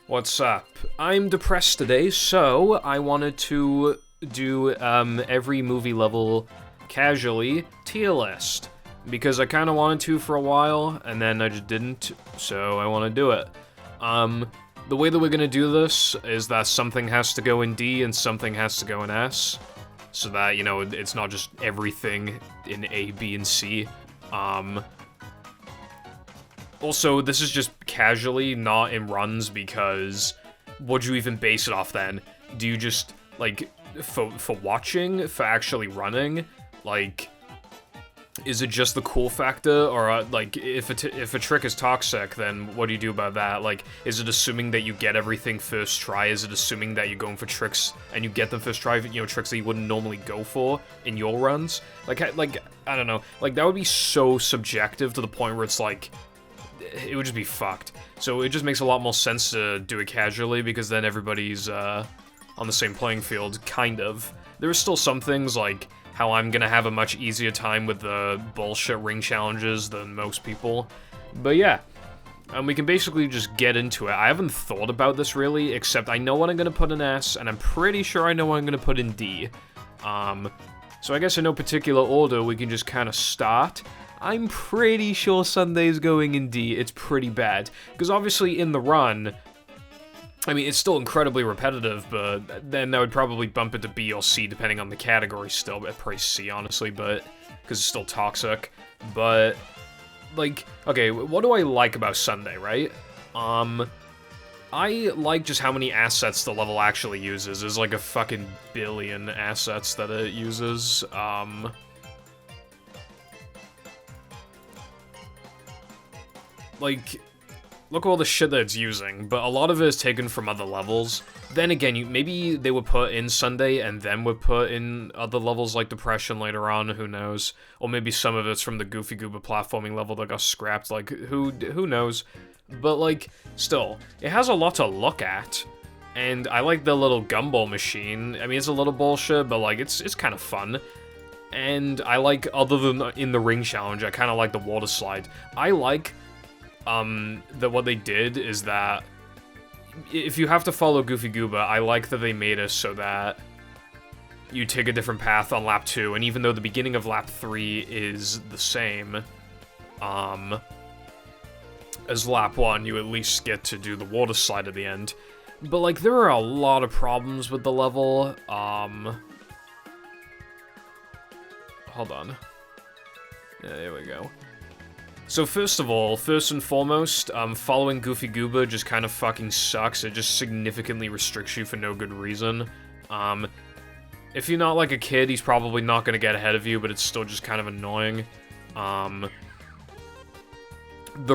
What's up? I'm depressed today, so I wanted to do every movie level casually tier list. Because I kind of wanted to for a while, and then I just didn't, so I want to do it. The way that we're going to do this is that something has to go in D and something has to go in S. So that, you know, it's not just everything in A, B, and C. Also, this is just casually, not in runs, because would you even base it off then? Do you just, like, for watching, for actually running, like, is it just the cool factor, or, like, if a trick is toxic, then what do you do about that? Like, is it assuming that you get everything first try? Is it assuming that you're going for tricks, and you get them first try, you know, tricks that you wouldn't normally go for in your runs? Like, I don't know, like, that would be so subjective to the point where it's like, it would just be fucked. So it just makes a lot more sense to do it casually, because then everybody's on the same playing field, kind of. There are still some things, like how I'm gonna have a much easier time with the bullshit ring challenges than most people. But yeah, we can basically just get into it. I haven't thought about this really, except I know what I'm gonna put in S, and I'm pretty sure I know what I'm gonna put in D. So I guess in no particular order, we can just kind of start. I'm pretty sure Sunday's going in D. It's pretty bad. Because obviously in the run, I mean, it's still incredibly repetitive, but then I would probably bump it to B or C depending on the category still. But probably C, honestly, but because it's still toxic. But, like, okay, what do I like about Sunday, right? I like just how many assets the level actually uses. There's like a fucking billion assets that it uses. Like, look at all the shit that it's using, but a lot of it is taken from other levels. Then again, maybe they would put in Sunday and then would put in other levels like Depression later on, who knows? Or maybe some of it's from the Goofy Goober platforming level that got scrapped, like, who knows? But, like, still, it has a lot to look at, and I like the little gumball machine. I mean, it's a little bullshit, but, like, it's kind of fun. And I like, other than in the ring challenge, I kind of like the water slide. I like that what they did is that if you have to follow Goofy Gooba, I like that they made it so that you take a different path on lap 2, and even though the beginning of lap 3 is the same as lap 1, you at least get to do the water slide at the end. But, like, there are a lot of problems with the level. Hold on. Yeah, there we go. So first of all, first and foremost, following Goofy Gooba just kind of fucking sucks. It just significantly restricts you for no good reason. If you're not like a kid, he's probably not going to get ahead of you, but it's still just kind of annoying. The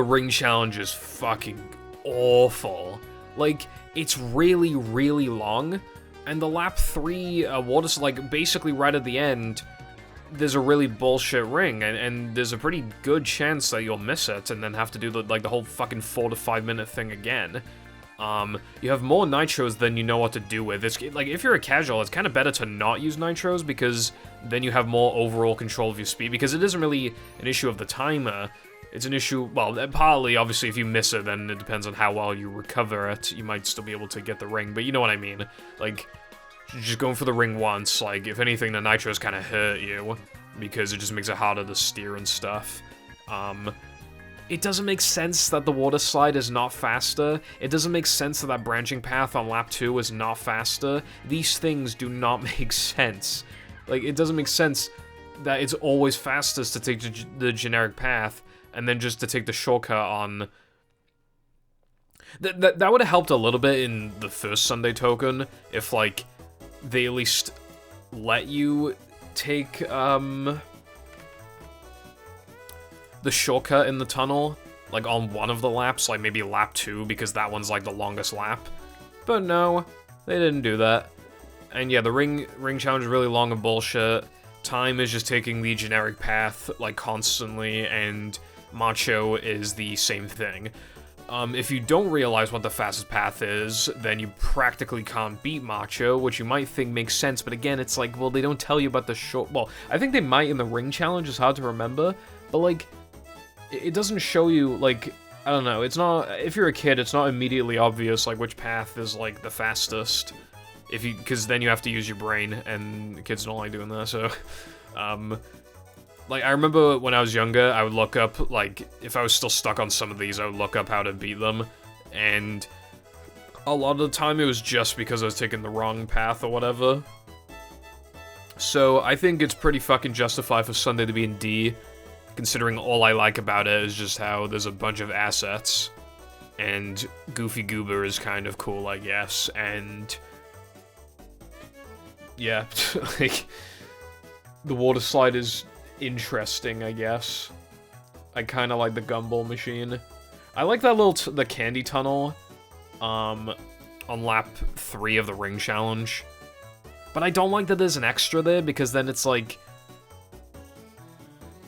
ring challenge is fucking awful. Like, it's really, really long, and the lap 3 water's like basically right at the end. There's a really bullshit ring, and there's a pretty good chance that you'll miss it and then have to do the whole fucking 4 to 5 minute thing again. You have more nitros than you know what to do with. It's like, if you're a casual, it's kind of better to not use nitros, because then you have more overall control of your speed, because it isn't really an issue of the timer. It's an issue, well, partly, obviously, if you miss it, then it depends on how well you recover it. You might still be able to get the ring, but you know what I mean. Like, just going for the ring once, like, if anything, the nitros kind of hurt you, because it just makes it harder to steer and stuff. It doesn't make sense that the water slide is not faster. It doesn't make sense that that branching path on lap 2 is not faster. These things do not make sense. Like, it doesn't make sense that it's always fastest to take the generic path, and then just to take the shortcut on... That would have helped a little bit in the first Sunday token, if, like, they at least let you take, the shortcut in the tunnel, like, on one of the laps, like, maybe lap 2, because that one's, like, the longest lap. But no, they didn't do that. And yeah, the ring challenge is really long and bullshit. Time is just taking the generic path, like, constantly, and Macho is the same thing. If you don't realize what the fastest path is, then you practically can't beat Macho, which you might think makes sense, but again, it's like, well, they don't tell you about the short... Well, I think they might in the ring challenge, it's hard to remember, but, like, it doesn't show you, like, I don't know, it's not, if you're a kid, it's not immediately obvious, like, which path is, like, the fastest. Because then you have to use your brain, and kids don't like doing that, so, like, I remember when I was younger, I would look up, like, if I was still stuck on some of these, I would look up how to beat them, and a lot of the time it was just because I was taking the wrong path or whatever. So, I think it's pretty fucking justified for Sunday to be in D, considering all I like about it is just how there's a bunch of assets, and Goofy Goober is kind of cool, I guess, and yeah, like, the water slide is interesting, I guess. I kind of like the gumball machine. I like that little, the candy tunnel, on lap 3 of the ring challenge, but I don't like that there's an extra there, because then it's like,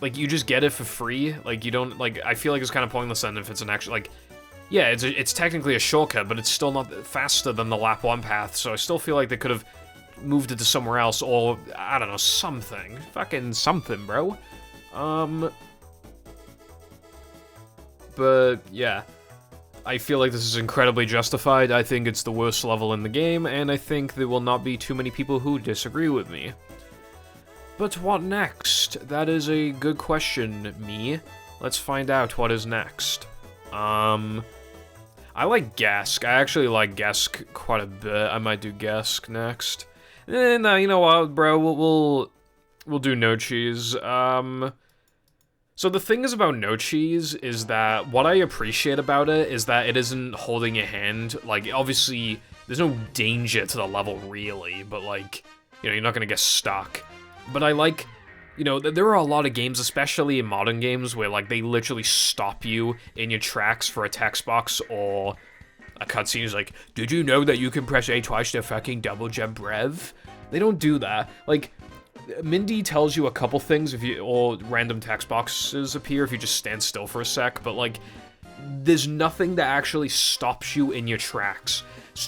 you just get it for free, like, you don't, like, I feel like it's kind of pointless then if it's an extra, like, yeah, it's technically a shortcut, but it's still not faster than the lap 1 path, so I still feel like they could have moved it to somewhere else, or, I don't know, something. Fucking something, bro. But, yeah. I feel like this is incredibly justified, I think it's the worst level in the game, and I think there will not be too many people who disagree with me. But what next? That is a good question, me. Let's find out what is next. I like Gask. I actually like Gask quite a bit. I might do Gask next. No, you know what, bro? We'll do No Cheese. So the thing is about No Cheese is that what I appreciate about it is that it isn't holding your hand. Like, obviously, there's no danger to the level, really, but, like, you know, you're not gonna get stuck. But I like, you know, there are a lot of games, especially in modern games, where, like, they literally stop you in your tracks for a text box or a cutscene. Is like, did you know that you can press A twice to fucking double jump Brev? They don't do that. Like, Mindy tells you a couple things or random text boxes appear if you just stand still for a sec, but, like, there's nothing that actually stops you in your tracks.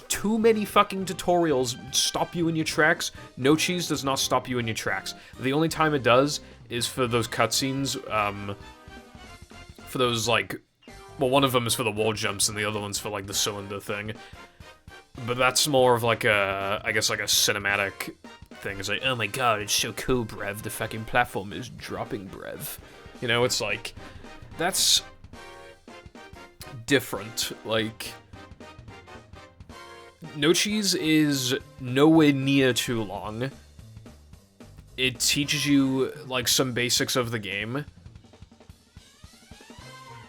Too many fucking tutorials stop you in your tracks. No Cheese does not stop you in your tracks. The only time it does is for those cutscenes, for those, like, well, one of them is for the wall jumps and the other one's for, like, the cylinder thing. But that's more of, like, I guess, like, a cinematic thing. It's like, oh my god, it's so cool, Brev, the fucking platform is dropping, Brev. You know, it's like, that's different. Like, No Cheese is nowhere near too long. It teaches you, like, some basics of the game.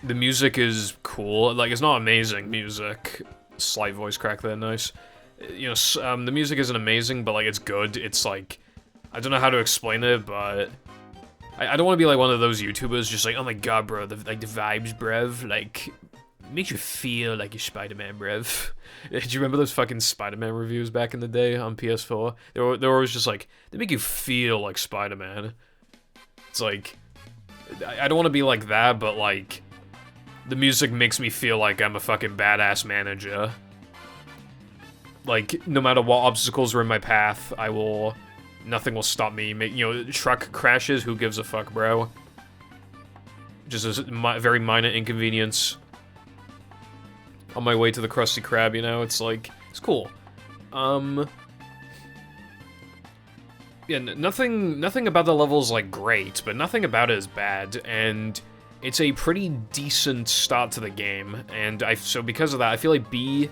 The music is cool. Like, it's not amazing music. Slight voice crack there, nice. You know, the music isn't amazing, but, like, it's good. It's, like, I don't know how to explain it, but I don't want to be, like, one of those YouTubers just like, oh my god, bro, the vibes, Brev, like, makes you feel like you're Spider-Man, Brev. Do you remember those fucking Spider-Man reviews back in the day on PS4? They were always just like, they make you feel like Spider-Man. It's like, I don't want to be like that, but, like, the music makes me feel like I'm a fucking badass manager. Like, no matter what obstacles are in my path, nothing will stop me. You know, truck crashes, who gives a fuck, bro? Just a very minor inconvenience. On my way to the Krusty Krab, you know, it's like, it's cool. Yeah, nothing about the level is, like, great, but nothing about it is bad, and it's a pretty decent start to the game, and so because of that, I feel like B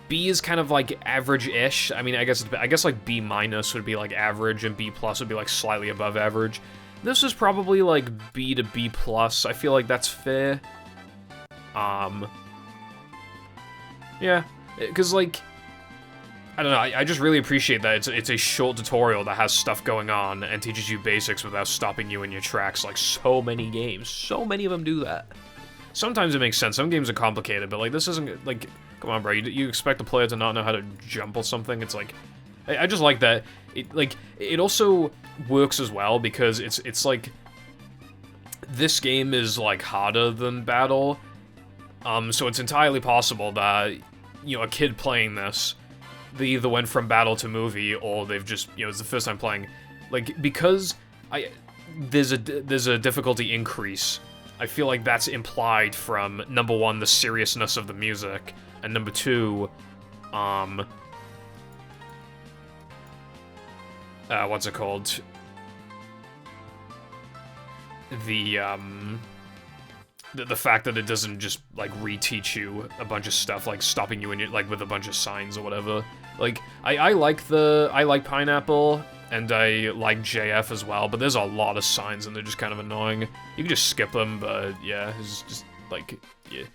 is kind of, like, average-ish. I mean, I guess like B- would be, like, average, and B+ would be, like, slightly above average. This is probably, like, B to B+. I feel like that's fair. Yeah, because, like, I don't know, I just really appreciate that it's a short tutorial that has stuff going on and teaches you basics without stopping you in your tracks, like so many games. So many of them do that. Sometimes it makes sense, some games are complicated, but, like, this isn't, like, come on, bro, you expect a player to not know how to jump or something? It's like, I just like that. It also works as well, because it's like, this game is, like, harder than Battle, so it's entirely possible that, you know, a kid playing this, they either went from Battle to movie, or they've just, you know, it's the first time playing, like, because there's a difficulty increase I feel like that's implied from, number one, the seriousness of the music, and number two, what's it called? The fact that it doesn't just, like, reteach you a bunch of stuff, like, stopping you in your, like, with a bunch of signs or whatever. Like, I like Pineapple, and I like JF as well, but there's a lot of signs and they're just kind of annoying. You can just skip them, but yeah, it's just, like, yeah.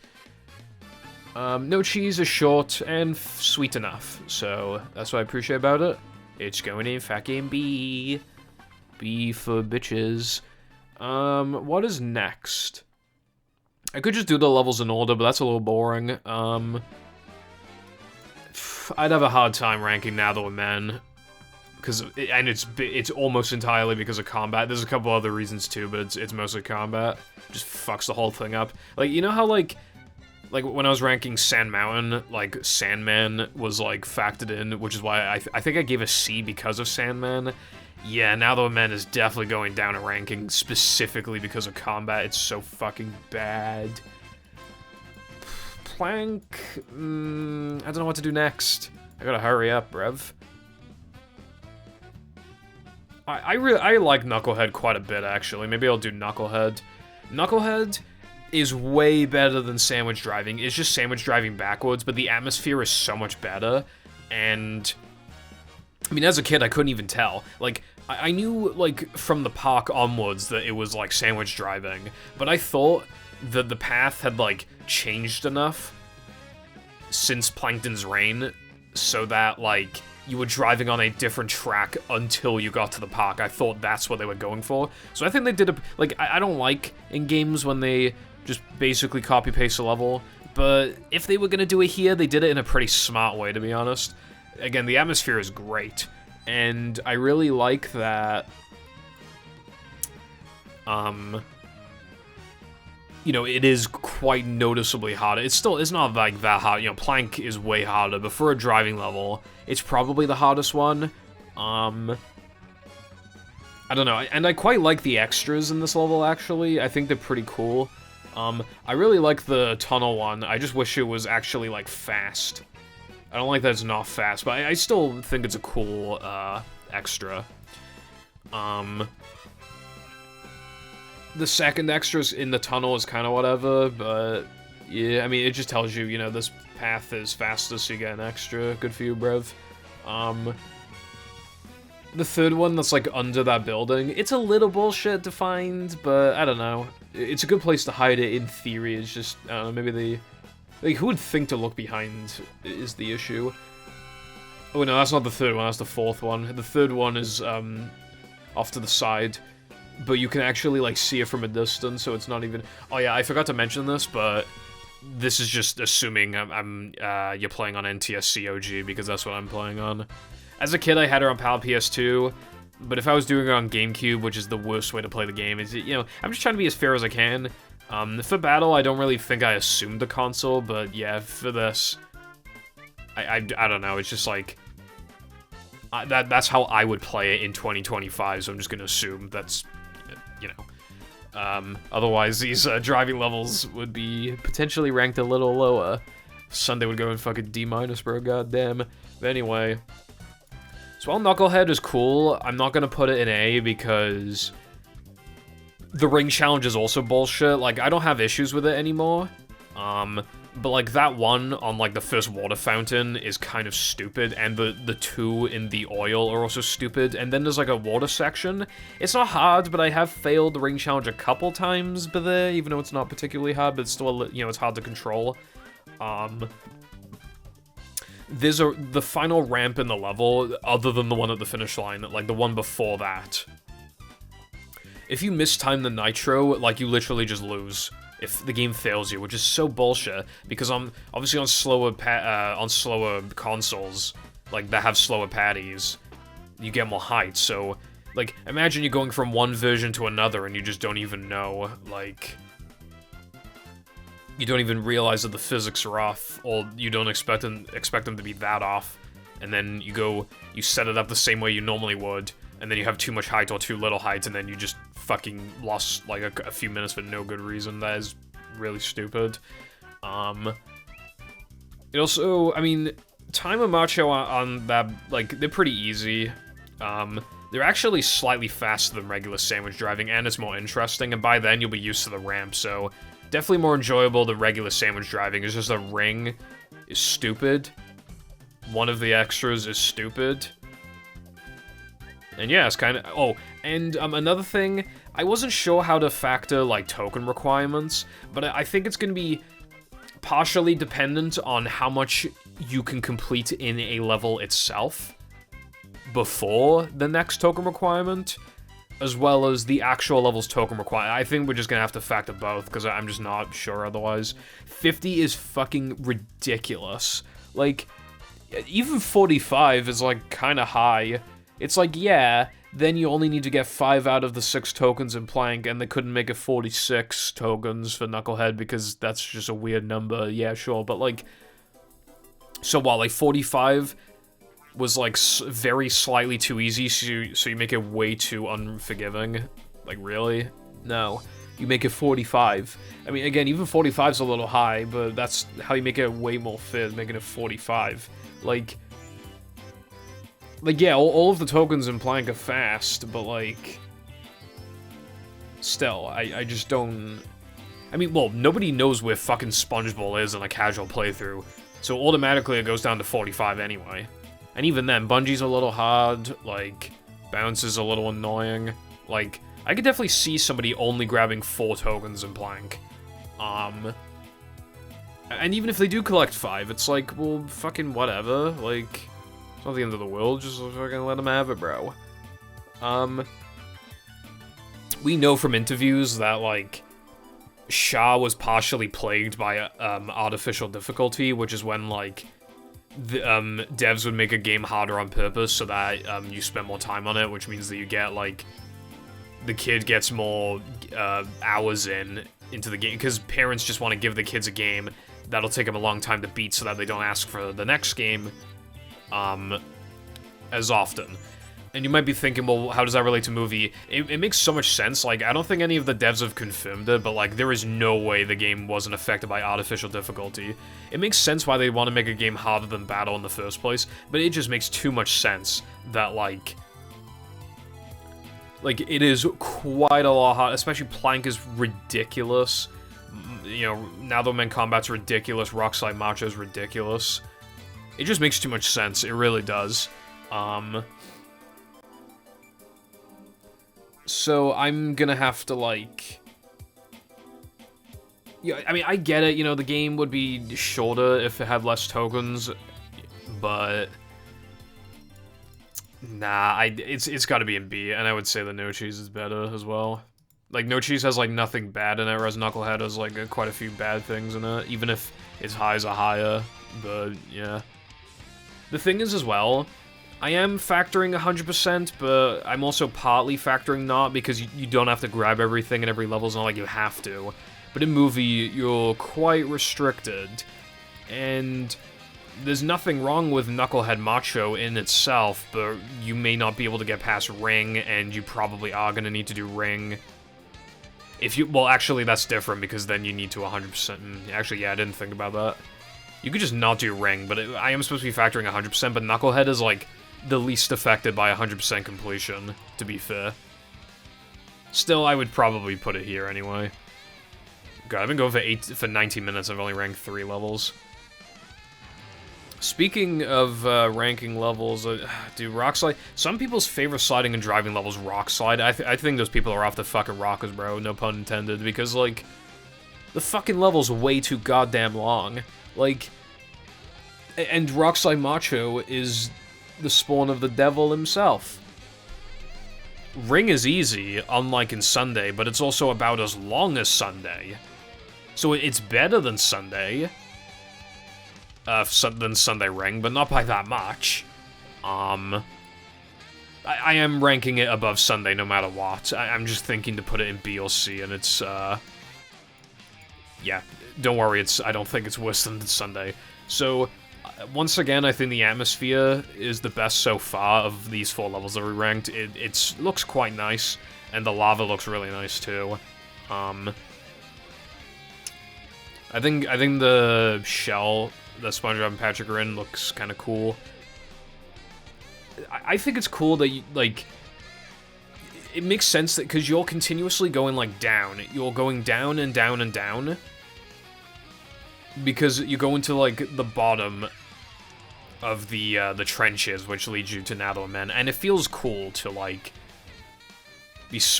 No cheese is short and sweet enough, so that's what I appreciate about it. It's going in fucking B. B for bitches. What is next? I could just do the levels in order, but that's a little boring. I'd have a hard time ranking Now That We're Men, and it's almost entirely because of combat. There's a couple other reasons too, but it's mostly combat. Just fucks the whole thing up. Like, you know how like when I was ranking Sand Mountain, like Sandman was like factored in, which is why I think I gave a C because of Sandman. Yeah, Now That We're Men is definitely going down a ranking specifically because of combat. It's so fucking bad. Plank... I don't know what to do next. I gotta hurry up, bruv. I like Knucklehead quite a bit, actually. Maybe I'll do Knucklehead. Knucklehead is way better than Sandwich Driving. It's just Sandwich Driving backwards, but the atmosphere is so much better, and... I mean, as a kid, I couldn't even tell. Like, I knew, like, from the park onwards that it was, like, Sandwich Driving, but I thought that the path had, like, changed enough since Plankton's reign so that, like, you were driving on a different track until you got to the park. I thought that's what they were going for. So I think they did a... Like, I don't like in games when they just basically copy-paste a level, but if they were gonna do it here, they did it in a pretty smart way, to be honest. Again, the atmosphere is great, and I really like that, you know, it is quite noticeably harder. It's not, like, that hard. You know, Plank is way harder, but for a driving level, it's probably the hardest one. I don't know, and I quite like the extras in this level, actually. I think they're pretty cool. I really like the tunnel one. I just wish it was actually, like, fast. I don't like that it's not fast, but I still think it's a cool, extra. The second extras in the tunnel is kind of whatever, but yeah, I mean, it just tells you, you know, this path is faster, so you get an extra. Good for you, bruv. The third one that's, like, under that building, it's a little bullshit to find, but I don't know. It's a good place to hide it in theory. It's just, I don't know, maybe they... Like, who would think to look behind is the issue. Oh, no, that's not the third one, that's the fourth one. The third one is, off to the side. But you can actually, like, see it from a distance, so it's not even... Oh, yeah, I forgot to mention this, but... This is just assuming you're playing on NTSC OG, because that's what I'm playing on. As a kid, I had her on PAL PS2, but if I was doing it on GameCube, which is the worst way to play the game, is, you know, I'm just trying to be as fair as I can. For Battle, I don't really think I assumed the console, but yeah, for this, I don't know, it's just like, that's how I would play it in 2025, so I'm just gonna assume that's, you know. Otherwise, these driving levels would be potentially ranked a little lower. Sunday would go in fucking D-, bro, goddamn. But anyway, so while Knucklehead is cool, I'm not gonna put it in A because... The ring challenge is also bullshit. Like, I don't have issues with it anymore. But, like, that one on, like, the first water fountain is kind of stupid, and the two in the oil are also stupid. And then there's, like, a water section. It's not hard, but I have failed the ring challenge a couple times by there, even though it's not particularly hard, but it's still, you know, it's hard to control. There's the final ramp in the level, other than the one at the finish line, like, the one before that. If you mistime the nitro, like, you literally just lose if the game fails you, which is so bullshit, because obviously on slower consoles, like, that have slower patties, you get more height, so, like, imagine you're going from one version to another and you just don't even know, like, you don't even realize that the physics are off, or you don't expect them to be that off, and then you set it up the same way you normally would, and then you have too much height or too little height, and then you just fucking lost, like, a few minutes for no good reason. That is really stupid. It also, I mean, time and macho on that, like, they're pretty easy. They're actually slightly faster than regular sandwich driving, and it's more interesting, and by then you'll be used to the ramp, so definitely more enjoyable than regular sandwich driving. It's just the ring is stupid. One of the extras is stupid. And yeah, it's kind of... Oh, and another thing, I wasn't sure how to factor, like, token requirements, but I think it's going to be partially dependent on how much you can complete in a level itself before the next token requirement, as well as the actual level's token requirement. I think we're just gonna have to factor both, because I'm just not sure otherwise. 50 is fucking ridiculous. Like, even 45 is, like, kinda high. It's like, yeah, then you only need to get 5 out of the 6 tokens in Plank, and they couldn't make it 46 tokens for Knucklehead, because that's just a weird number. Yeah, sure, but, like... So what, like, 45... was, like, very slightly too easy, so you make it way too unforgiving? Like, really? No. You make it 45. I mean, again, even 45's a little high, but that's how you make it way more fair, making it 45. Like, yeah, all of the tokens in Plank are fast, but, like... Still, I just don't... I mean, well, nobody knows where fucking SpongeBob is in a casual playthrough, so automatically it goes down to 45 anyway. And even then, Bungie's a little hard, like, Bounce is a little annoying. Like, I could definitely see somebody only grabbing 4 tokens in Plank. And even if they do collect 5, it's like, well, fucking whatever. Like, it's not the end of the world, just fucking let them have it, bro. We know from interviews that, like, Sha was partially plagued by, artificial difficulty, which is when, like... the devs would make a game harder on purpose so that you spend more time on it, which means that you get, like, the kid gets more hours into the game, because parents just want to give the kids a game that'll take them a long time to beat so that they don't ask for the next game as often. And you might be thinking, well, how does that relate to movie? It makes so much sense. Like, I don't think any of the devs have confirmed it, but, like, there is no way the game wasn't affected by artificial difficulty. It makes sense why they want to make a game harder than Battle in the first place, but it just makes too much sense that, like, it is quite a lot harder, especially Plank is ridiculous. You know, Now the Men Combat's ridiculous, Rockslide Macho's ridiculous. It just makes too much sense, it really does. So I'm gonna have to, like... Yeah, I mean, I get it, you know, the game would be shorter if it had less tokens, but... Nah, it's gotta be in B, and I would say the No Cheese is better as well. Like, No Cheese has, like, nothing bad in it, whereas Knucklehead has, like, quite a few bad things in it, even if its highs are higher, but, yeah. The thing is, as well... I am factoring 100%, but I'm also partly factoring not, because you don't have to grab everything in every level, it's not like you have to. But in movie, you're quite restricted. And there's nothing wrong with Knucklehead Macho in itself, but you may not be able to get past Ring, and you probably are going to need to do Ring. If you, well, actually, that's different, because then you need to 100%. Actually, yeah, I didn't think about that. You could just not do Ring, but I am supposed to be factoring 100%, but Knucklehead is, like, the least affected by 100% completion, to be fair. Still, I would probably put it here anyway. God, I've been going for 19 minutes, I've only ranked 3 levels. Speaking of ranking levels, dude, Rock Slide... Some people's favorite sliding and driving levels Rock Slide. I think those people are off the fucking rockers, bro, no pun intended, because, like, the fucking level's way too goddamn long. Like, and Rock Slide Macho is the spawn of the devil himself. Ring is easy, unlike in Sunday, but it's also about as long as Sunday. So it's better than Sunday. Than Sunday Ring, but not by that much. I am ranking it above Sunday no matter what. I'm just thinking to put it in B or C, and it's, yeah, don't worry, I don't think it's worse than Sunday. So, once again, I think the atmosphere is the best so far of these 4 levels that we ranked. It looks quite nice. And the lava looks really nice, too. I think the shell that SpongeBob and Patrick are in looks kind of cool. I think it's cool that, like... It makes sense that, because you're continuously going, like, down. You're going down and down and down. Because you go into, like, the bottom of the trenches, which leads you to Nether Men. And it feels cool to, like...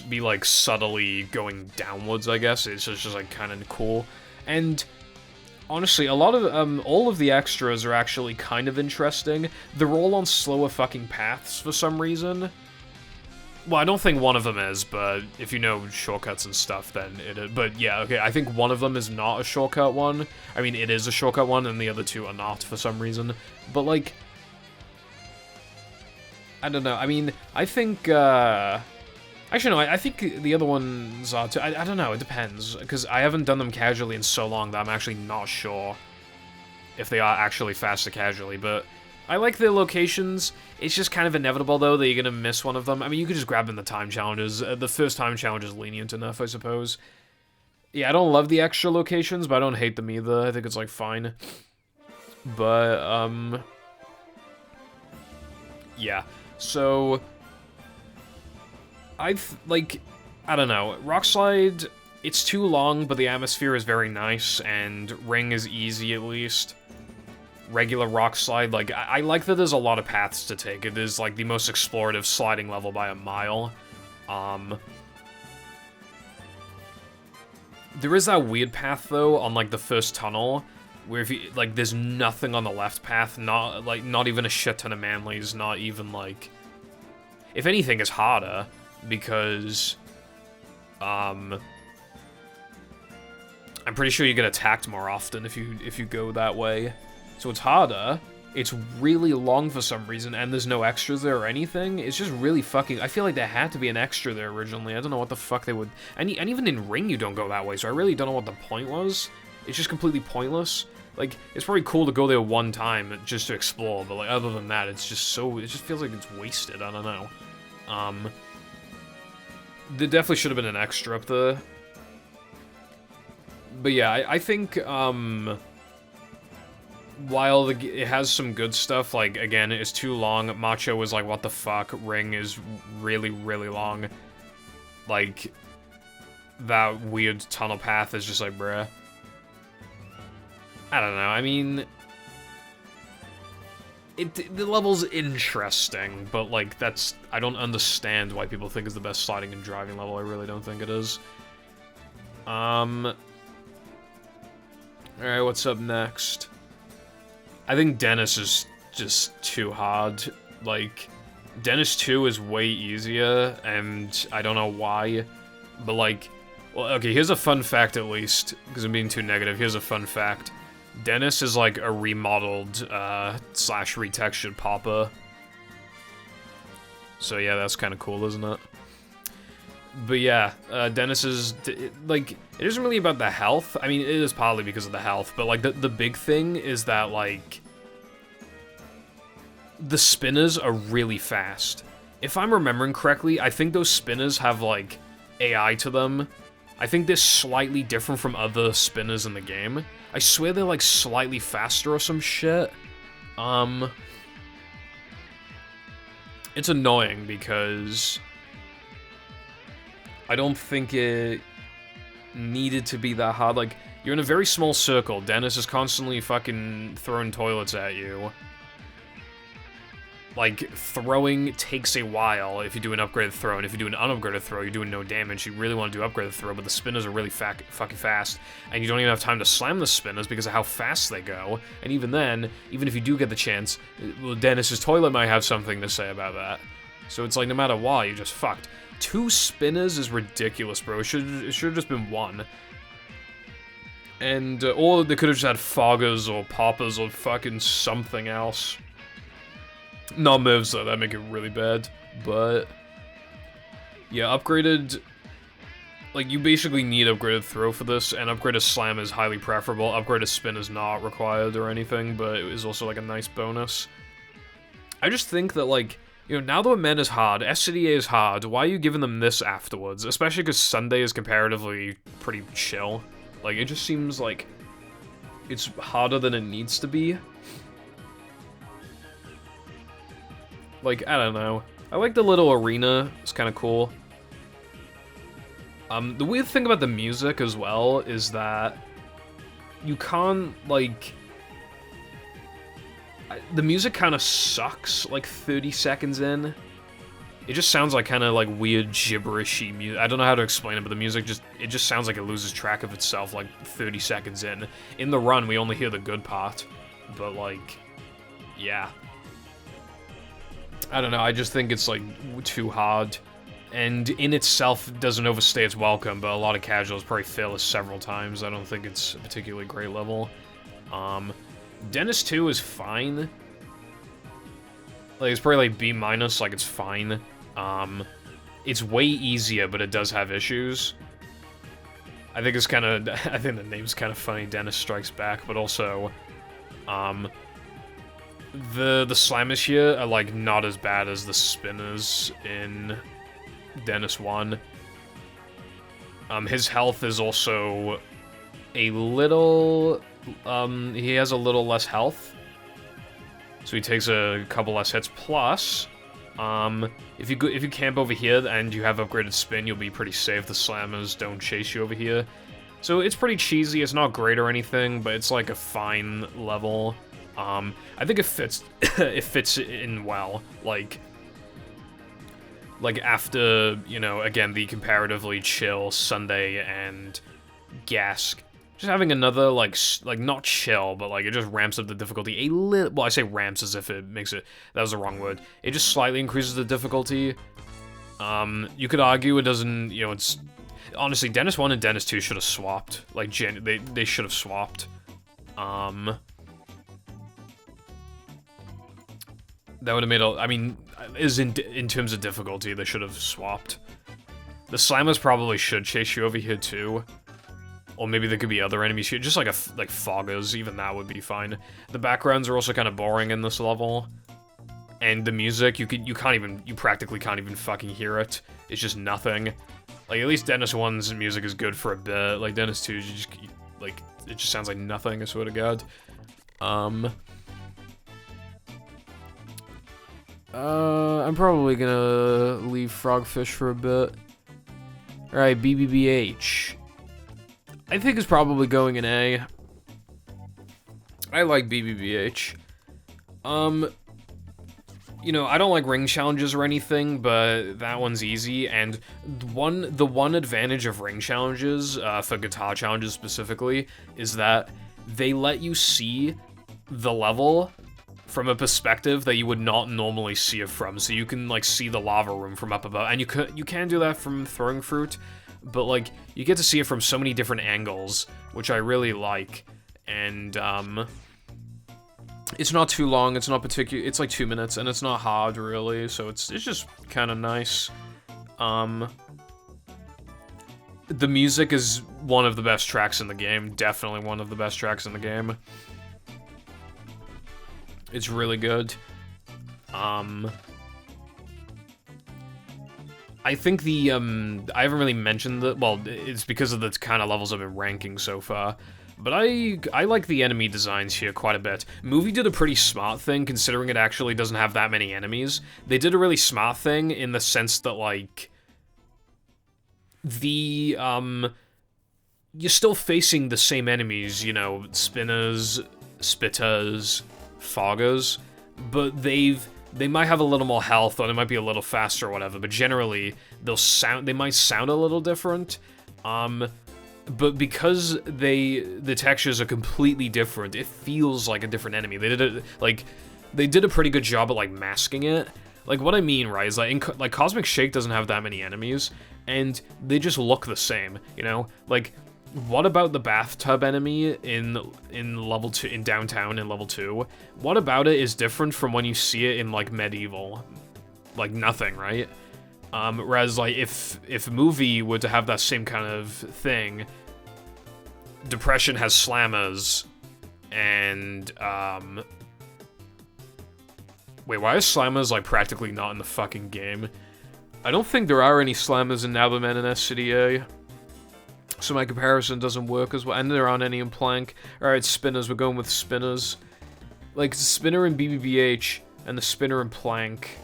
Be like, subtly going downwards, I guess. It's just like, kind of cool. And... Honestly, a lot of, all of the extras are actually kind of interesting. They're all on slower fucking paths for some reason. Well, I don't think one of them is, but if you know shortcuts and stuff, then it is. But yeah, okay, I think one of them is not a shortcut one. I mean, it is a shortcut one, and the other two are not for some reason. But, like... I don't know, I mean, I think, Actually, no, I think the other ones are too. I don't know, it depends. Because I haven't done them casually in so long that I'm actually not sure if they are actually faster casually, but I like their locations. It's just kind of inevitable, though, that you're gonna miss one of them. I mean, you could just grab them in the time challenges. The first time challenge is lenient enough, I suppose. Yeah, I don't love the extra locations, but I don't hate them either. I think it's, like, fine. But, yeah. So... I don't know, Rock Slide, it's too long, but the atmosphere is very nice, and Ring is easy at least. Regular Rock Slide, like, I like that there's a lot of paths to take. It is, like, the most explorative sliding level by a mile. There is that weird path, though, on, like, the first tunnel, where if you, like, there's nothing on the left path, not even a shit ton of manlies, not even, like... If anything, it's harder. Because, I'm pretty sure you get attacked more often if you go that way. So it's harder, it's really long for some reason, and there's no extras there or anything. It's just really fucking... I feel like there had to be an extra there originally. I don't know what the fuck they would... And even in Ring you don't go that way, so I really don't know what the point was. It's just completely pointless. Like, it's probably cool to go there one time just to explore, but, like, other than that, it's just so... It just feels like it's wasted, I don't know. There definitely should have been an extra up there. But yeah, I think, while it has some good stuff, like, again, it's too long. Macho was like, what the fuck? Ring is really, really long. Like, that weird tunnel path is just like, bruh. I don't know, I mean... The level's interesting, but, like, that's... I don't understand why people think it's the best sliding and driving level. I really don't think it is. Alright, what's up next? I think Dennis is just too hard. Like, Dennis 2 is way easier, and I don't know why. But, like... Well, okay, here's a fun fact, at least, because I'm being too negative. Here's a fun fact. Dennis is like a remodeled, slash retextured Papa. So yeah, that's kind of cool, isn't it? But yeah, Dennis is, like, it isn't really about the health. I mean, it is partly because of the health, but, like, the big thing is that, like, the spinners are really fast. If I'm remembering correctly, I think those spinners have, like, AI to them. I think they're slightly different from other spinners in the game. I swear they're, like, slightly faster or some shit. It's annoying because I don't think it needed to be that hard. Like, you're in a very small circle. Dennis is constantly fucking throwing toilets at you. Like, throwing takes a while if you do an upgraded throw, and if you do an unupgraded throw, you're doing no damage. You really want to do upgraded throw, but the spinners are really fucking fast, and you don't even have time to slam the spinners because of how fast they go. And even then, even if you do get the chance, well, Dennis's toilet might have something to say about that. So it's like, no matter what, you're just fucked. 2 spinners is ridiculous, bro. It should have just been 1. And, or they could have just had foggers or poppers or fucking something else. Not moves, though, that make it really bad, but... Yeah, upgraded... Like, you basically need upgraded throw for this, and upgraded slam is highly preferable. Upgraded spin is not required or anything, but it is also, like, a nice bonus. I just think that, like, You know, now that Men is hard, SCDA is hard, why are you giving them this afterwards? Especially because Sunday is comparatively pretty chill. Like, it just seems like it's harder than it needs to be. Like, I don't know. I like the little arena, it's kind of cool. The weird thing about the music as well is that you can't, like... The music kind of sucks, like, 30 seconds in. It just sounds like kind of, like, weird gibberishy music. I don't know how to explain it, but the music it just sounds like it loses track of itself, like, 30 seconds in. In the run, we only hear the good part. But, like, yeah. I don't know, I just think it's, like, too hard. And in itself doesn't overstay its welcome, but a lot of casuals probably fail it several times. I don't think it's a particularly great level. Dennis 2 is fine. Like, it's probably like B-, like, it's fine. It's way easier, but it does have issues. I think it's kind of, I think the name's kind of funny, Dennis Strikes Back, but also, the slammers here are, like, not as bad as the spinners in Dennis 1. His health is also a little, he has a little less health. So he takes a couple less hits, plus, if you camp over here and you have upgraded spin, you'll be pretty safe. The slammers don't chase you over here. So it's pretty cheesy, it's not great or anything, but it's like a fine level. I think it fits, it fits in well, like after, you know, again, the comparatively chill Sunday and Gask. Just having another, like not chill, but, like, it just ramps up the difficulty a little. Well, I say ramps as if it makes it, that was the wrong word. It just slightly increases the difficulty. You could argue it doesn't, you know, it's, honestly, Dennis 1 and Dennis 2 should have swapped. Like, they should have swapped. That would have made I mean, in terms of difficulty, they should have swapped. The slammers probably should chase you over here, too. Or maybe there could be other enemies here, just like foggers, even that would be fine. The backgrounds are also kind of boring in this level. And the music, you practically can't even fucking hear it. It's just nothing. Like, at least Dennis 1's music is good for a bit. Like, Dennis 2's, it just sounds like nothing, I swear to God. I'm probably gonna leave Frogfish for a bit. Alright, BBBH. I think it's probably going in A. I like BBBH. You know, I don't like ring challenges or anything, but that one's easy, and the one advantage of ring challenges, for guitar challenges specifically, is that they let you see the level from a perspective that you would not normally see it from, so you can, like, see the lava room from up above, and you can do that from Throwing Fruit, but, like, you get to see it from so many different angles, which I really like, and, it's not too long, it's not particular, it's like 2 minutes, and it's not hard, really, so it's just kind of nice. The music is one of the best tracks in the game, definitely one of the best tracks in the game. It's really good. I think I haven't really mentioned well, it's because of the kind of levels I've been ranking so far, but I like the enemy designs here quite a bit. Movie did a pretty smart thing, considering it actually doesn't have that many enemies. They did a really smart thing in the sense that, like, you're still facing the same enemies, you know, spinners, spitters, foggers, but they might have a little more health, or they might be a little faster or whatever, but generally, they might sound a little different, but because the textures are completely different, it feels like a different enemy. They did a pretty good job at, like, masking it. Like, what I mean, right, is, like, Cosmic Shake doesn't have that many enemies, and they just look the same, you know? Like, what about the bathtub enemy in level 2, in downtown in level 2? What about it is different from when you see it in, like, Medieval? Like, nothing, right? Whereas, like, if Movie were to have that same kind of thing, Depression has slammers, and, Wait, why are slammers, like, practically not in the fucking game? I don't think there are any slammers in Now the Men in SCDA. So my comparison doesn't work as well. And there aren't any in Plank. Alright, spinners. We're going with spinners. Like, the spinner in BBBH and the spinner in Plank.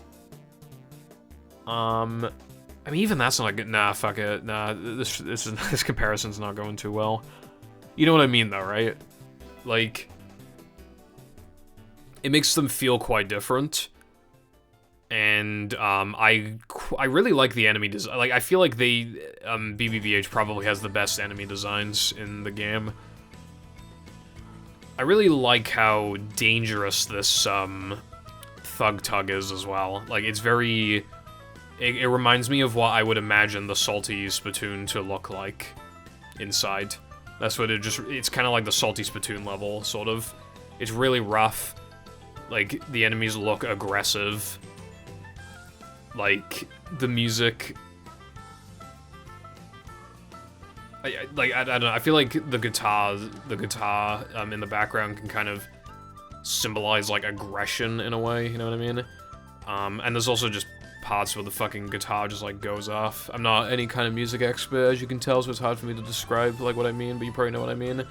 I mean, even that's not good. Nah, fuck it. Nah, this comparison's not going too well. You know what I mean, though, right? Like, it makes them feel quite different. And, I really like the enemy design. Like, I feel like BBBH probably has the best enemy designs in the game. I really like how dangerous this, Thug Tug is as well. Like, it's very... It reminds me of what I would imagine the Salty Spittoon to look like inside. That's what it's kind of like the Salty Spittoon level, sort of. It's really rough. Like, the enemies look aggressive. Like, the music... I don't know, I feel like the guitar in the background can kind of symbolize, like, aggression in a way, you know what I mean? And there's also just parts where the fucking guitar just, like, goes off. I'm not any kind of music expert, as you can tell, so it's hard for me to describe, like, what I mean, but you probably know what I mean.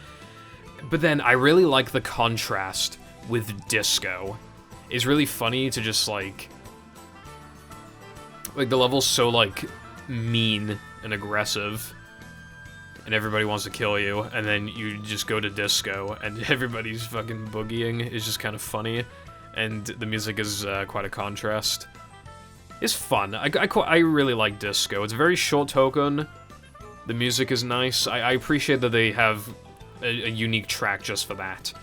But then, I really like the contrast with disco. It's really funny to just, like, the level's so, like, mean and aggressive, and everybody wants to kill you, and then you just go to disco, and everybody's fucking boogieing. It's just kind of funny, and the music is quite a contrast. It's fun. I really like disco. It's a very short token. The music is nice. I appreciate that they have a unique track just for that.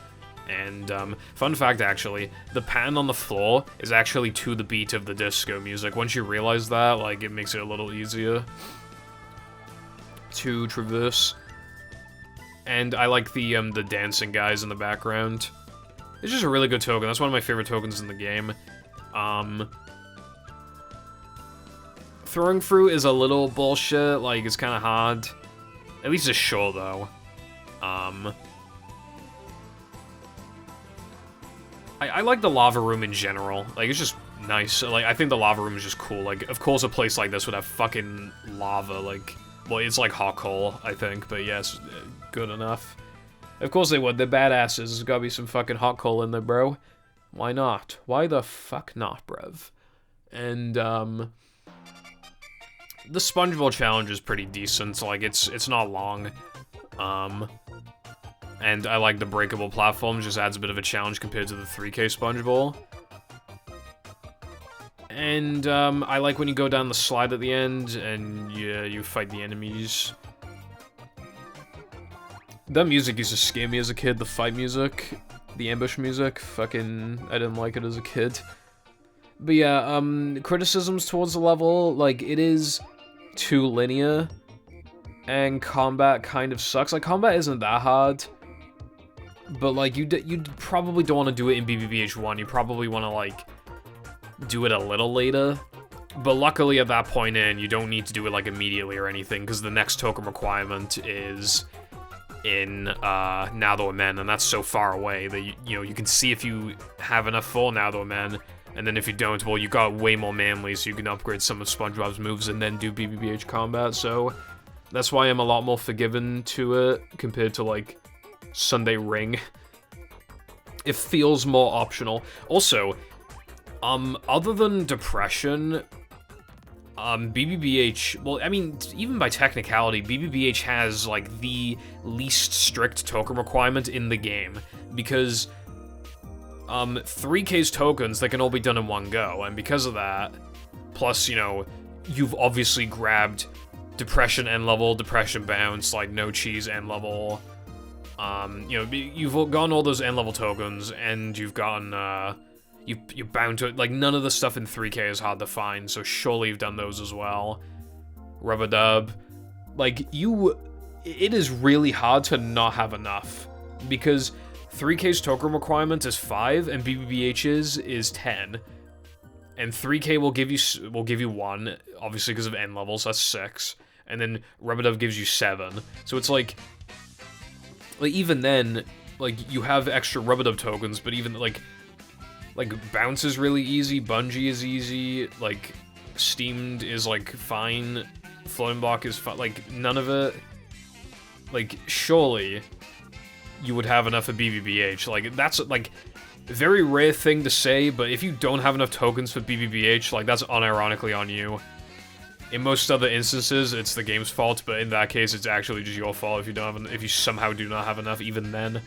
And, fun fact, actually, the pattern on the floor is actually to the beat of the disco music. Once you realize that, like, it makes it a little easier to traverse. And I like the dancing guys in the background. It's just a really good token. That's one of my favorite tokens in the game. Throwing fruit is a little bullshit. Like, it's kind of hard. At least it's sure, though. I like the lava room in general. Like, it's just nice. Like, I think the lava room is just cool. Like, of course a place like this would have fucking lava, like... Well, it's like hot coal, I think, but yes, good enough. Of course they would. They're badasses. There's gotta be some fucking hot coal in there, bro. Why not? Why the fuck not, bruv? And, the SpongeBob challenge is pretty decent. Like, it's not long. And I like the breakable platforms, just adds a bit of a challenge compared to the 3K SpongeBob. And, I like when you go down the slide at the end, and you fight the enemies. That music used to scare me as a kid, the fight music, the ambush music, fucking, I didn't like it as a kid. But yeah, criticisms towards the level, like, it is too linear, and combat kind of sucks. Like, combat isn't that hard. But, like, you probably don't want to do it in BBBH1. You probably want to, like, do it a little later. But luckily, at that point in, you don't need to do it, like, immediately or anything, because the next token requirement is in, Now That We're Men, and that's so far away that, you know, you can see if you have enough for Now That We're Men, and then if you don't, well, you got way more manly, so you can upgrade some of SpongeBob's moves and then do BBBH combat, so that's why I'm a lot more forgiving to it, compared to, like, Sunday Ring. It feels more optional. Also, other than Depression, BBBH, well, I mean, even by technicality, BBBH has, like, the least strict token requirement in the game, because, 3K's tokens, they can all be done in one go, and because of that, plus, you know, you've obviously grabbed Depression end level, Depression bounce, like, no cheese end level, you know, you've gotten all those end level tokens, and you've gotten, you're bound to it. Like, none of the stuff in 3K is hard to find, so surely you've done those as well. Rub-a-dub. Like, it is really hard to not have enough, because 3K's token requirement is 5, and BBBH's is 10. And 3K will give you 1, obviously because of end levels, that's 6. And then Rub-a-dub gives you 7. So it's like, even then, like, you have extra Rub-a-dub tokens, but even, like, Like, bounce is really easy, bungee is easy, like, steamed is, like, fine, floating block is fine, like, none of it, like, surely you would have enough of BBBH. Like, that's, like, a very rare thing to say, but if you don't have enough tokens for BBBH, like, that's unironically on you. In most other instances, it's the game's fault, but in that case, it's actually just your fault if you don't have, if you somehow do not have enough, even then.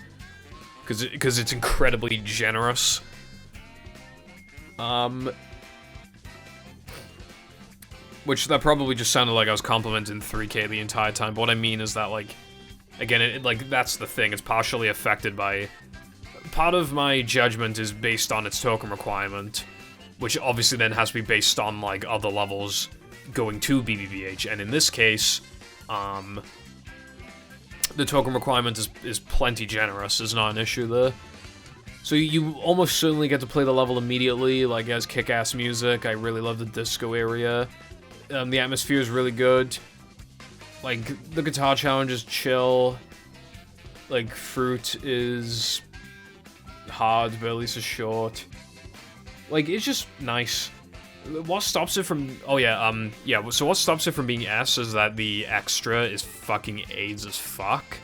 Because it's incredibly generous. Which, that probably just sounded like I was complimenting 3K the entire time, but what I mean is that, like, again, like, that's the thing, it's partially affected by... Part of my judgment is based on its token requirement, which obviously then has to be based on, like, other levels going to BBBH, and in this case, the token requirement is plenty generous, there's not an issue there. So you almost certainly get to play the level immediately, like, it has kick-ass music, I really love the disco area. The atmosphere is really good. Like, the guitar challenge is chill. Like, fruit is hard, but at least it's short. Like, it's just nice. What stops it from... Oh, yeah, yeah, so what stops it from being S is that the extra is fucking AIDS as fuck.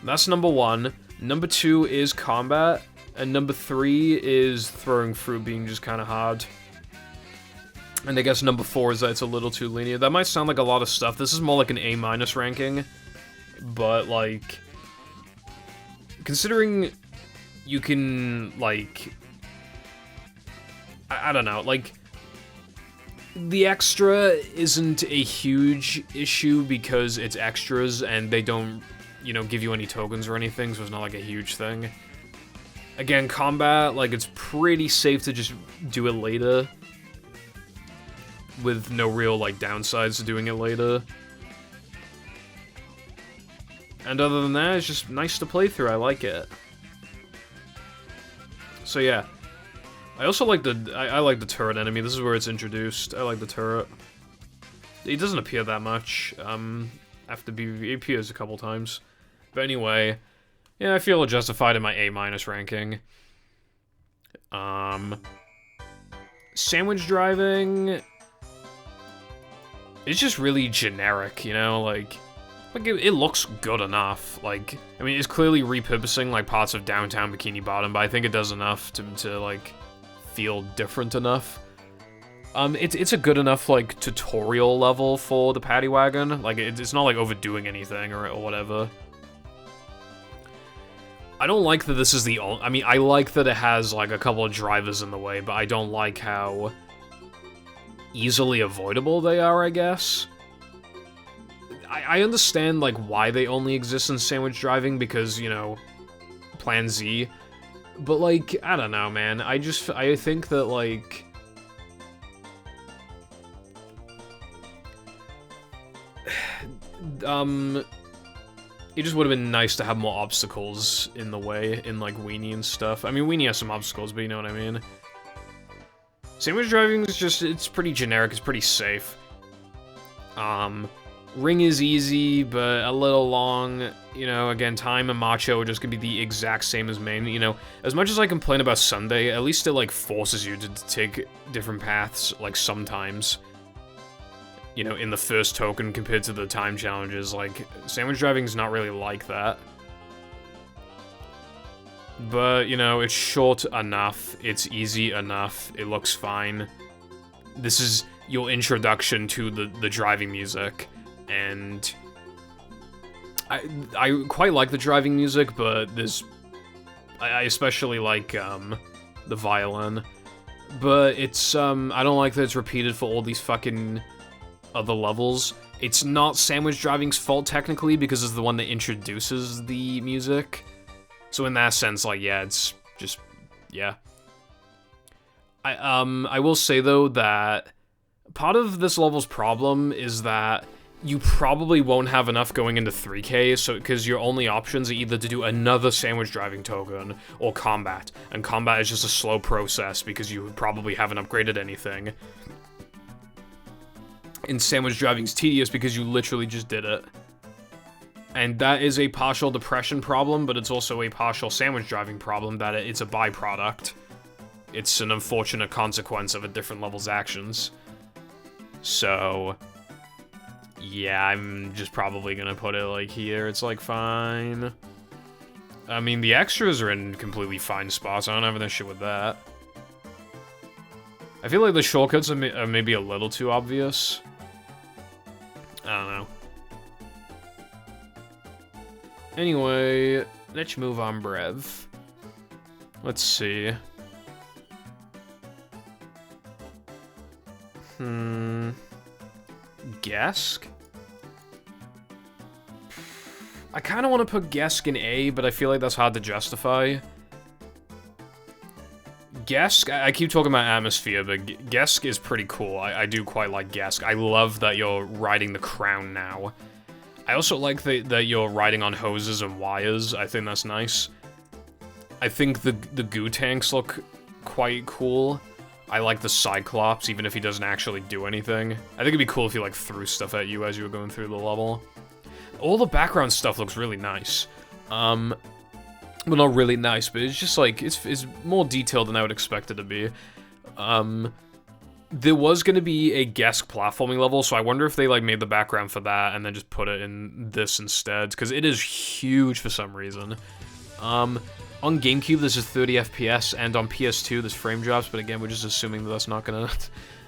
That's number 1. Number 2 is combat. And number 3 is throwing fruit being just kind of hard. And I guess number 4 is that it's a little too linear. That might sound like a lot of stuff. This is more like an A- ranking. But, like... Considering you can, like... I don't know, like... The extra isn't a huge issue because it's extras and they don't, you know, give you any tokens or anything, so it's not like a huge thing. Again, combat, like, it's pretty safe to just do it later. With no real, like, downsides to doing it later. And other than that, it's just nice to play through, I like it. So yeah. I also like the, I like the turret enemy, this is where it's introduced, I like the turret. He doesn't appear that much, after BBB, he appears a couple times. But anyway, yeah, I feel justified in my A- ranking. Sandwich driving... It's just really generic, you know, like it looks good enough, like, I mean, it's clearly repurposing, like, parts of downtown Bikini Bottom, but I think it does enough to like, feel different enough. It's a good enough, like, tutorial level for the paddy wagon. Like, it's not, like, overdoing anything or whatever. I don't like that this is the only... I mean, I like that it has, like, a couple of drivers in the way, but I don't like how easily avoidable they are, I guess. I understand, like, why they only exist in sandwich driving, because, you know, Plan Z. But, like, I don't know, man. I think that, like... It just would have been nice to have more obstacles in the way, in, like, Weenie and stuff. I mean, Weenie has some obstacles, but you know what I mean. Sandwich driving is just, it's pretty generic, it's pretty safe. Ring is easy, but a little long. You know, again, Time and Macho are just gonna be the exact same as main. You know, as much as I complain about Sunday, at least it, like, forces you to take different paths, like, sometimes. You know, in the first token compared to the time challenges. Like, sandwich driving's not really like that. But, you know, it's short enough, it's easy enough, it looks fine. This is your introduction to the driving music, and I quite like the driving music, but I especially like, the violin. But it's, I don't like that it's repeated for all these fucking other levels. It's not Sandwich Driving's fault, technically, because it's the one that introduces the music. So in that sense, like, yeah, it's just, yeah. I will say, though, that part of this level's problem is that you probably won't have enough going into 3K, so because your only options are either to do another sandwich driving token or combat, and combat is just a slow process because you probably haven't upgraded anything. And sandwich driving's tedious because you literally just did it. And that is a partial depression problem, but it's also a partial sandwich driving problem that it's a byproduct. it's an unfortunate consequence of a different level's actions. So, yeah, I'm just probably gonna put it, like, here. It's, like, fine. I mean, the extras are in completely fine spots. I don't have an issue with that. I feel like the shortcuts are maybe a little too obvious. I don't know. Anyway, let's move on, bruv. Let's see. Gesk? I kind of want to put Gesk in A, but I feel like that's hard to justify. Gesk, I keep talking about atmosphere, but Gesk is pretty cool. I do quite like Gesk. I love that you're riding the crown now. I also like that you're riding on hoses and wires. I think that's nice. I think the goo tanks look quite cool. I like the Cyclops, even if he doesn't actually do anything. I think it'd be cool if he, like, threw stuff at you as you were going through the level. All the background stuff looks really nice. Well, not really nice, but it's just, like, it's more detailed than I would expect it to be. There was going to be a Gesk platforming level, so I wonder if they, like, made the background for that and then just put it in this instead, because it is huge for some reason. On GameCube, this is 30 FPS, and on PS2, there's frame drops, but again, we're just assuming that that's not gonna...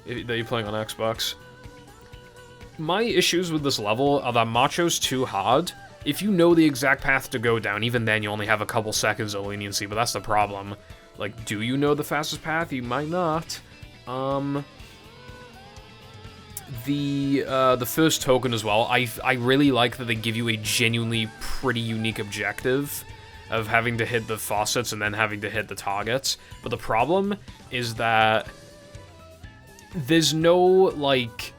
that you're playing on Xbox. My issues with this level are that Macho's too hard. If you know the exact path to go down, even then you only have a couple seconds of leniency, but that's the problem. Like, do you know the fastest path? You might not. The first token as well, I really like that they give you a genuinely pretty unique objective of having to hit the faucets and then having to hit the targets. But the problem is that there's no, like...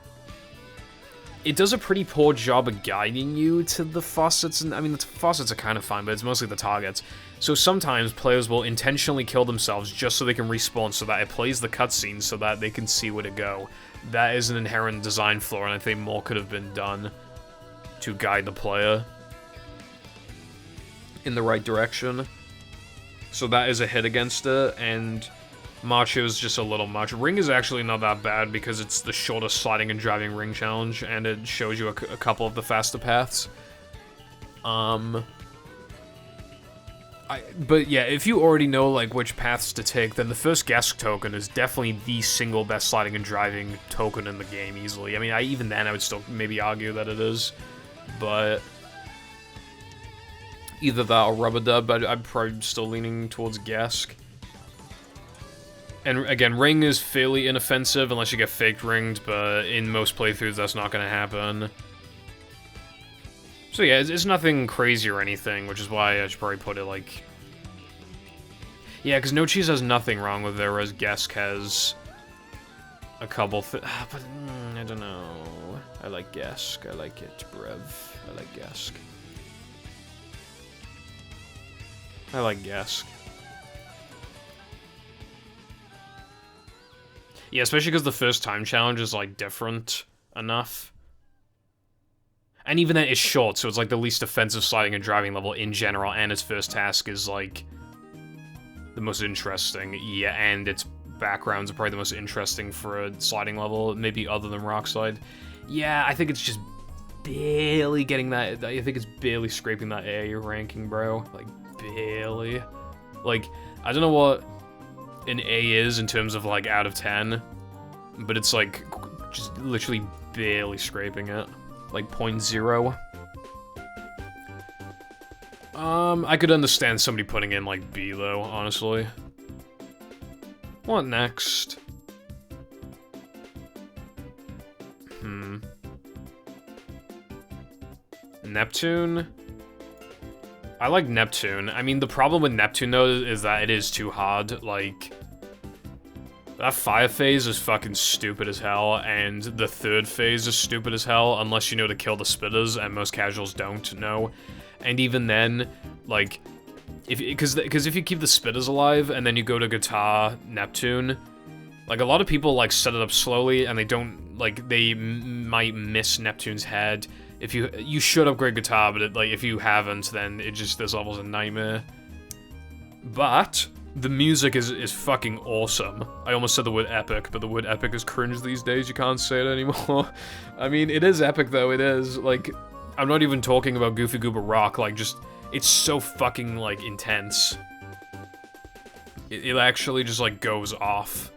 It does a pretty poor job of guiding you to the faucets, and I mean, the faucets are kind of fine, but it's mostly the targets. So sometimes players will intentionally kill themselves just so they can respawn, so that it plays the cutscene so that they can see where to go. That is an inherent design flaw, and I think more could have been done to guide the player in the right direction. So that is a hit against it, and Macho's just a little much. Ring is actually not that bad because it's the shortest sliding and driving ring challenge, and it shows you a couple of the faster paths. But yeah, if you already know, like, which paths to take, then the first Gesk token is definitely the single best sliding and driving token in the game, easily. I mean, even then, I would still maybe argue that it is, but... Either that or Rubber Dub, but I'm probably still leaning towards Gesk. And again, Ring is fairly inoffensive unless you get faked ringed, but in most playthroughs that's not going to happen. So yeah, it's nothing crazy or anything, which is why I should probably put it like... Yeah, because No Cheese has nothing wrong with it, whereas Gesk has a couple but I don't know. I like Gesk. I like it, bruv. I like Gesk. I like Gesk. Yeah, especially because the first time challenge is, like, different enough. And even then, it's short, so it's, like, the least offensive sliding and driving level in general, and its first task is, like, the most interesting. Yeah, and its backgrounds are probably the most interesting for a sliding level, maybe other than Rockslide. Yeah, I think it's just barely getting that... I think it's barely scraping that A ranking, bro. Like, barely. Like, I don't know what an A is in terms of, like, out of 10, but it's, like, just literally barely scraping it. Like, 0.0. I could understand somebody putting in, like, B, though, honestly. What next? Neptune? I like Neptune. I mean, the problem with Neptune, though, is that it is too hard. Like, that fire phase is fucking stupid as hell, and the third phase is stupid as hell, unless you know to kill the spitters, and most casuals don't know. And even then, like, because if you keep the spitters alive, and then you go to Guitar Neptune, like, a lot of people, like, set it up slowly, and they don't, like, they might miss Neptune's head. If you should upgrade Guitar, but, like, if you haven't, then it just, this level's a nightmare. But The music is fucking awesome. I almost said the word epic, but the word epic is cringe these days, you can't say it anymore. I mean, it is epic though, it is. Like, I'm not even talking about Goofy Goober Rock, like, just, it's so fucking, like, intense. It actually just, like, goes off.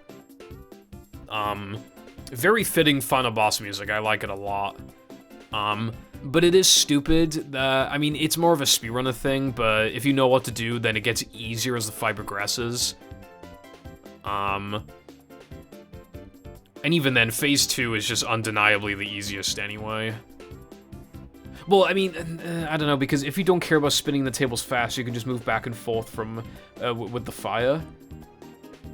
Very fitting final boss music, I like it a lot. But it is stupid. I mean, it's more of a speedrunner thing, but if you know what to do, then it gets easier as the fight progresses. And even then, Phase 2 is just undeniably the easiest anyway. Well, I mean, I don't know, because if you don't care about spinning the tables fast, you can just move back and forth from, with the fire.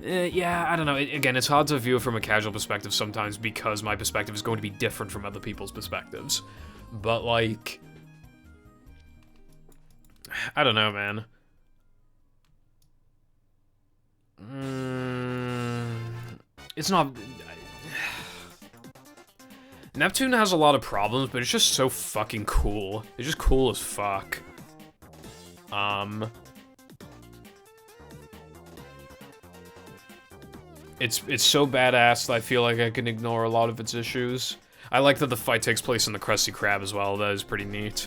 Yeah, I don't know. Again, it's hard to view it from a casual perspective sometimes because my perspective is going to be different from other people's perspectives. But, like... I don't know, man. It's not... Neptune has a lot of problems, but it's just so fucking cool. It's just cool as fuck. It's so badass that I feel like I can ignore a lot of its issues. I like that the fight takes place in the Krusty Krab as well, that is pretty neat.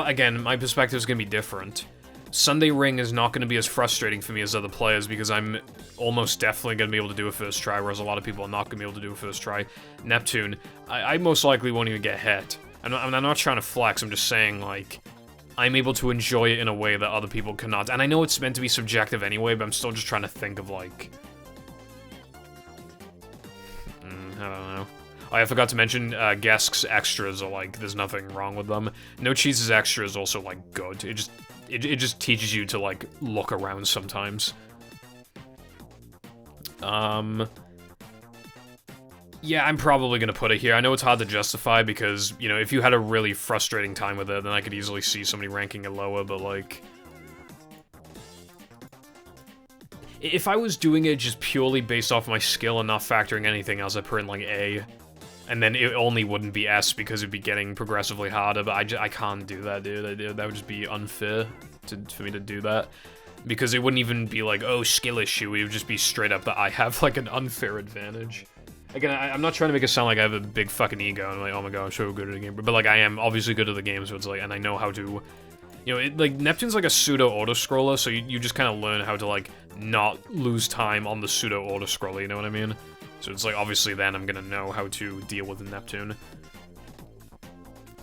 Again, my perspective is gonna be different. Sunday Ring is not gonna be as frustrating for me as other players because I'm almost definitely gonna be able to do a first try, whereas a lot of people are not gonna be able to do a first try. Neptune, I most likely won't even get hit. I'm not trying to flex, I'm just saying, like, I'm able to enjoy it in a way that other people cannot. And I know it's meant to be subjective anyway, but I'm still just trying to think of, like... I don't know. Oh, I forgot to mention, Gesk's extras are, like, there's nothing wrong with them. No Cheese's extra is also, like, good. It just teaches you to, like, look around sometimes. Yeah, I'm probably gonna put it here. I know it's hard to justify because, you know, if you had a really frustrating time with it, then I could easily see somebody ranking it lower, but, like... If I was doing it just purely based off my skill and not factoring anything else, I'd put in, like, A. And then it only wouldn't be S because it'd be getting progressively harder, but I can't do that, dude. That would just be unfair for me to do that. Because it wouldn't even be like, oh, skill issue, it would just be straight up that I have, like, an unfair advantage. Again, I'm not trying to make it sound like I have a big fucking ego and like, oh my god, I'm so good at the game. But like, I am obviously good at the game, so it's like, and I know how to... You know, like, Neptune's like a pseudo-auto-scroller, so you just kind of learn how to, like, not lose time on the pseudo-auto-scroller, you know what I mean? So it's like, obviously then I'm gonna know how to deal with Neptune.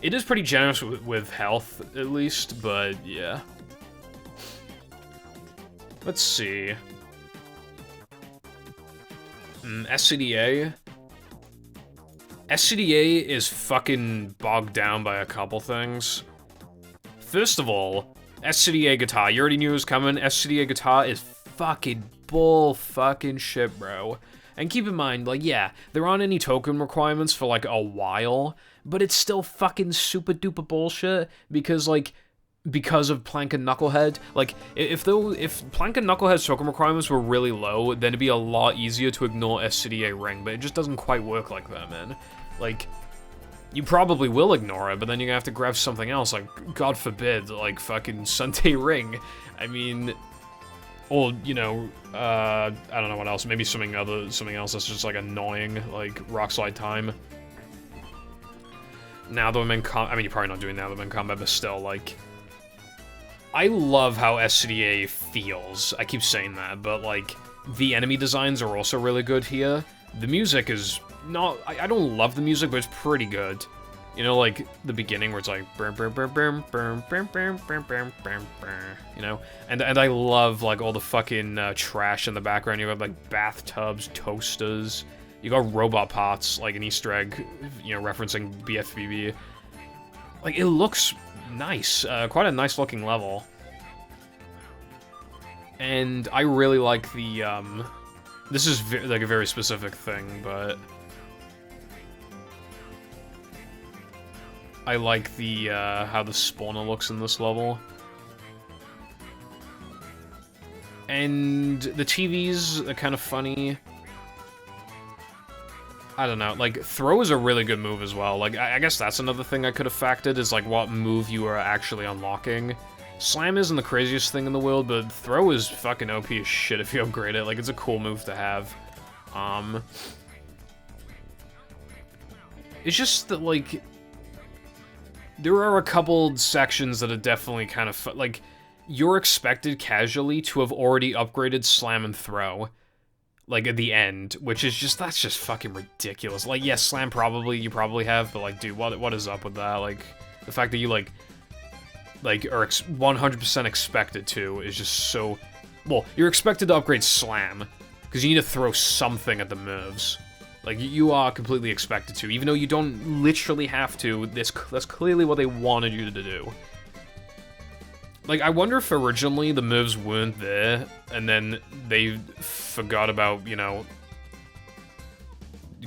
It is pretty generous with health, at least, but yeah. Let's see. SCDA. SCDA is fucking bogged down by a couple things. First of all, SCDA guitar. You already knew it was coming. SCDA guitar is fucking bull fucking shit, bro. And keep in mind, like, yeah, there aren't any token requirements for, like, a while, but it's still fucking super duper bullshit because, like, because of Plank and Knucklehead. Like, if Plank and Knucklehead's token requirements were really low, then it'd be a lot easier to ignore SCDA Ring, but it just doesn't quite work like that, man. Like, you probably will ignore it, but then you're gonna have to grab something else, like, God forbid, like, fucking Sunday Ring. I mean, or, you know, I don't know what else, maybe something else that's just, like, annoying, like, Rock Slide Time. Now that I'm in I mean, you're probably not doing Now that I'm in combat, but still, like... I love how SCDA feels. I keep saying that, but, like, the enemy designs are also really good here. The music is not... I don't love the music, but it's pretty good. You know, like, the beginning where it's like... You know? And I love, like, all the fucking trash in the background. You got, like, bathtubs, toasters. You got robot pots, like an Easter egg, you know, referencing BFBB. Like, it looks... nice, quite a nice looking level. And I really like the, this is like a very specific thing, but... I like the, how the spawner looks in this level. And the TVs are kind of funny. I don't know, like, throw is a really good move as well. Like, I guess that's another thing I could have factored, is, like, what move you are actually unlocking. Slam isn't the craziest thing in the world, but throw is fucking OP as shit if you upgrade it. Like, it's a cool move to have. It's just that, like, there are a couple sections that are definitely kind of, like, you're expected casually to have already upgraded slam and throw. Like, at the end, which is just, that's just fucking ridiculous. Like, yes, slam you probably have, but, like, dude, what is up with that? Like, the fact that you, like are 100% expected to is just so... Well, you're expected to upgrade slam, because you need to throw something at the moves. Like, you are completely expected to, even though you don't literally have to. That's clearly what they wanted you to do. Like, I wonder if originally the moves weren't there, and then they forgot about, you know,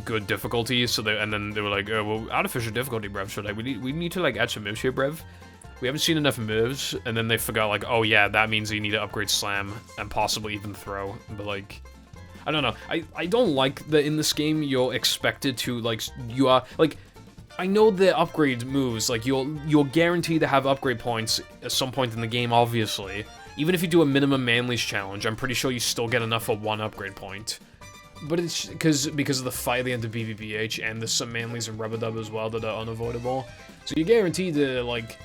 good difficulty, so and then they were like, oh, well, artificial difficulty, bruv, so, like, we need to, like, add some moves here, bruv. We haven't seen enough moves, and then they forgot, like, oh, yeah, that means you need to upgrade slam, and possibly even throw, but, like... I don't know, I don't like that in this game you're expected to, like, you are, like, I know the upgrade moves, like, you're guaranteed to have upgrade points at some point in the game, obviously. Even if you do a minimum manlies challenge, I'm pretty sure you still get enough for one upgrade point. But it's because of the fight at the end of BBBH, and there's some manlies and rubber dub as well that are unavoidable. So you're guaranteed to, like,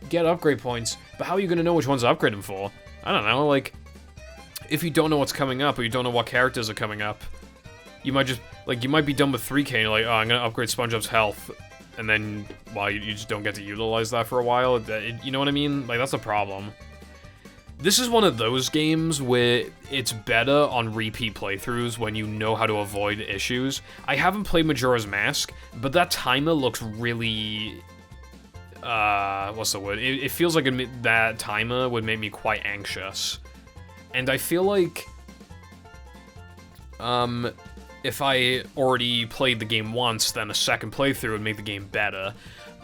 get upgrade points, but how are you gonna know which ones to upgrade them for? I don't know, like... If you don't know what's coming up, or you don't know what characters are coming up, you might just, like, you might be done with 3k, and you're like, oh, I'm gonna upgrade SpongeBob's health, and then, well, you just don't get to utilize that for a while, you know what I mean? Like, that's a problem. This is one of those games where it's better on repeat playthroughs when you know how to avoid issues. I haven't played Majora's Mask, but that timer looks really... what's the word? It feels like that timer would make me quite anxious. And I feel like, if I already played the game once, then a second playthrough would make the game better.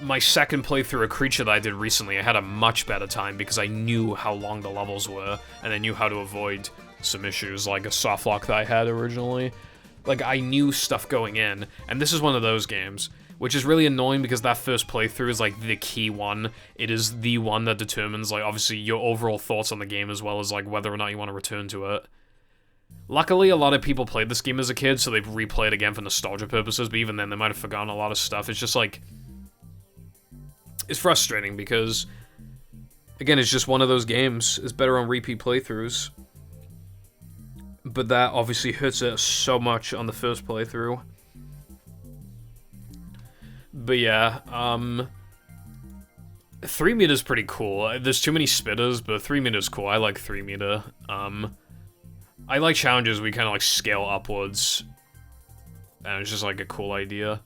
My second playthrough of Creature that I did recently, I had a much better time because I knew how long the levels were, and I knew how to avoid some issues, like a softlock that I had originally. Like, I knew stuff going in, and this is one of those games. Which is really annoying because that first playthrough is, like, the key one. It is the one that determines, like, obviously your overall thoughts on the game as well as, like, whether or not you want to return to it. Luckily, a lot of people played this game as a kid, so they've replayed again for nostalgia purposes, but even then, they might have forgotten a lot of stuff. It's just, like... It's frustrating because, again, it's just one of those games. It's better on repeat playthroughs. But that obviously hurts it so much on the first playthrough. But yeah, 3 meter's pretty cool. There's too many spitters, but 3 meter's cool. I like 3 meter. I like challenges where you kind of like scale upwards. And it's just like a cool idea.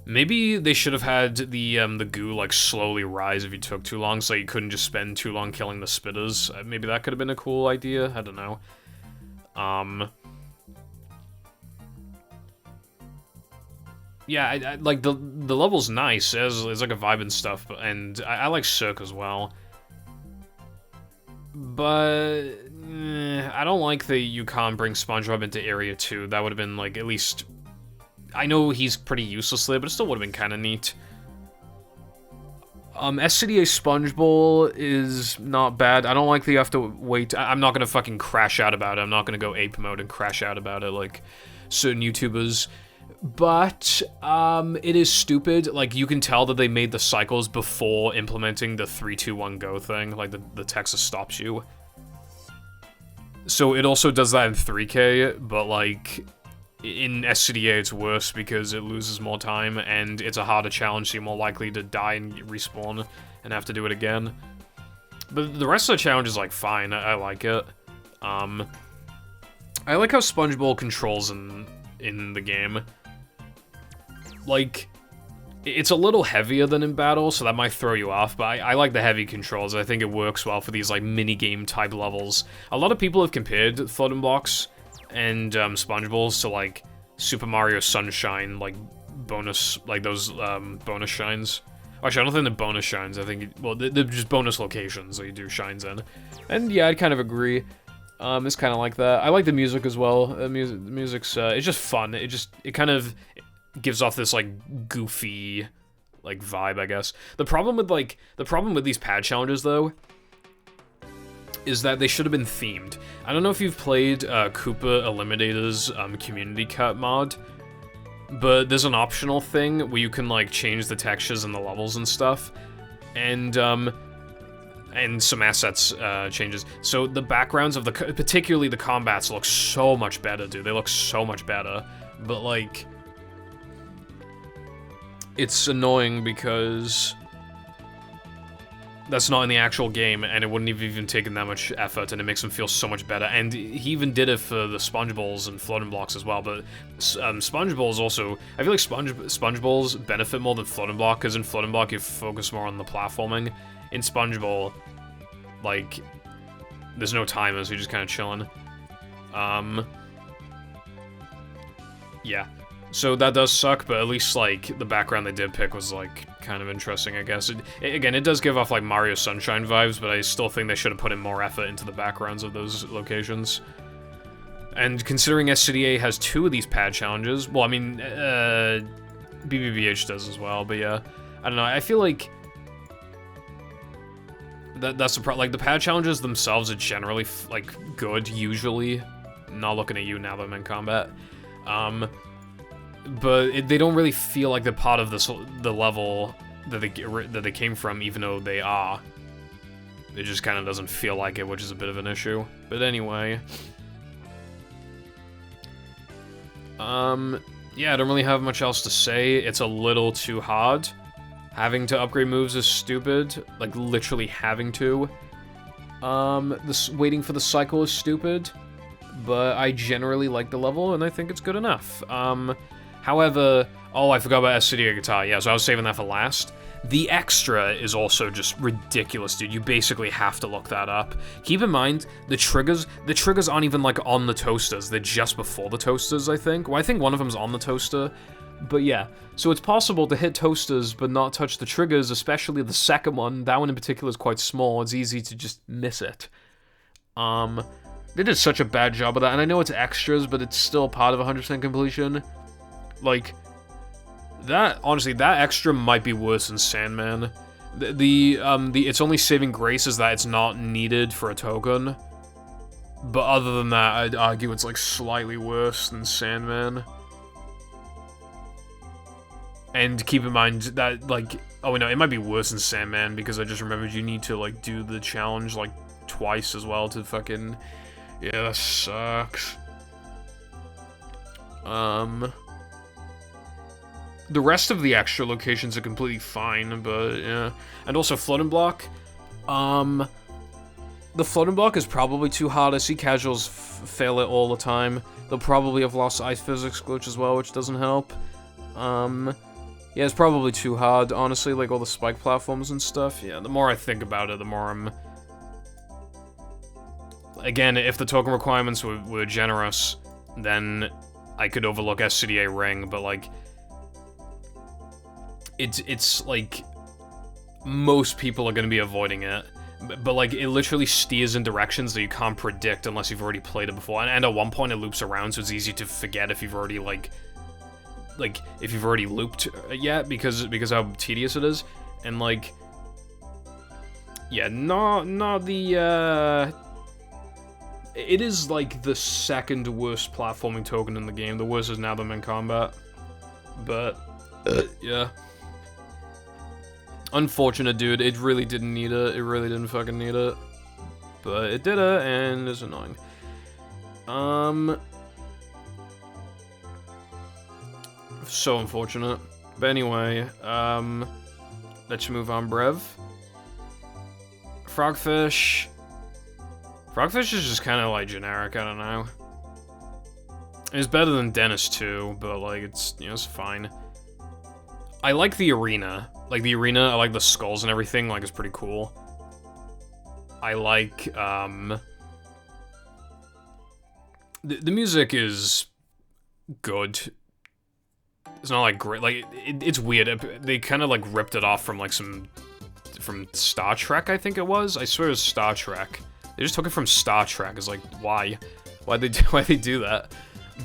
Maybe they should have had the goo like slowly rise if you took too long, so you couldn't just spend too long killing the spitters. Maybe that could have been a cool idea. I don't know. Yeah, I like the level's nice. It's like a vibe and stuff, and I like Cirque as well. But I don't like that you can't bring SpongeBob into Area 2. That would have been like at least. I know he's pretty useless there, but it still would have been kind of neat. SCDA Sponge Bowl is not bad. I don't like that you have to wait. I'm not gonna fucking crash out about it. I'm not gonna go ape mode and crash out about it like certain YouTubers. But, it is stupid. Like, you can tell that they made the cycles before implementing the 3, 2, 1, go thing. Like, the Texas stops you. So it also does that in 3K, but, like, in SCDA it's worse because it loses more time, and it's a harder challenge, so you're more likely to die and respawn and have to do it again. But the rest of the challenge is, like, fine. I like it. I like how Sponge Bowl controls in the game. Like, it's a little heavier than in battle, so that might throw you off, but I like the heavy controls. I think it works well for these, like, mini-game type levels. A lot of people have compared Floating Blocks and Sponge Bowls to, like, Super Mario Sunshine, like, bonus, like, those bonus shines. Actually, I don't think they're bonus shines. I think, well, they're just bonus locations that you do shines in. And, yeah, I'd kind of agree. It's kind of like that. I like the music as well. The music's it's just fun. It kind of gives off this like goofy like vibe, I guess. The problem with these pad challenges though is that they should have been themed. I don't know if you've played Koopa Eliminator's community cut mod, but there's an optional thing where you can like change the textures and the levels and stuff, and some assets changes. So the backgrounds of particularly the combats look so much better, dude. They look so much better, but like, it's annoying because that's not in the actual game, and it wouldn't have even taken that much effort, and it makes them feel so much better. And he even did it for the sponge balls and floating blocks as well, but sponge balls also, I feel like sponge balls benefit more than floating block, because in floating block you focus more on the platforming. In sponge ball, like, there's no timers, you're just kind of chilling. Yeah. So that does suck, but at least, like, the background they did pick was, like, kind of interesting, I guess. Again, it does give off, like, Mario Sunshine vibes, but I still think they should have put in more effort into the backgrounds of those locations. And considering SCDA has 2 of these pad challenges, well, I mean, BBBH does as well, but yeah. I don't know, I feel like that's the problem. Like, the pad challenges themselves are generally, like, good, usually. Not looking at you now that I'm in combat. But they don't really feel like they're part of the level that they came from, even though they are. It just kind of doesn't feel like it, which is a bit of an issue. But anyway. Yeah, I don't really have much else to say. It's a little too hard. Having to upgrade moves is stupid. Like, literally having to. This waiting for the cycle is stupid. But I generally like the level, and I think it's good enough. However, oh, I forgot about SCDA guitar. Yeah, so I was saving that for last. The extra is also just ridiculous, dude. You basically have to look that up. Keep in mind, the triggers aren't even, like, on the toasters. They're just before the toasters, I think. Well, I think one of them's on the toaster. But yeah, so it's possible to hit toasters but not touch the triggers, especially the second one. That one in particular is quite small. It's easy to just miss it. They did such a bad job of that, and I know it's extras, but it's still part of 100% completion. Like, that, honestly, that extra might be worse than Sandman. The its only saving grace is that it's not needed for a token. But other than that, I'd argue it's, like, slightly worse than Sandman. And keep in mind that, like, oh no, it might be worse than Sandman, because I just remembered you need to, like, do the challenge, like, twice as well to fucking... Yeah, that sucks. The rest of the extra locations are completely fine, but yeah. And also floating block. The floating block is probably too hard. I see casuals fail it all the time. They'll probably have lost ice physics glitch as well, which doesn't help. Yeah, it's probably too hard, honestly, like all the spike platforms and stuff. Yeah, the more I think about it, the more I'm... Again, if the token requirements were generous, then I could overlook SCDA Ring, but, like... It's like... Most people are gonna be avoiding it. But, like, it literally steers in directions that you can't predict unless you've already played it before. And at one point it loops around, so it's easy to forget if you've already, like, if you've already looped yet, because how tedious it is. And, like... Yeah, not the, It is, like, the second worst platforming token in the game. The worst is now the main combat. But, yeah. Unfortunate, dude. It really didn't need it. It really didn't fucking need it. But it did it, and it's annoying. So unfortunate. But anyway, let's move on, bruv. Frogfish. Frogfish is just kind of, like, generic, I don't know. It's better than Dennis, too, but, like, it's, you know, it's fine. I like the arena. Like, the arena, I like the skulls and everything, like, it's pretty cool. I like, the music is good. It's not, like, great. Like, it's weird. They kind of, like, ripped it off from, like, from Star Trek, I think it was. I swear it was Star Trek. They just took it from Star Trek. It's like, why? Why'd they do that?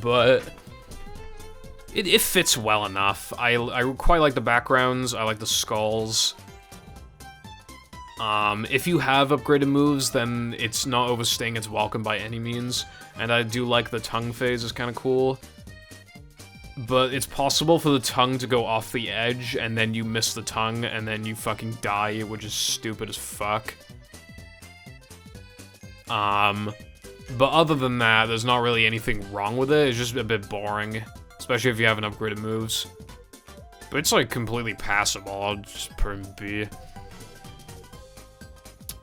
But it fits well enough. I quite like the backgrounds. I like the skulls. If you have upgraded moves, then it's not overstaying its welcome by any means. And I do like the tongue phase, is kind of cool. But it's possible for the tongue to go off the edge, and then you miss the tongue, and then you fucking die, which is stupid as fuck. But other than that, there's not really anything wrong with it. It's just a bit boring, especially if you haven't upgraded moves. But it's, like, completely passable. I'll just put in B.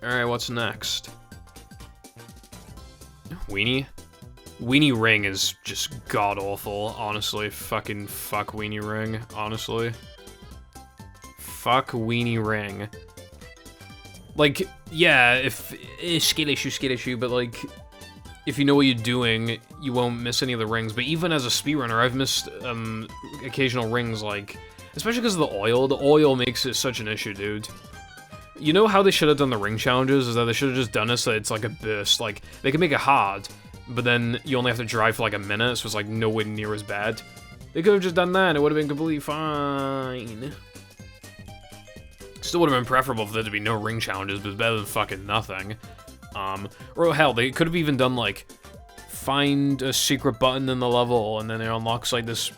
Alright, what's next? Weenie? Weenie Ring is just god-awful, honestly. Fucking fuck Weenie Ring, honestly. Fuck Weenie Ring. Like, yeah, skill issue, but, like, if you know what you're doing, you won't miss any of the rings. But even as a speedrunner, I've missed, occasional rings, like, especially because of the oil. The oil makes it such an issue, dude. You know how they should have done the ring challenges? Is that they should have just done it so it's like a burst. Like, they can make it hard, but then you only have to drive for like a minute, so it's like nowhere near as bad. They could have just done that, and it would have been completely fine. Still would have been preferable for there to be no ring challenges, but it's better than fucking nothing. Or hell, they could have even done like, find a secret button in the level, and then it unlocks like this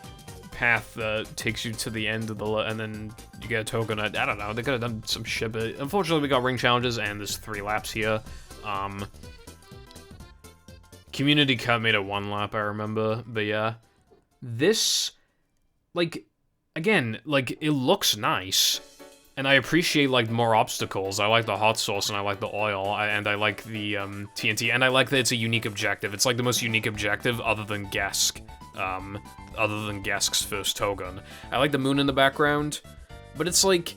path that takes you to the end of the and then you get a token. I don't know, they could have done some shit, but unfortunately we got ring challenges, and there's 3 laps here. Community Cup made it 1 lap, I remember, but yeah. This, like, again, like, it looks nice, and I appreciate, like, more obstacles. I like the hot sauce, and I like the oil, and I like the, TNT, and I like that it's a unique objective. It's, like, the most unique objective other than Gesk, other than Gesk's first token. I like the moon in the background, but it's, like,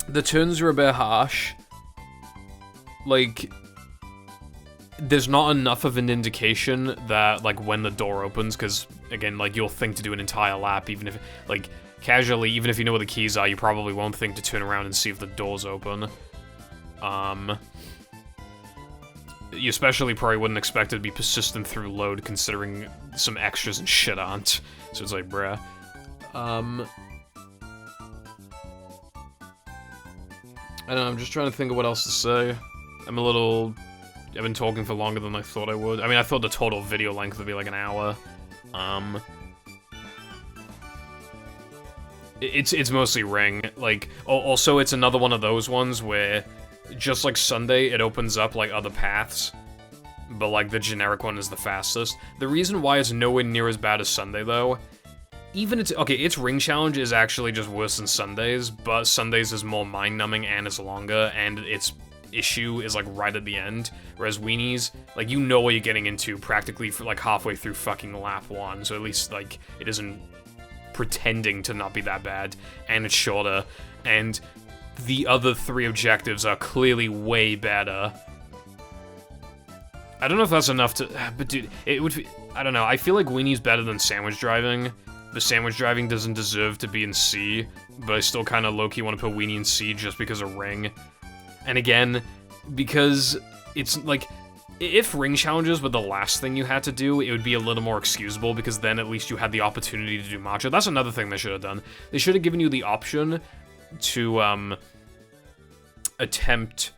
the turns are a bit harsh. Like, there's not enough of an indication that, like, when the door opens, because, again, like, you'll think to do an entire lap, even if, like, casually, even if you know where the keys are, you probably won't think to turn around and see if the door's open. You especially probably wouldn't expect it to be persistent through load, considering some extras and shit aren't. So it's like, bruh. I don't know, I'm just trying to think of what else to say. I've been talking for longer than I thought I would. I mean, I thought the total video length would be like an hour. It's mostly ring. Like, also it's another one of those ones where, just like Sunday, it opens up like other paths, but like the generic one is the fastest. The reason why it's nowhere near as bad as Sunday, though, its ring challenge is actually just worse than Sunday's, but Sunday's is more mind-numbing and it's longer, and its issue is like right at the end, whereas Weenie's, like, you know what you're getting into practically for like halfway through fucking lap 1, so at least like it isn't pretending to not be that bad, and it's shorter, and the other 3 objectives are clearly way better. I don't know if that's enough to, but dude, it would be, I don't know, I feel like Weenie's better than sandwich driving. The sandwich driving doesn't deserve to be in C, but I still kind of low-key want to put Weenie in C just because of ring. And again, because it's like, if ring challenges were the last thing you had to do, it would be a little more excusable, because then at least you had the opportunity to do Macho. That's another thing they should have done. They should have given you the option to, attempt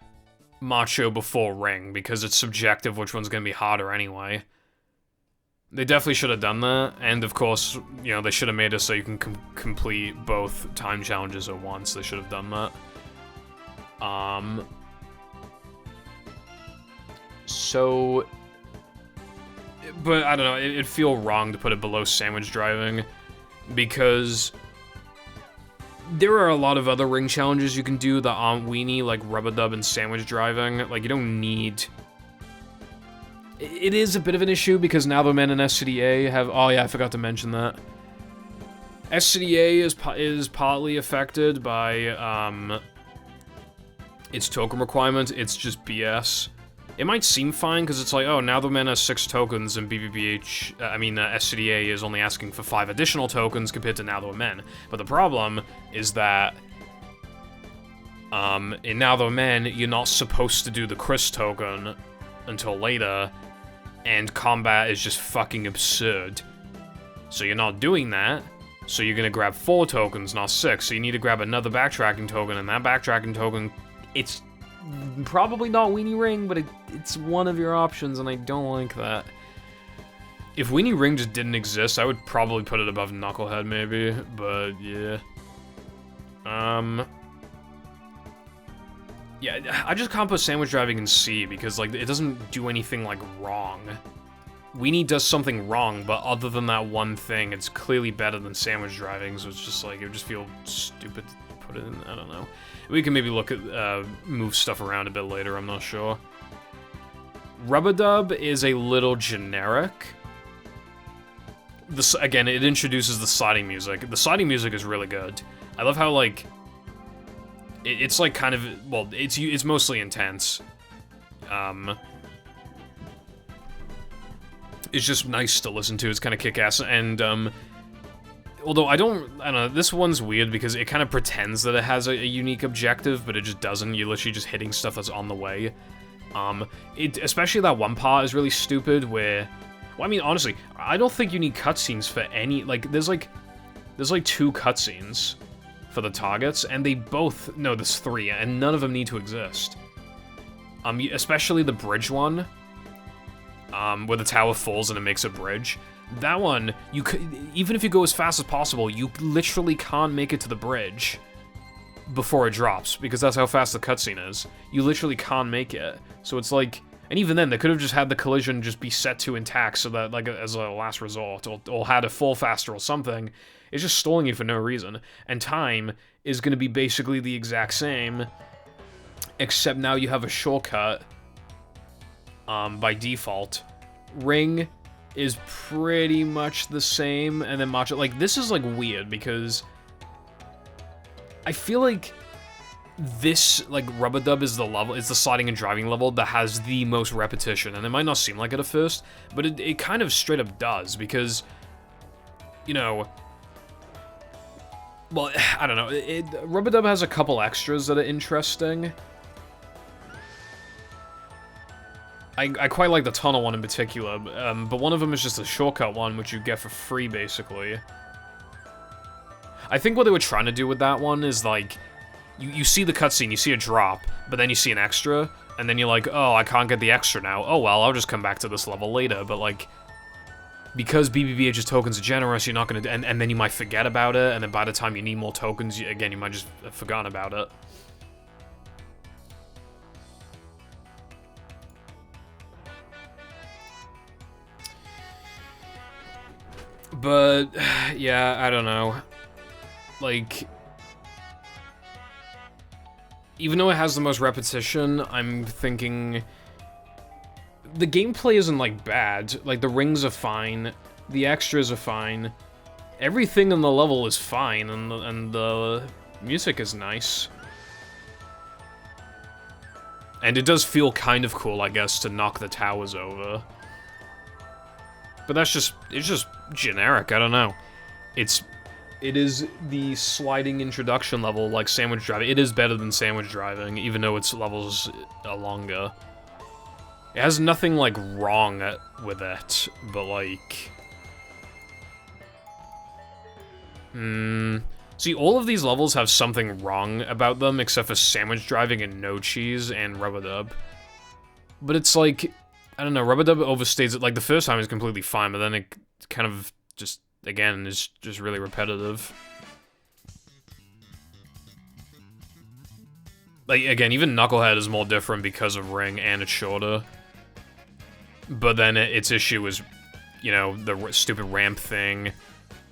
Macho before ring, because it's subjective which one's gonna be harder anyway. They definitely should have done that, and of course, you know, they should have made it so you can complete both time challenges at once. They should have done that. So, but I don't know, it'd feel wrong to put it below sandwich driving, because there are a lot of other ring challenges you can do that aren't Weenie, like Rubber Dub and sandwich driving. Like, you don't need... It is a bit of an issue, because now the men in SCDA have... Oh yeah, I forgot to mention that. SCDA is partly affected by, its token requirement. It's just BS. It might seem fine, because it's like, oh, now the men has 6 tokens, and SCDA is only asking for 5 additional tokens compared to now the men. But the problem is that In Now the Man, you're not supposed to do the Chris token until later, and combat is just fucking absurd. So you're not doing that, so you're gonna grab 4 tokens, not 6, so you need to grab another backtracking token, and that backtracking token, it's probably not Weenie Ring, but it's one of your options, and I don't like that. If Weenie Ring just didn't exist, I would probably put it above Knucklehead, maybe, but yeah. Yeah, I just can't put sandwich driving in C, because, like, it doesn't do anything, like, wrong. Weenie does something wrong, but other than that one thing, it's clearly better than sandwich driving, so it's just, like, it would just feel stupid to put it in, I don't know. We can maybe look at, move stuff around a bit later, I'm not sure. Rub-a-dub is a little generic. Again, it introduces the sliding music. The sliding music is really good. I love how, like, it's like kind of, well, it's mostly intense. It's just nice to listen to. It's kind of kick-ass, and although I don't know, this one's weird because it kind of pretends that it has a unique objective, but it just doesn't. You're literally just hitting stuff that's on the way. Especially that one part is really stupid where, well, I mean, honestly, I don't think you need cutscenes for any, like, there's like 2 cutscenes for the targets, and they both, no, there's 3, and none of them need to exist. Especially the bridge one, where the tower falls and it makes a bridge. That one, you could, even if you go as fast as possible, you literally can't make it to the bridge before it drops, because that's how fast the cutscene is. You literally can't make it. So it's like, and even then, they could have just had the collision just be set to intact so that, like, as a last resort, or had a fall faster or something. It's just stalling you for no reason. And time is going to be basically the exact same, except now you have a shortcut by default. Ring is pretty much the same, and then matcha, like, this is, like, weird, because I feel like this, like, Rub-a-dub is the level, it's the sliding and driving level that has the most repetition, and it might not seem like it at first, but it kind of straight up does, because, you know, well, I don't know, Rub-a-dub has a couple extras that are interesting. I quite like the tunnel one in particular, but one of them is just a shortcut one, which you get for free, basically. I think what they were trying to do with that one is, like, you see the cutscene, you see a drop, but then you see an extra, and then you're like, oh, I can't get the extra now. Oh, well, I'll just come back to this level later, but, like, because BBBH's tokens are generous, you're not gonna, and then you might forget about it, and then by the time you need more tokens, again, you might just have forgotten about it. But, yeah, I don't know. Like, even though it has the most repetition, I'm thinking the gameplay isn't, like, bad. Like, the rings are fine, the extras are fine, everything in the level is fine, and the music is nice. And it does feel kind of cool, I guess, to knock the towers over. But that's just, it's just generic, I don't know. It is the sliding introduction level, like sandwich driving. It is better than sandwich driving, even though its levels are longer. It has nothing, like, wrong with it, but, like... See, all of these levels have something wrong about them, except for sandwich driving and no cheese and Rub-a-dub. But it's like... I don't know, Rub-a-dub overstays it. Like, the first time is completely fine, but then it kind of just, again, is just really repetitive. Like, again, even Knucklehead is more different because of Ring, and it's shorter. But then its issue is, you know, the stupid ramp thing.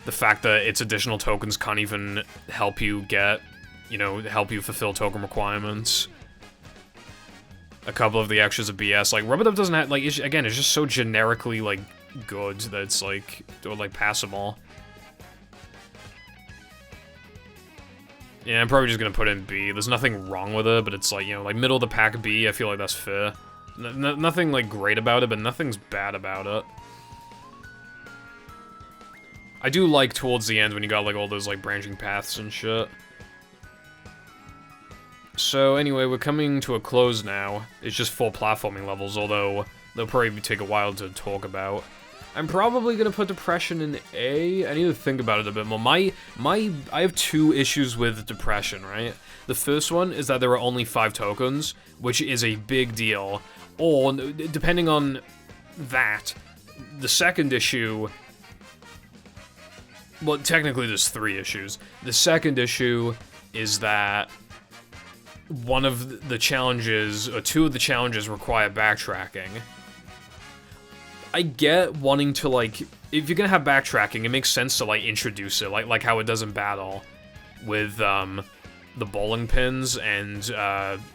The fact that its additional tokens can't even help you get, you know, help you fulfill token requirements. A couple of the extras of BS. Like, Rub-a-dub doesn't have, like, again, it's just so generically, like, good that it's, like, or, like, passable. Yeah, I'm probably just gonna put in B. There's nothing wrong with it, but it's, like, you know, like, middle of the pack B, I feel like that's fair. Nothing, like, great about it, but nothing's bad about it. I do like towards the end when you got, like, all those, like, branching paths and shit. So anyway, we're coming to a close now. It's just 4 platforming levels, although they'll probably take a while to talk about. I'm probably gonna put Depression in A. I need to think about it a bit more. I have 2 issues with Depression, right? The first one is that there are only 5 tokens, which is a big deal. Or, depending on that, the second issue... Well, technically there's 3 issues. The second issue is that one of the challenges, or 2 of the challenges require backtracking. I get wanting to, like, if you're gonna have backtracking, it makes sense to, like, introduce it, like how it does in Battle, with, the bowling pins, and,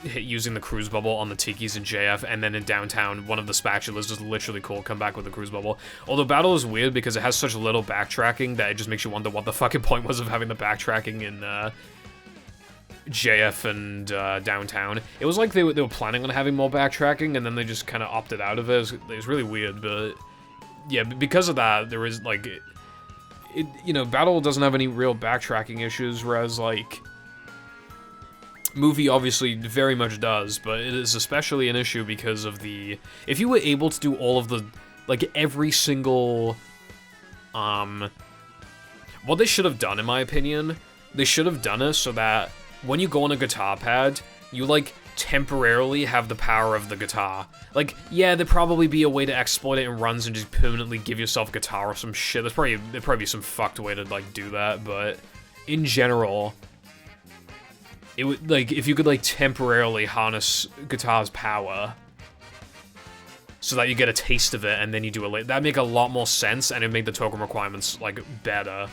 using the cruise bubble on the Tikis in JF, and then in Downtown, one of the spatulas just literally cool, come back with the cruise bubble. Although Battle is weird because it has such little backtracking that it just makes you wonder what the fucking point was of having the backtracking in, JF and Downtown. It was like they were planning on having more backtracking, and then they just kind of opted out of it. It was really weird, but yeah, because of that, there is like, you know, Battle doesn't have any real backtracking issues, whereas like Movie obviously very much does, but it is especially an issue because of the, if you were able to do all of the, like every single, what they should have done, in my opinion, they should have done it so that when you go on a guitar pad, you, like, temporarily have the power of the guitar. Like, yeah, there'd probably be a way to exploit it in runs and just permanently give yourself a guitar or some shit. There'd probably be some fucked way to, like, do that, but in general, it would, like, if you could, like, temporarily harness guitar's power so that you get a taste of it and then you do it later, that'd make a lot more sense, and it'd make the token requirements, like, better.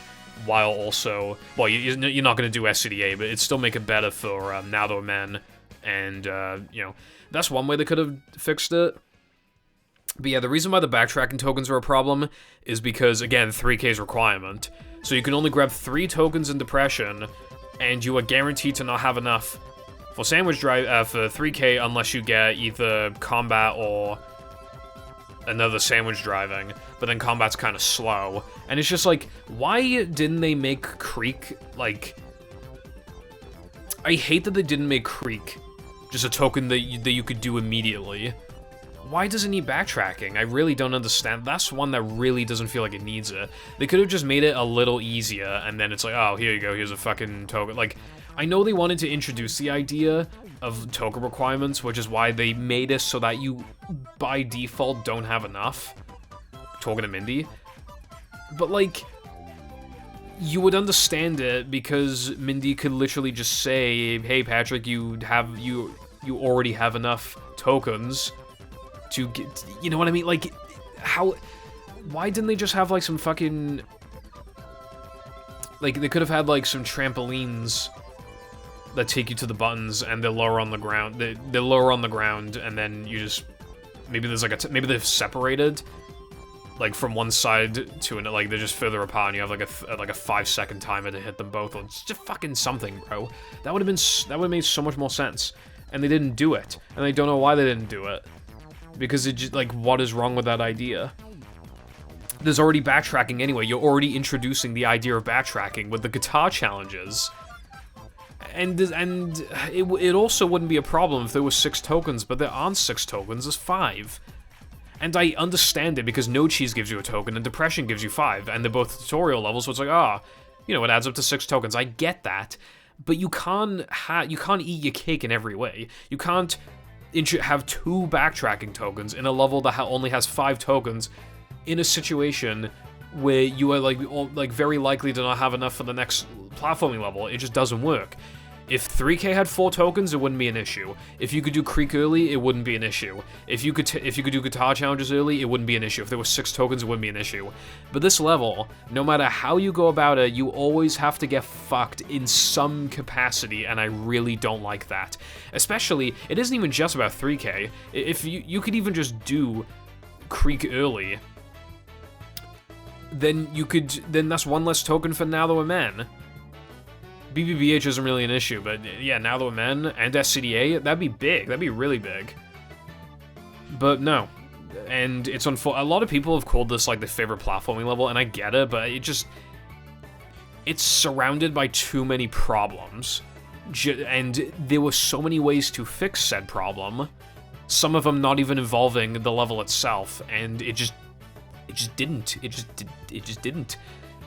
While also, well, you're not going to do SCDA, but it'd still make it better for Now That We're Men, and, you know, that's one way they could have fixed it. But yeah, the reason why the backtracking tokens are a problem is because, again, 3K's requirement. So you can only grab 3 tokens in Depression, and you are guaranteed to not have enough for Sandwich Drive, for 3K unless you get either Combat or another Sandwich Driving, but then Combat's kind of slow. And it's just like, why didn't they make Creek, like... I hate that they didn't make Creek just a token that you could do immediately. Why does it need backtracking? I really don't understand. That's one that really doesn't feel like it needs it. They could have just made it a little easier, and then it's like, oh, here you go, here's a fucking token. Like, I know they wanted to introduce the idea of token requirements, which is why they made it so that you, by default, don't have enough. Talking to Mindy. But, like, you would understand it because Mindy could literally just say, hey, Patrick, you already have enough tokens to get, you know what I mean? Like, why didn't they just have, like, some fucking, like, they could have had, like, some trampolines that take you to the buttons, and they're lower on the ground, they're lower on the ground, and then you just, maybe there's, like, maybe they've separated, like, from one side to another, like, they're just further apart, and you have, like, a 5-second timer to hit them both, or it's just fucking something, bro. That would have made so much more sense, and they didn't do it, and I don't know why they didn't do it, because it just, like, what is wrong with that idea? There's already backtracking anyway, you're already introducing the idea of backtracking with the guitar challenges, and it also wouldn't be a problem if there were 6 tokens, but there aren't 6 tokens, there's 5. And I understand it because No Cheese gives you a token and Depression gives you 5, and they're both tutorial levels, so it's like, you know, it adds up to 6 tokens. I get that, but you can't eat your cake in every way. You can't have 2 backtracking tokens in a level that only has 5 tokens in a situation where you are like very likely to not have enough for the next platforming level. It just doesn't work. If 3K had 4 tokens, it wouldn't be an issue. If you could do Creek early, it wouldn't be an issue. If you could do guitar challenges early, it wouldn't be an issue. If there were 6 tokens, it wouldn't be an issue. But this level, no matter how you go about it, you always have to get fucked in some capacity, and I really don't like that. Especially, it isn't even just about 3K. If you could even just do Creek early, then that's 1 less token for Now That We're Men. BBBH isn't really an issue, but yeah, Now That We're Men and SCDA, that'd be big. That'd be really big. But no. And it's a lot of people have called this like the favorite platforming level, and I get it, but it's surrounded by too many problems. And there were so many ways to fix said problem, some of them not even involving the level itself, and it just didn't. It just didn't.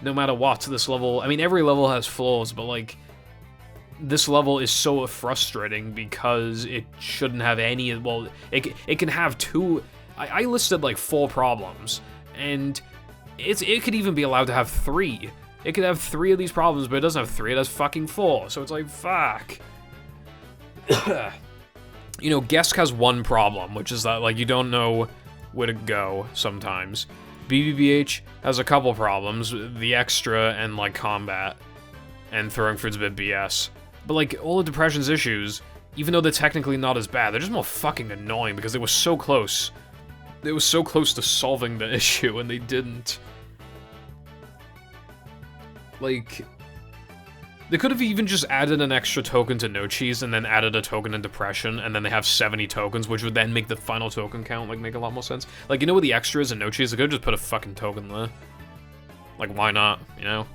No matter what, this level, I mean, every level has flaws, but, like, this level is so frustrating because it shouldn't have any, well, it can have two, I listed, like, 4 problems, and it could even be allowed to have 3. It could have 3 of these problems, but it doesn't have 3, it has fucking 4, so it's like, fuck. You know, Guest has 1 problem, which is that, like, you don't know where to go sometimes. BBBH has a couple problems, the extra and, like, combat, and throwing food's a bit BS. But, like, all of Depression's issues, even though they're technically not as bad, they're just more fucking annoying because they were so close. They were so close to solving the issue, and they didn't. Like, they could have even just added an extra token to No Cheese and then added a token in Depression, and then they have 70 tokens, which would then make the final token count, like, make a lot more sense. Like, you know what the extra is in No Cheese? They could have just put a fucking token there. Like, why not, you know?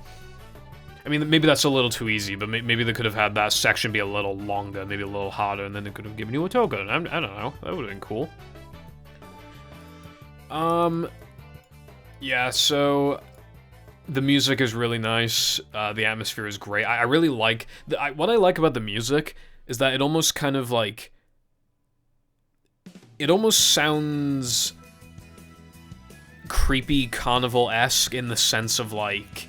I mean, maybe that's a little too easy, but maybe they could have had that section be a little longer, maybe a little harder, and then they could have given you a token. I don't know. That would have been cool. Yeah, so the music is really nice. The atmosphere is great. I really like... what I like about the music is that it almost kind of, like... It almost sounds creepy carnival-esque in the sense of, like...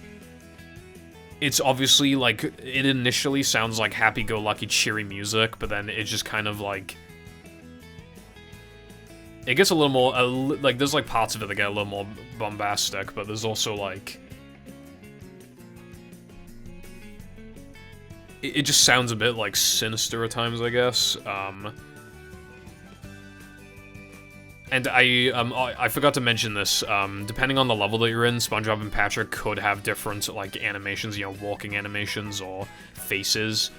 It's obviously, like, it initially sounds like happy-go-lucky, cheery music, but then it's just kind of, like... It gets a little more, like, there's, like, parts of it that get a little more bombastic, but there's also, like... It just sounds a bit, like, sinister at times, I guess. And I forgot to mention this, depending on the level that you're in, SpongeBob and Patrick could have different, like, animations, you know, walking animations or faces.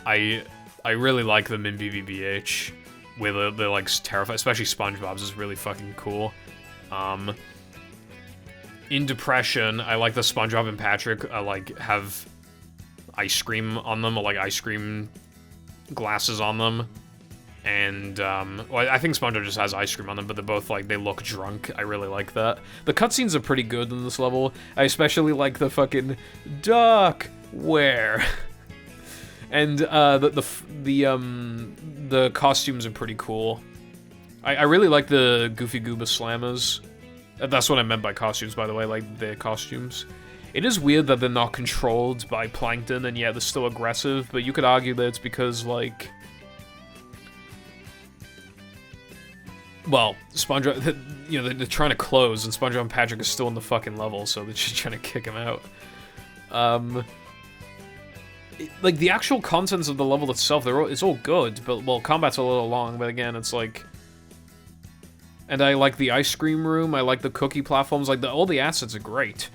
I really like them in BBBH, where they're like, terrified, especially SpongeBob's is really fucking cool. In Depression, I like the SpongeBob and Patrick, like, have ice cream on them, or, like, ice cream glasses on them. And, well, I think SpongeBob just has ice cream on them, but they're both, like, they look drunk. I really like that. The cutscenes are pretty good in this level. I especially like the fucking Duck Where. And, the costumes are pretty cool. I really like the Goofy Gooba Slammers. That's what I meant by costumes, by the way, like, their costumes. It is weird that they're not controlled by Plankton, and yeah, they're still aggressive, but you could argue that it's because, like... Well, SpongeBob, you know, they're trying to close, and SpongeBob and Patrick is still in the fucking level, so they're just trying to kick him out. Like, the actual contents of the level itself, it's all good, but, well, combat's a little long, but again, it's like... And I like the ice cream room, I like the cookie platforms, like, all the assets are great.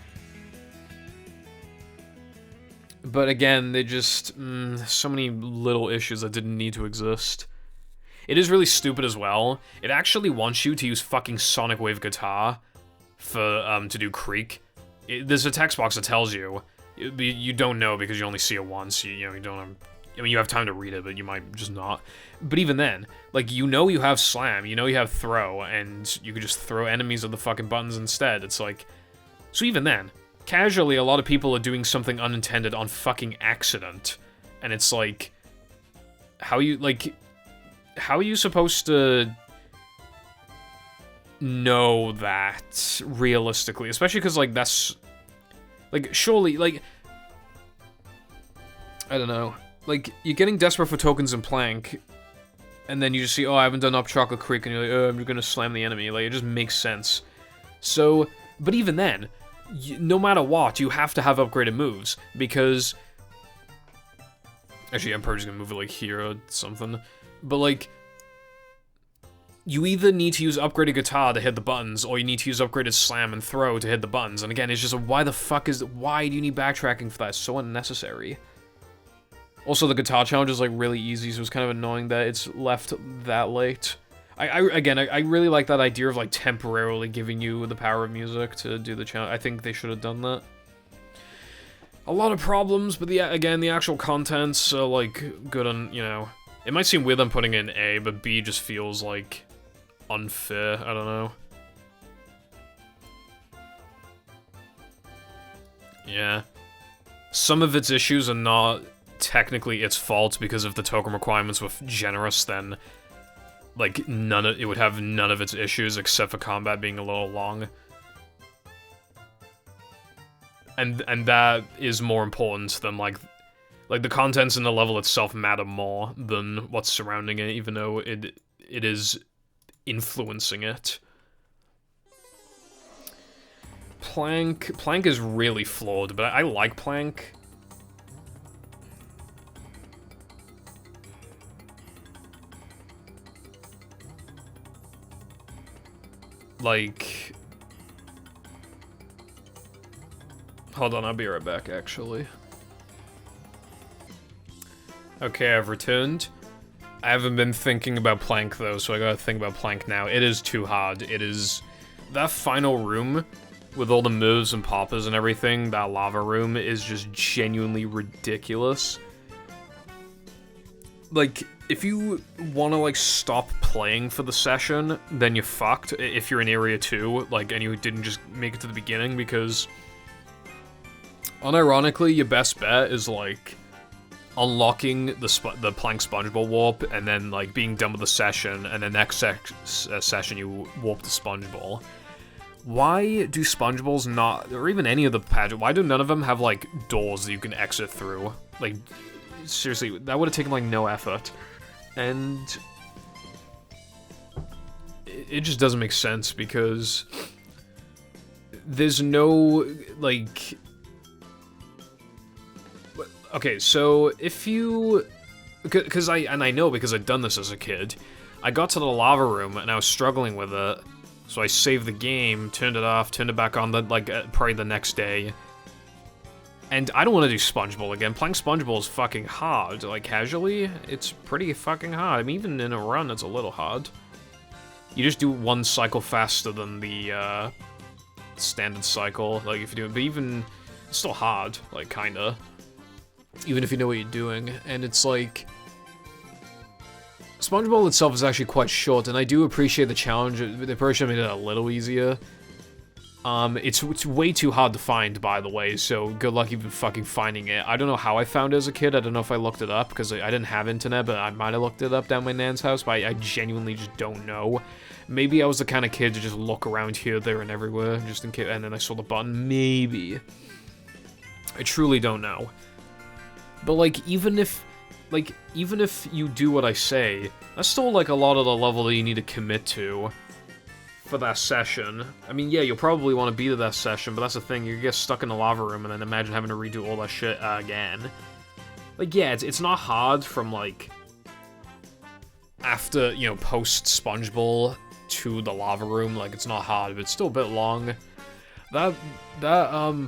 But again, they just, so many little issues that didn't need to exist. It is really stupid as well. It actually wants you to use fucking Sonic Wave Guitar for, to do Creek. There's a text box that tells you. You don't know because you only see it once. You know, you don't have... I mean, you have time to read it, but you might just not. But even then, like, you know you have Slam, you know you have Throw, and you could just throw enemies at the fucking buttons instead. It's like... So even then, casually, a lot of people are doing something unintended on fucking accident. And it's like... How are you supposed to know that, realistically? Especially because, like, that's... Like, surely, like... I don't know. Like, you're getting desperate for tokens in Plank, and then you just see, oh, I haven't done up Chocolate Creek, and you're like, oh, I'm gonna slam the enemy. Like, it just makes sense. So, but even then, no matter what, you have to have upgraded moves, because... Actually, I'm probably just gonna move it, like, here or something. But, like, you either need to use upgraded guitar to hit the buttons, or you need to use upgraded slam and throw to hit the buttons. And again, it's just, why do you need backtracking for that? It's so unnecessary. Also, the guitar challenge is, like, really easy, so it's kind of annoying that it's left that late. I really like that idea of, like, temporarily giving you the power of music to do the challenge. I think they should have done that. a lot of problems, but again, the actual contents are, like, good on, you know... It might seem weird I'm putting in A, but B just feels, like, unfair. I don't know. Yeah. Some of its issues are not technically its fault, because if the token requirements were generous, then, like, it would have none of its issues except for combat being a little long. And that is more important than, like, the contents in the level itself matter more than what's surrounding it, even though it is influencing it. Plank is really flawed, but I like Plank. Like... Hold on, I'll be right back, actually. Okay, I've returned. I haven't been thinking about Plank, though, so I gotta think about Plank now. It is too hard. It is... That final room, with all the moves and poppers and everything, that lava room, is just genuinely ridiculous. Like, if you want to, like, stop playing for the session, then you're fucked, if you're in Area 2, like, and you didn't just make it to the beginning, because... Unironically, your best bet is, like, unlocking the Plank SpongeBob warp, and then, like, being done with the session, and the next session you warp the SpongeBob. Why do SpongeBobs not, or even any of the pageant, why do none of them have, like, doors that you can exit through? Like, seriously, that would have taken, like, no effort. And... it just doesn't make sense, because... there's no, like... Okay, so if you... Because I know because I'd done this as a kid. I got to the lava room and I was struggling with it. So I saved the game, turned it off, turned it back on, probably the next day. And I don't want to do SpongeBob again. Playing SpongeBob is fucking hard. Like, casually, it's pretty fucking hard. I mean, even in a run, it's a little hard. You just do one cycle faster than the, standard cycle. Like, if you do it, but even... It's still hard, like, kinda. Even if you know what you're doing, and it's like... SpongeBob itself is actually quite short, and I do appreciate the challenge. They probably should have made it a little easier. It's way too hard to find, by the way, so good luck even fucking finding it. I don't know how I found it as a kid. I don't know if I looked it up, because I didn't have internet, but I might have looked it up down my nan's house, but I genuinely just don't know. Maybe I was the kind of kid to just look around here, there, and everywhere, just in case, and then I saw the button. Maybe. I truly don't know. But, like, even if you do what I say, that's still, like, a lot of the level that you need to commit to for that session. I mean, yeah, you'll probably want to be to that session, but that's the thing, you get stuck in the lava room, and then imagine having to redo all that shit again. Like, yeah, it's not hard from, like, after, you know, post-SpongeBob to the lava room, like, it's not hard, but it's still a bit long. That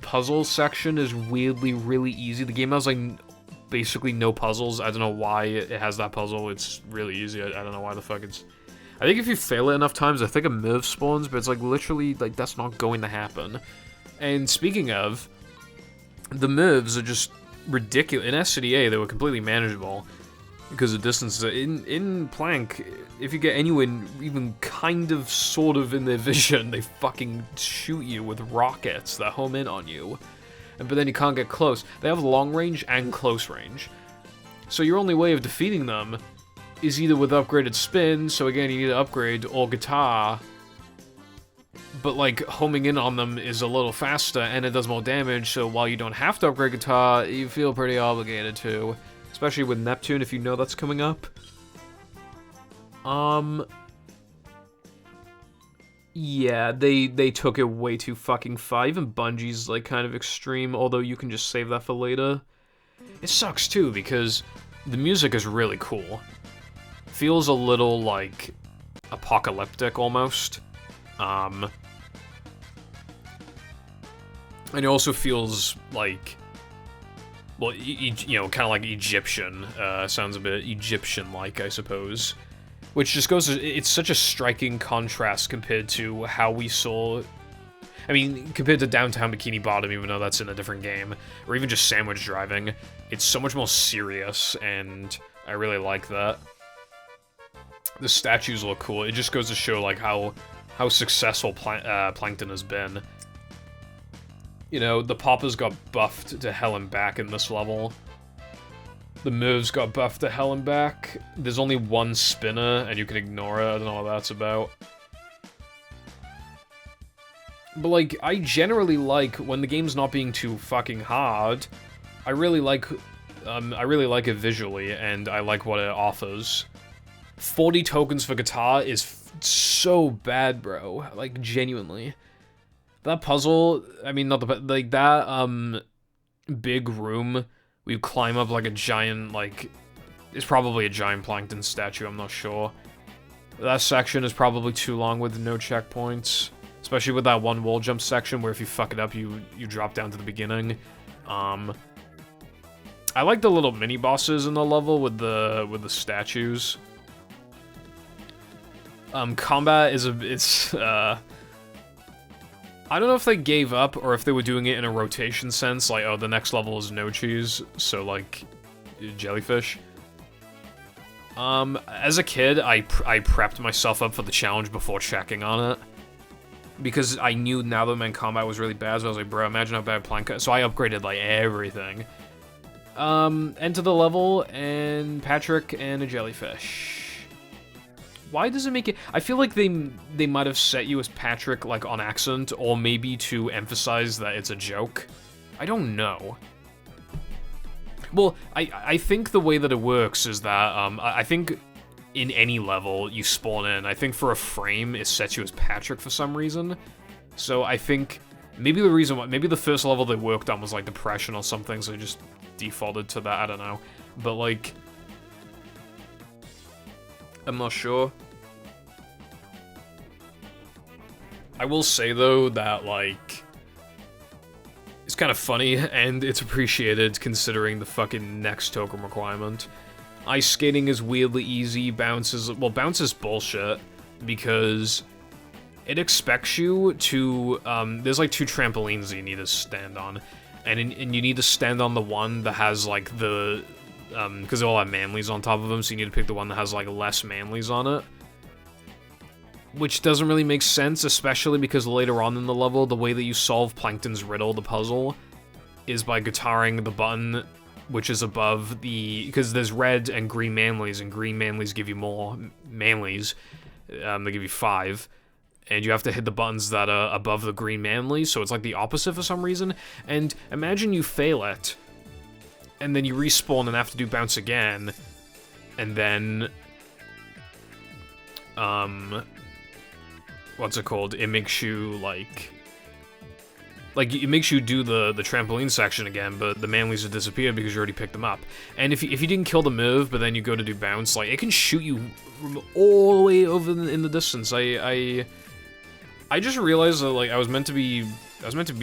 puzzle section is weirdly really easy. The game has, like, basically no puzzles. I don't know why it has that puzzle. It's really easy. I don't know why the fuck it's... I think if you fail it enough times, I think a MIRV spawns, but it's like literally, like, that's not going to happen. And speaking of, the MIRVs are just ridiculous. In SCDA, they were completely manageable because of distances. In Plank, if you get anyone even kind of sort of in their vision, they fucking shoot you with rockets that home in on you. But then you can't get close. They have long range and close range. So your only way of defeating them is either with upgraded spin, so again you need to upgrade, or guitar. But like, homing in on them is a little faster and it does more damage, so while you don't have to upgrade guitar, you feel pretty obligated to. Especially with Neptune, if you know that's coming up. Yeah, they took it way too fucking far. Even Bungie's, like, kind of extreme, although you can just save that for later. It sucks, too, because the music is really cool. Feels a little, like, apocalyptic, almost. And it also feels like, well, you know, kind of like Egyptian. Sounds a bit Egyptian-like, I suppose. Which just goes, it's such a striking contrast compared to how we saw... I mean, compared to Downtown Bikini Bottom, even though that's in a different game, or even just sandwich driving, it's so much more serious, and I really like that. The statues look cool. It just goes to show, like, how successful Plankton has been. You know, the Poppers got buffed to hell and back in this level. The moves got buffed to hell and back. There's only one spinner, and you can ignore it. I don't know what that's about. But, like, I generally like, when the game's not being too fucking hard, I really like it visually, and I like what it offers. 40 tokens for guitar is so bad, bro. Like, genuinely. That puzzle, I mean, not the, like, that, big room, we climb up like a giant, like, it's probably a giant Plankton statue, I'm not sure. That section is probably too long with no checkpoints. Especially with that one wall jump section where if you fuck it up, you drop down to the beginning. I like the little mini bosses in the level with the statues. Combat is I don't know if they gave up or if they were doing it in a rotation sense, like, oh, the next level is no cheese, so, like, jellyfish. As a kid, I prepped myself up for the challenge before checking on it. Because I knew now that my combat was really bad, so I was like, bro, imagine how bad Planka... So I upgraded, like, everything. Enter the level, and Patrick and a jellyfish. Why does it make it... I feel like they might have set you as Patrick, like, on accident, or maybe to emphasize that it's a joke. I don't know. Well, I think the way that it works is that, I think in any level you spawn in, I think for a frame it sets you as Patrick for some reason. So I think maybe the reason why, maybe the first level they worked on was like depression or something, so they just defaulted to that, I don't know. But like, I'm not sure. I will say though that like, it's kind of funny, and it's appreciated considering the fucking next token requirement. Ice skating is weirdly easy, bounce is bullshit, because it expects you to, there's like 2 trampolines that you need to stand on, and you need to stand on the one that has like the, because they all have manlies on top of them, so you need to pick the one that has like less manlies on it. Which doesn't really make sense, especially because later on in the level, the way that you solve Plankton's riddle, the puzzle, is by guitaring the button which is above the... Because there's red and green manlies give you more manlies. They give you 5. And you have to hit the buttons that are above the green manlies, so it's like the opposite for some reason. And imagine you fail it, and then you respawn and have to do bounce again, and then... what's it called? It makes you, like, it makes you do the trampoline section again, but the manlies have disappeared because you already picked them up. And if you didn't kill the move, but then you go to do bounce, like, it can shoot you from all the way over in the distance. I just realized that, like, I was meant to be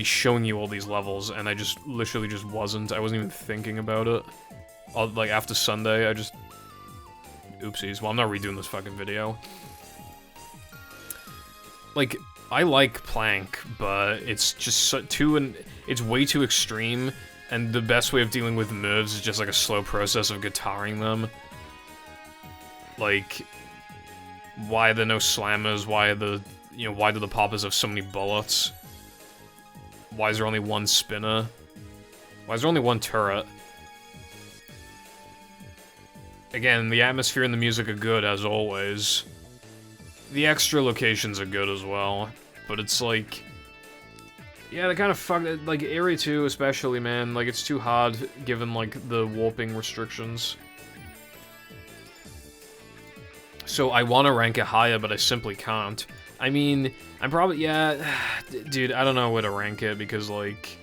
showing you all these levels, and I just literally just wasn't. I wasn't even thinking about it. Like, after Sunday, I just... Oopsies. Well, I'm not redoing this fucking video. Like, I like Plank, but it's just it's way too extreme, and the best way of dealing with moves is just like a slow process of guitaring them. Like, why are there no slammers? Why do the poppers have so many bullets? Why is there only one spinner? Why is there only one turret? Again, the atmosphere and the music are good, as always. The extra locations are good as well, but it's like... Yeah, they kind of fucked it, like, Area 2 especially, man, like, it's too hard given, like, the warping restrictions. So I want to rank it higher, but I simply can't. I mean, I'm probably, yeah, dude, I don't know where to rank it, because, like...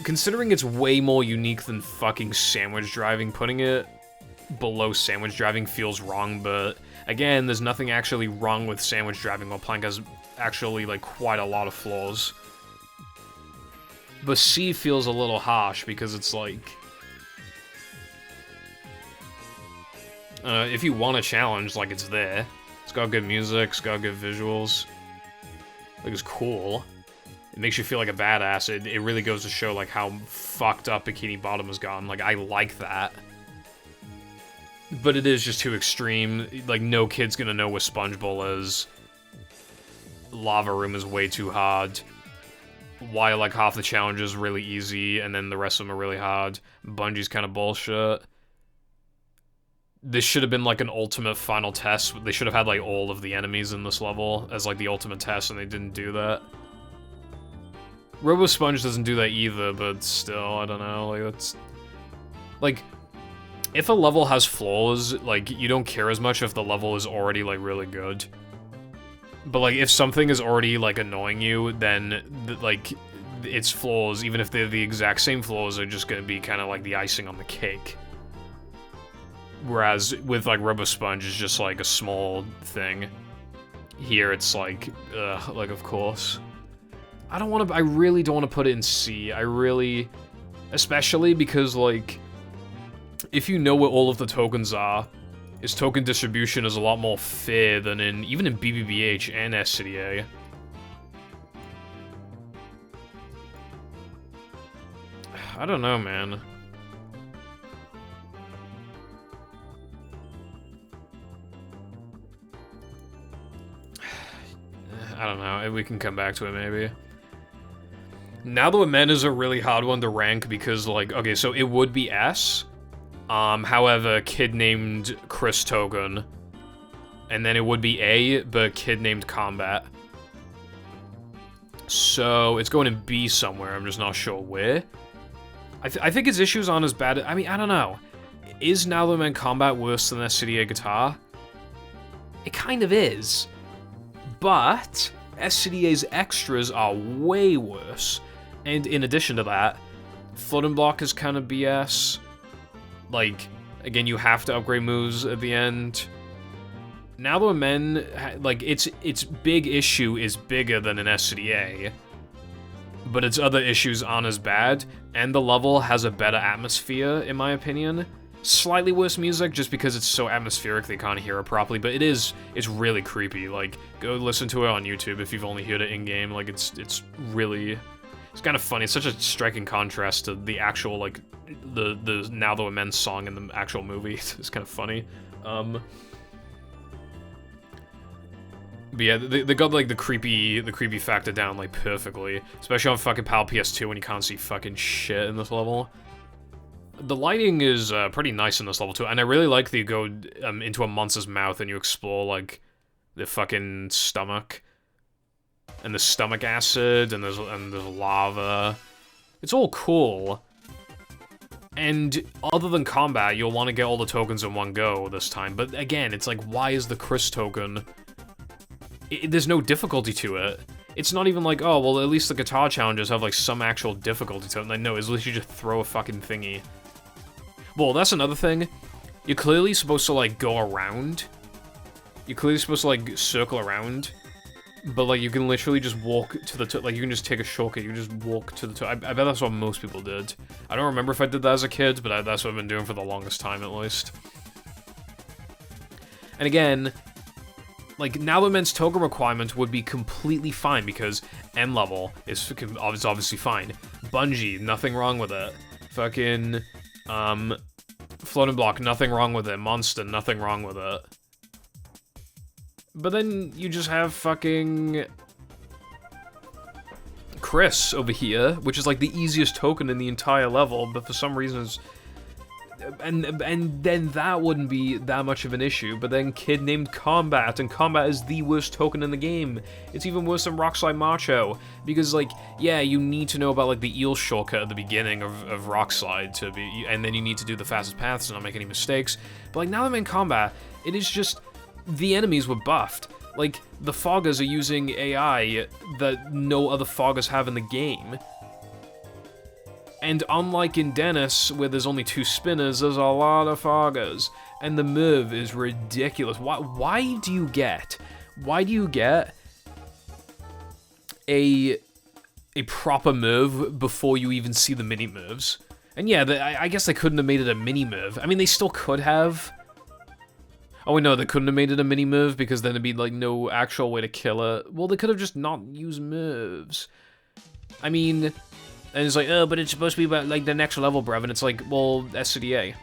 Considering it's way more unique than fucking sandwich driving, putting it below sandwich driving feels wrong, but again, there's nothing actually wrong with sandwich driving, while Plank has actually, like, quite a lot of flaws. But C feels a little harsh, because it's like... if you want a challenge, like, it's there. It's got good music, it's got good visuals. Like, it's cool. It makes you feel like a badass. It really goes to show, like, how fucked up Bikini Bottom has gone. Like, I like that. But it is just too extreme. Like, no kid's gonna know what SpongeBob is. Lava Room is way too hard. Why, like, half the challenges really easy, and then the rest of them are really hard. Bungie's kind of bullshit. This should have been, like, an ultimate final test. They should have had, like, all of the enemies in this level as, like, the ultimate test, and they didn't do that. Robo Sponge doesn't do that either, but still, I don't know, like, that's... Like, if a level has flaws, like, you don't care as much if the level is already, like, really good. But, like, if something is already, like, annoying you, then, like, its flaws, even if they're the exact same flaws, are just gonna be kind of like the icing on the cake. Whereas with, like, Robo Sponge, it's just, like, a small thing. Here, it's like, of course. I really don't want to put it in C. Especially because, like, if you know what all of the tokens are, its token distribution is a lot more fair than even in BBBH and SCDA. I don't know, man. I don't know, we can come back to it maybe. Now the Men is a really hard one to rank because, like, okay, so it would be S. However, kid named Chris Token. And then it would be A, but kid named Combat. So, it's going in B somewhere, I'm just not sure where. I think its issues aren't as bad. I mean, I don't know. Is Now the Men Combat worse than SCDA Guitar? It kind of is. But, SCDA's extras are way worse. And in addition to that, Flood and Block is kind of BS. Like, again, you have to upgrade moves at the end. Now the Men, like, its big issue is bigger than an SCDA. But its other issues aren't as bad, and the level has a better atmosphere, in my opinion. Slightly worse music, just because it's so atmospheric they can't hear it properly, but it's really creepy. Like, go listen to it on YouTube if you've only heard it in-game. Like, it's really... It's kind of funny. It's such a striking contrast to the actual, like, the Now the Men song in the actual movie. It's kind of funny. But yeah, they got, like, the creepy factor down, like, perfectly. Especially on fucking PAL PS2 when you can't see fucking shit in this level. The lighting is pretty nice in this level, too. And I really like that you go into a monster's mouth and you explore, like, the fucking stomach. And the stomach acid, and there's lava. It's all cool. And other than combat, you'll want to get all the tokens in one go this time. But again, it's like, why is the Chris token... there's no difficulty to it. It's not even like, oh, well, at least the guitar challenges have, like, some actual difficulty to it. Like, no, it's literally just throw a fucking thingy. Well, that's another thing. You're clearly supposed to, like, go around. You're clearly supposed to, like, circle around. But, like, you can literally just walk to the top. Like, you can just take a shortcut. You can just walk to the top. I bet that's what most people did. I don't remember if I did that as a kid, but that's what I've been doing for the longest time, at least. And again... Like, Now the Men's token requirement would be completely fine, because M level is obviously fine. Bungie, nothing wrong with it. Fucking, Float and Block, nothing wrong with it. Monster, nothing wrong with it. But then you just have fucking... Chris over here, which is, like, the easiest token in the entire level, but for some reason it's... And then that wouldn't be that much of an issue, but then kid named Combat, and Combat is the worst token in the game. It's even worse than Rockslide Macho, because, like, yeah, you need to know about, like, the eel shortcut at the beginning of Rockslide to be, and then you need to do the fastest paths to not make any mistakes. But, like, Now the Men Combat, it is just, the enemies were buffed. Like, the Foggers are using AI that no other Foggers have in the game. And unlike in Dennis, where there's only 2 spinners, there's a lot of foggers. And the move is ridiculous. Why do you get a proper move before you even see the mini moves? And yeah, I guess they couldn't have made it a mini move. I mean, they still could have. Oh, no, they couldn't have made it a mini-move because then there'd be, like, no actual way to kill it. Well, they could have just not used moves. I mean, and it's like, oh, but it's supposed to be about, like, the next level, bruv. And it's like, well, SCDA.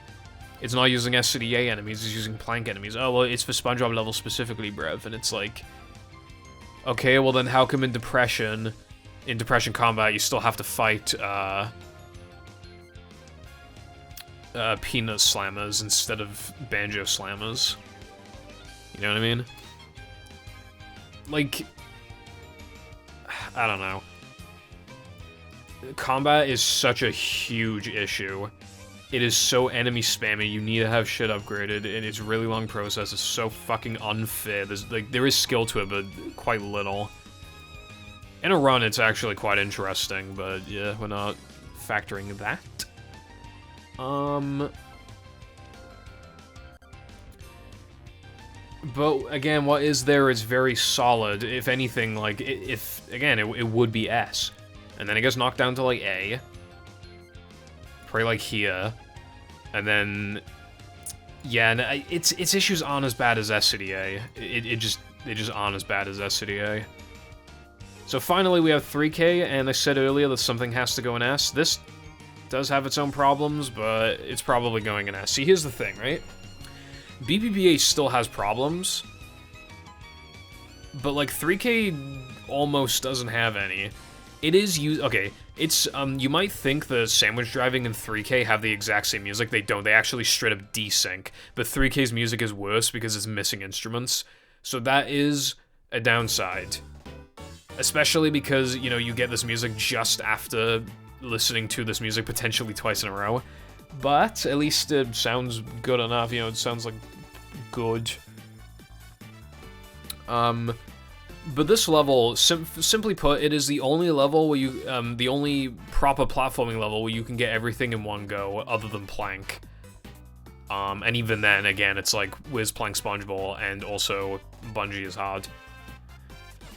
It's not using SCDA enemies, it's using plank enemies. Oh, well, it's for SpongeBob level specifically, bruv. And it's like, okay, well then how come in Depression Combat, you still have to fight, Peanut Slammers instead of Banjo Slammers? You know what I mean? Like, I don't know. Combat is such a huge issue. It is so enemy spammy, you need to have shit upgraded, and it's a really long process, it's so fucking unfair. There is skill to it, but quite little. In a run, it's actually quite interesting, but yeah, we're not factoring that. But again, what is there is very solid. If anything, like, again, it would be S. And then it gets knocked down to, like, A. Probably, like, here. And then, yeah, and its issues aren't as bad as SCDA. It just aren't as bad as SCDA. So finally, we have 3K, and I said earlier that something has to go in S. This does have its own problems, but it's probably going in S. See, here's the thing, right? BBBH still has problems, but, like, 3K almost doesn't have any. It is okay, it's, you might think the sandwich driving and 3K have the exact same music. They don't. They actually straight up desync. But 3K's music is worse because it's missing instruments. So that is a downside. Especially because, you know, you get this music just after listening to this music potentially twice in a row. But at least it sounds good enough, you know, it sounds like good. But this level, simply put, it is the only level where you, the only proper platforming level where you can get everything in one go, other than Plank. And even then, again, it's like, where's Plank SpongeBob, and also Bungie is hard.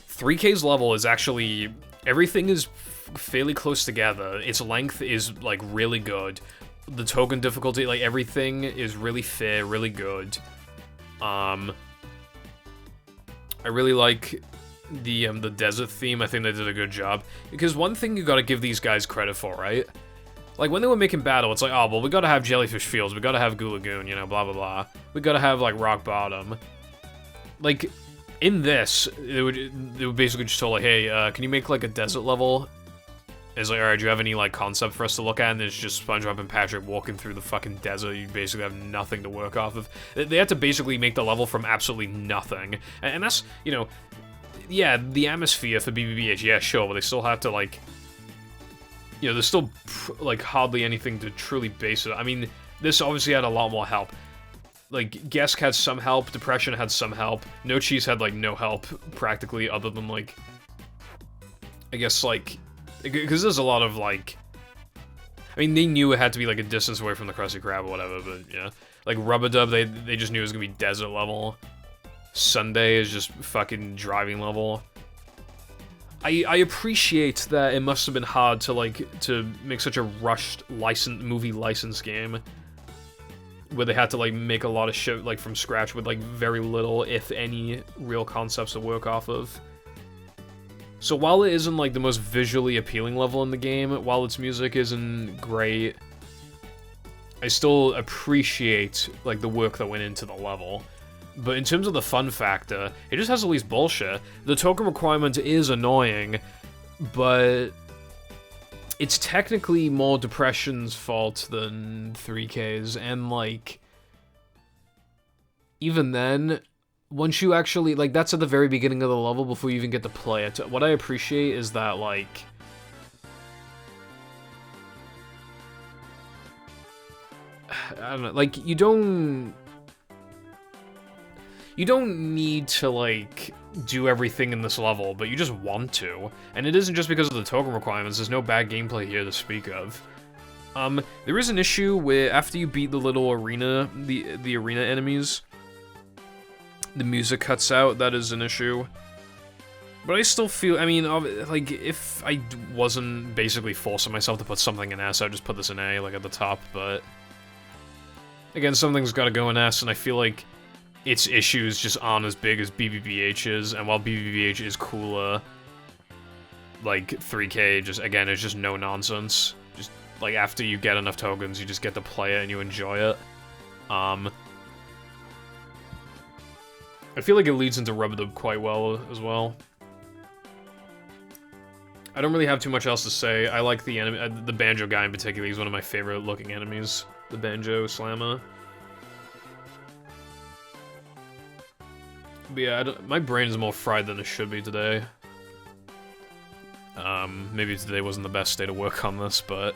3K's level is actually, everything is fairly close together. Its length is, like, really good. The token difficulty, like, everything is really fair, really good. I really like the desert theme. I think they did a good job. Because one thing you gotta give these guys credit for, right? Like, when they were making Battle, it's like, oh, well, we gotta have Jellyfish Fields, we gotta have Goo Lagoon, you know, blah, blah, blah. We gotta have, like, Rock Bottom. Like, in this, they would basically just told, like, hey, can you make, like, a desert level? It's like, alright, do you have any, like, concept for us to look at? And it's just SpongeBob and Patrick walking through the fucking desert. You basically have nothing to work off of. They had to basically make the level from absolutely nothing. And that's, you know, yeah, the atmosphere for BBBH, yeah, sure, but they still have to, like, you know, there's still, like, hardly anything to truly base it. I mean, this obviously had a lot more help. Like, Gesk had some help, Depression had some help, No Cheese had, like, no help, practically, other than, like, I guess, like, because there's a lot of, like, I mean, they knew it had to be, like, a distance away from the Krusty Krab or whatever, but, yeah. Like, Rubber Dub, they just knew it was gonna be desert level. Sunday is just fucking driving level. I appreciate that it must have been hard to, like, to make such a rushed movie license game. Where they had to, like, make a lot of shit, like, from scratch with, like, very little, if any, real concepts to work off of. So while it isn't, like, the most visually appealing level in the game, while its music isn't great, I still appreciate, like, the work that went into the level. But in terms of the fun factor, it just has the least bullshit. The token requirement is annoying, but it's technically more Depression's fault than 3K's, and, like, even then, once you actually, like, that's at the very beginning of the level before you even get to play it. What I appreciate is that, like, I don't know, like, you don't need to, like, do everything in this level, but you just want to. And it isn't just because of the token requirements, there's no bad gameplay here to speak of. There is an issue where after you beat the little arena, the arena enemies, the music cuts out. That is an issue. But I still feel, I mean, like, if I wasn't basically forcing myself to put something in S, I'd just put this in A, like, at the top, but again, something's gotta go in S, and I feel like its issues just aren't as big as BBBH's, and while BBBH is cooler, like, 3K just, again, is just no nonsense. Just, like, after you get enough tokens, you just get to play it and you enjoy it. I feel like it leads into Rub-a-Dub quite well, as well. I don't really have too much else to say. I like the enemy, the Banjo guy in particular. He's one of my favorite looking enemies. The Banjo Slammer. But yeah, my brain is more fried than it should be today. Maybe today wasn't the best day to work on this, but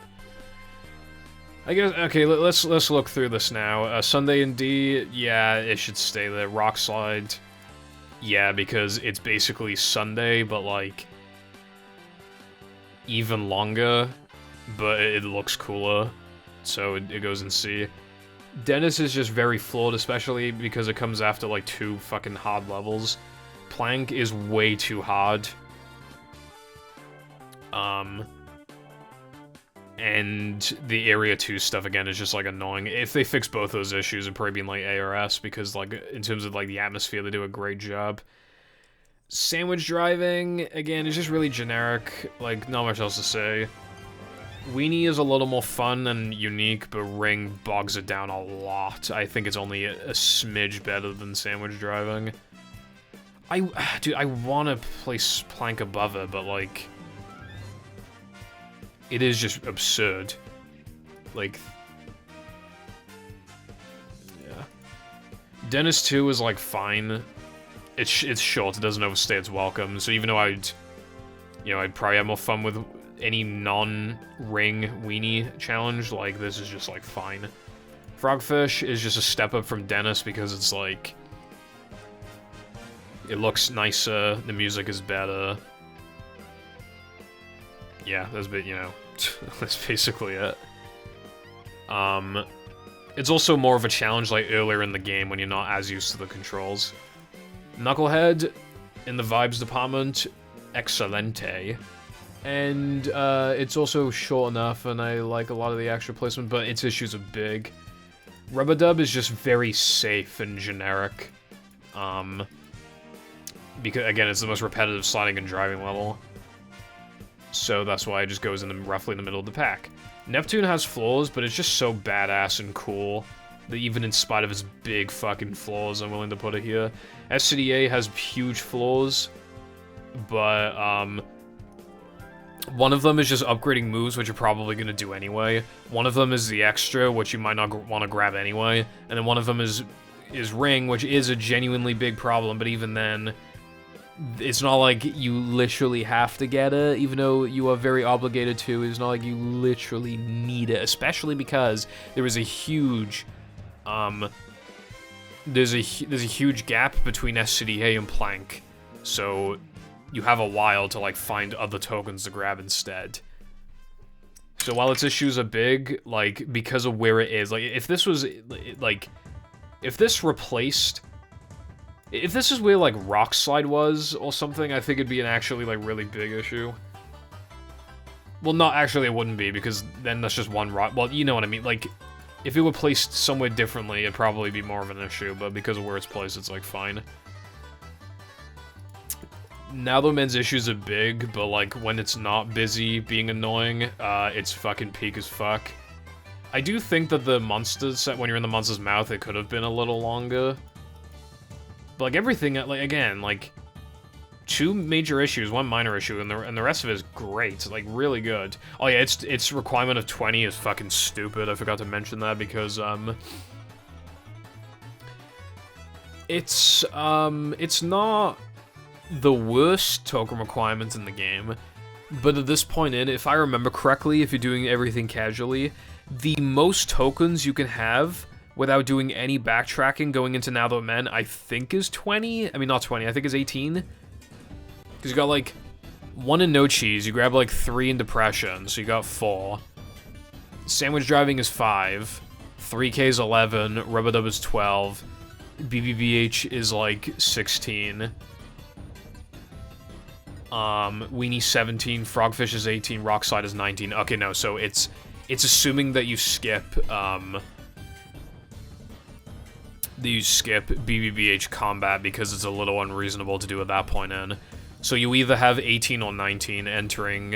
I guess, okay, let's look through this now. Sunday in D, yeah, it should stay there. Rock Slide, yeah, because it's basically Sunday, but like even longer, but it looks cooler, so it goes in C. Dennis is just very flawed, especially because it comes after like 2 fucking hard levels. Plank is way too hard. And the Area 2 stuff, again, is just, like, annoying. If they fix both those issues, it'd probably be in, like, A or S, because, like, in terms of, like, the atmosphere, they do a great job. Sandwich driving, again, is just really generic. Like, not much else to say. Weenie is a little more fun and unique, but Ring bogs it down a lot. I think it's only a smidge better than sandwich driving. Dude, I want to place Plank above it, but, like, it is just absurd. Like, yeah. Dennis 2 is, like, fine. It's short, it doesn't overstay its welcome, so even though I'd probably have more fun with any non-ring weenie challenge, like, this is just, like, fine. Frogfish is just a step up from Dennis because it's, like, it looks nicer, the music is better. Yeah, that's a bit, that's basically it. It's also more of a challenge, like, earlier in the game when you're not as used to the controls. Knucklehead, in the vibes department, excelente. And, it's also short enough, and I like a lot of the extra placement, but its issues are big. Rub-a-Dub is just very safe and generic. Because, again, it's the most repetitive sliding and driving level. So that's why it just goes in roughly in the middle of the pack. Neptune has flaws, but it's just so badass and cool that even in spite of its big fucking flaws, I'm willing to put it here. SCDA has huge flaws, but one of them is just upgrading moves, which you're probably going to do anyway. One of them is the extra, which you might not want to grab anyway. And then one of them is Ring, which is a genuinely big problem, but even then, it's not like you literally have to get it, even though you are very obligated to. It's not like you literally need it, especially because there is a huge, there's a huge gap between SCDA and Plank, so you have a while to, like, find other tokens to grab insteed. So while its issues are big, like, because of where it is, like, if this was, like, if this replaced... If this is where, like, Rock Slide was, or something, I think it'd be an actually, like, really big issue. Well, not actually, it wouldn't be, because then that's just one rock. Well, you know what I mean. Like, if it were placed somewhere differently, it'd probably be more of an issue, but because of where it's placed, it's, like, fine. Now the men's issues are big, but, like, when it's not busy being annoying, it's fucking peak as fuck. I do think that the monsters, when you're in the monster's mouth, it could have been a little longer. But, like, everything, like, again, like, 2 major issues, 1 minor issue, and the rest of it is great, like, really good. Oh yeah, its requirement of 20 is fucking stupid. I forgot to mention that because it's not the worst token requirement in the game, but at this point in, if I remember correctly, if you're doing everything casually, the most tokens you can have without doing any backtracking going into Now That Men, I think is 20? I mean, not 20, I think is 18. Because you got, like, 1 in No Cheese, you grab, like, 3 in Depression, so you got 4. Sandwich Driving is 5. 3K is 11. Rub-a-Dub is 12. BBBH is, like, 16. Weenie 17. Frogfish is 18. Rockslide is 19. Okay, no, so it's assuming that you skip, that you skip BBBH combat because it's a little unreasonable to do at that point in. So you either have 18 or 19 entering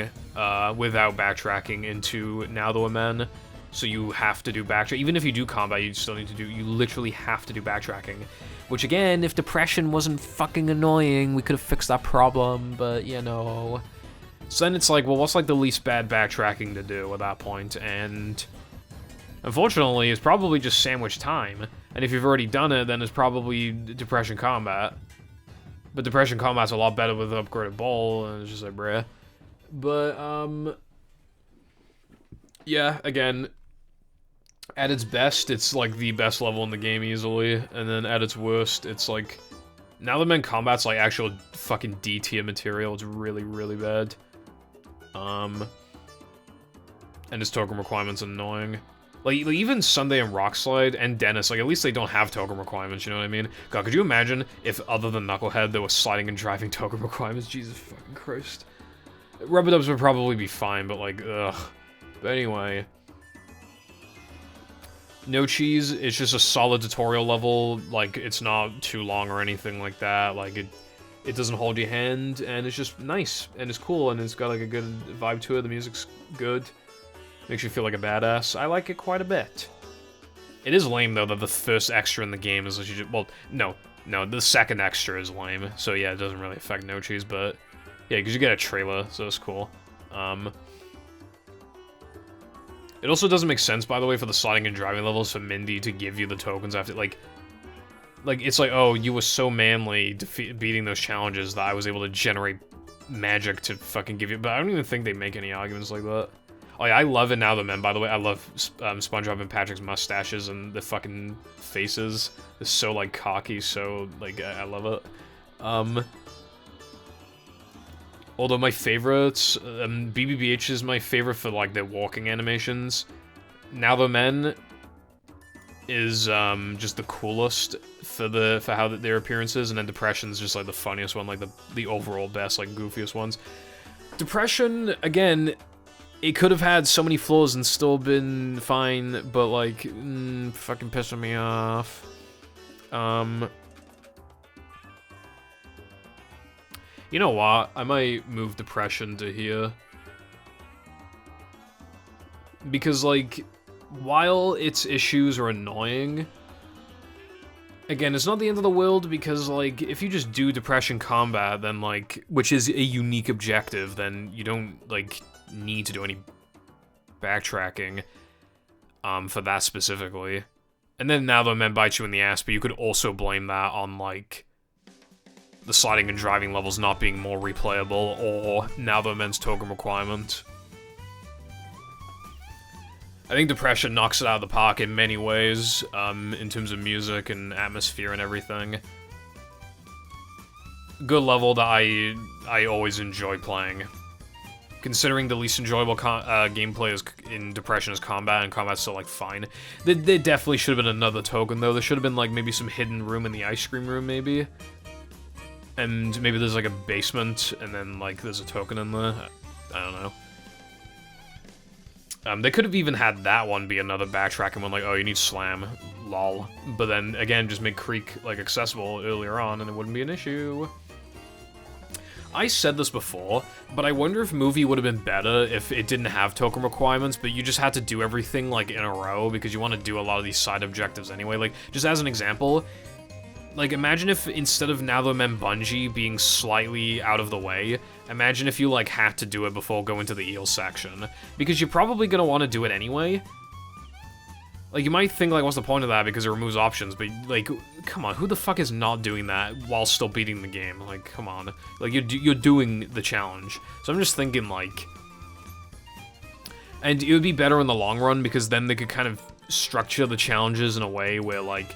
without backtracking into Now the Men. So you have to do backtrack. Even if you do combat, you still need to do. You literally have to do backtracking. Which again, if depression wasn't fucking annoying, we could have fixed that problem. But you know. So then it's like, well, what's like the least bad backtracking to do at that point? And unfortunately, it's probably just sandwich time. And if you've already done it, then it's probably depression combat. But depression combat's a lot better with an upgraded ball, and it's just like, bruh. But yeah, again, at its best, it's like the best level in the game easily, and then at its worst, it's like, Now the Men combat's like actual fucking D tier material. It's really, really bad. And its token requirements annoying. Like even Sunday and Rockslide and Dennis, like at least they don't have token requirements, you know what I mean? God, could you imagine if other than Knucklehead there was sliding and driving token requirements? Jesus fucking Christ. Rubber Dubs would probably be fine, but like, ugh. But anyway. No Cheese, it's just a solid tutorial level, like it's not too long or anything like that, like it doesn't hold your hand, and it's just nice, and it's cool, and it's got like a good vibe to it, the music's good. Makes you feel like a badass. I like it quite a bit. It is lame, though, that the first extra in the game is just... Well, no, the second extra is lame. So, yeah, it doesn't really affect No Cheese, but... Yeah, because you get a trailer, so it's cool. It also doesn't make sense, by the way, for the sliding and driving levels for Mindy to give you the tokens after... Like, it's like, oh, you were so manly beating those challenges that I was able to generate magic to fucking give you... But I don't even think they make any arguments like that. Oh yeah, I love it Now the Men, by the way. I love SpongeBob and Patrick's mustaches and the fucking faces. They're so, like, cocky, so, like, I love it. Although my favorites, BBBH is my favorite for, like, their walking animations. Now the Men is, just the coolest for how their appearances, and then Depression's just, like, the funniest one, like, the overall best, like, goofiest ones. Depression, again... It could have had so many flaws and still been fine, but like, fucking pissing me off. You know what? I might move Depression to here. Because like, while its issues are annoying, again, it's not the end of the world because like, if you just do Depression combat, then like, which is a unique objective, then you don't like, need to do any backtracking for that specifically. And then Now the Men bite you in the ass, but you could also blame that on like the sliding and driving levels not being more replayable, or Now the Men's token requirement. I think Depression knocks it out of the park in many ways, in terms of music and atmosphere and everything. Good level that I always enjoy playing. Considering the least enjoyable gameplay in Depression is combat, and combat's still, like, fine. There definitely should have been another token, though. There should have been, like, maybe some hidden room in the ice cream room, maybe. And maybe there's, like, a basement, and then, like, there's a token in there. I don't know. They could have even had that one be another backtracking one, like, oh, you need Slam. Lol. But then, again, just make Creek, like, accessible earlier on, and it wouldn't be an issue. I said this before, but I wonder if Movie would have been better if it didn't have token requirements, but you just had to do everything, like, in a row, because you want to do a lot of these side objectives anyway. Like, just as an example, like, imagine if instead of Now the Men Bungee being slightly out of the way, imagine if you, like, had to do it before going to the eel section. Because you're probably gonna want to do it anyway. Like, you might think, like, what's the point of that, because it removes options, but, like, come on, who the fuck is not doing that while still beating the game? Like, come on. Like, you're doing the challenge. So I'm just thinking, like... And it would be better in the long run, because then they could kind of structure the challenges in a way where, like,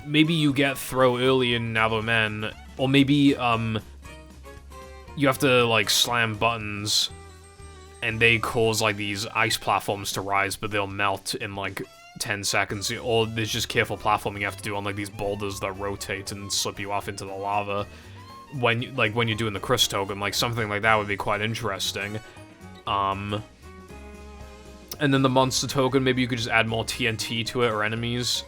maybe you get throw early in Now the Men, or maybe, you have to, like, slam buttons... and they cause, like, these ice platforms to rise, but they'll melt in, like, 10 seconds. Or there's just careful platforming you have to do on, like, these boulders that rotate and slip you off into the lava. When you're doing the Chris token, like, something like that would be quite interesting. And then the monster token, maybe you could just add more TNT to it, or enemies.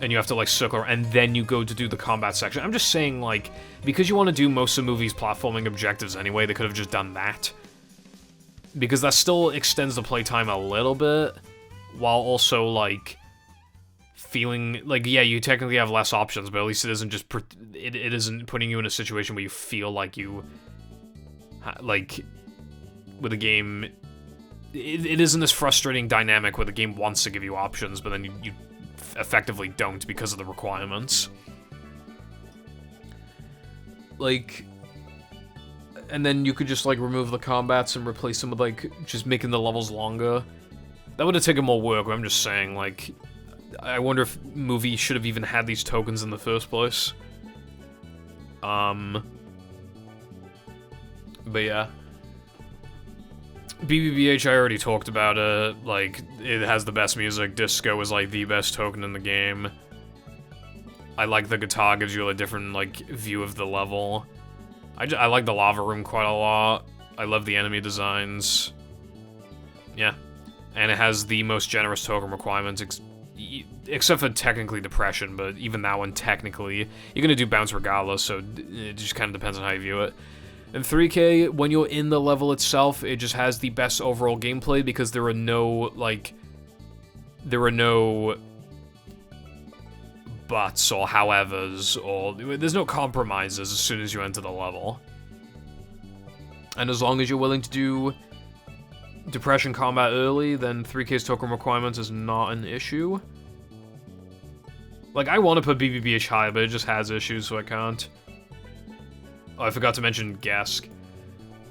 and you have to, like, circle, and then you go to do the combat section. I'm just saying, like, because you want to do most of the movie's platforming objectives anyway, they could have just done that. Because that still extends the playtime a little bit, while also, like, feeling, like, yeah, you technically have less options, but at least it isn't just, it isn't putting you in a situation where you feel like you, like, with a game, it isn't this frustrating dynamic where the game wants to give you options, but then you effectively don't because of the requirements. Like, and then you could just, like, remove the combats and replace them with, like, just making the levels longer. That would have taken more work, but I'm just saying, like, I wonder if movie should have even had these tokens in the first place. But yeah. BBBH, I already talked about it. Like, it has the best music. Disco is, like, the best token in the game. I like the guitar, gives you a different, like, view of the level. I like the lava room quite a lot. I love the enemy designs. Yeah. And it has the most generous token requirements, except for technically depression, but even that one technically, you're gonna do bounce regardless, so it just kind of depends on how you view it. In 3K, when you're in the level itself, it just has the best overall gameplay because there are no, like, buts or howevers, or there's no compromises as soon as you enter the level. And as long as you're willing to do depression combat early, then 3K's token requirements is not an issue. Like, I want to put BBBH high, but it just has issues, so I can't. Oh, I forgot to mention Gesk.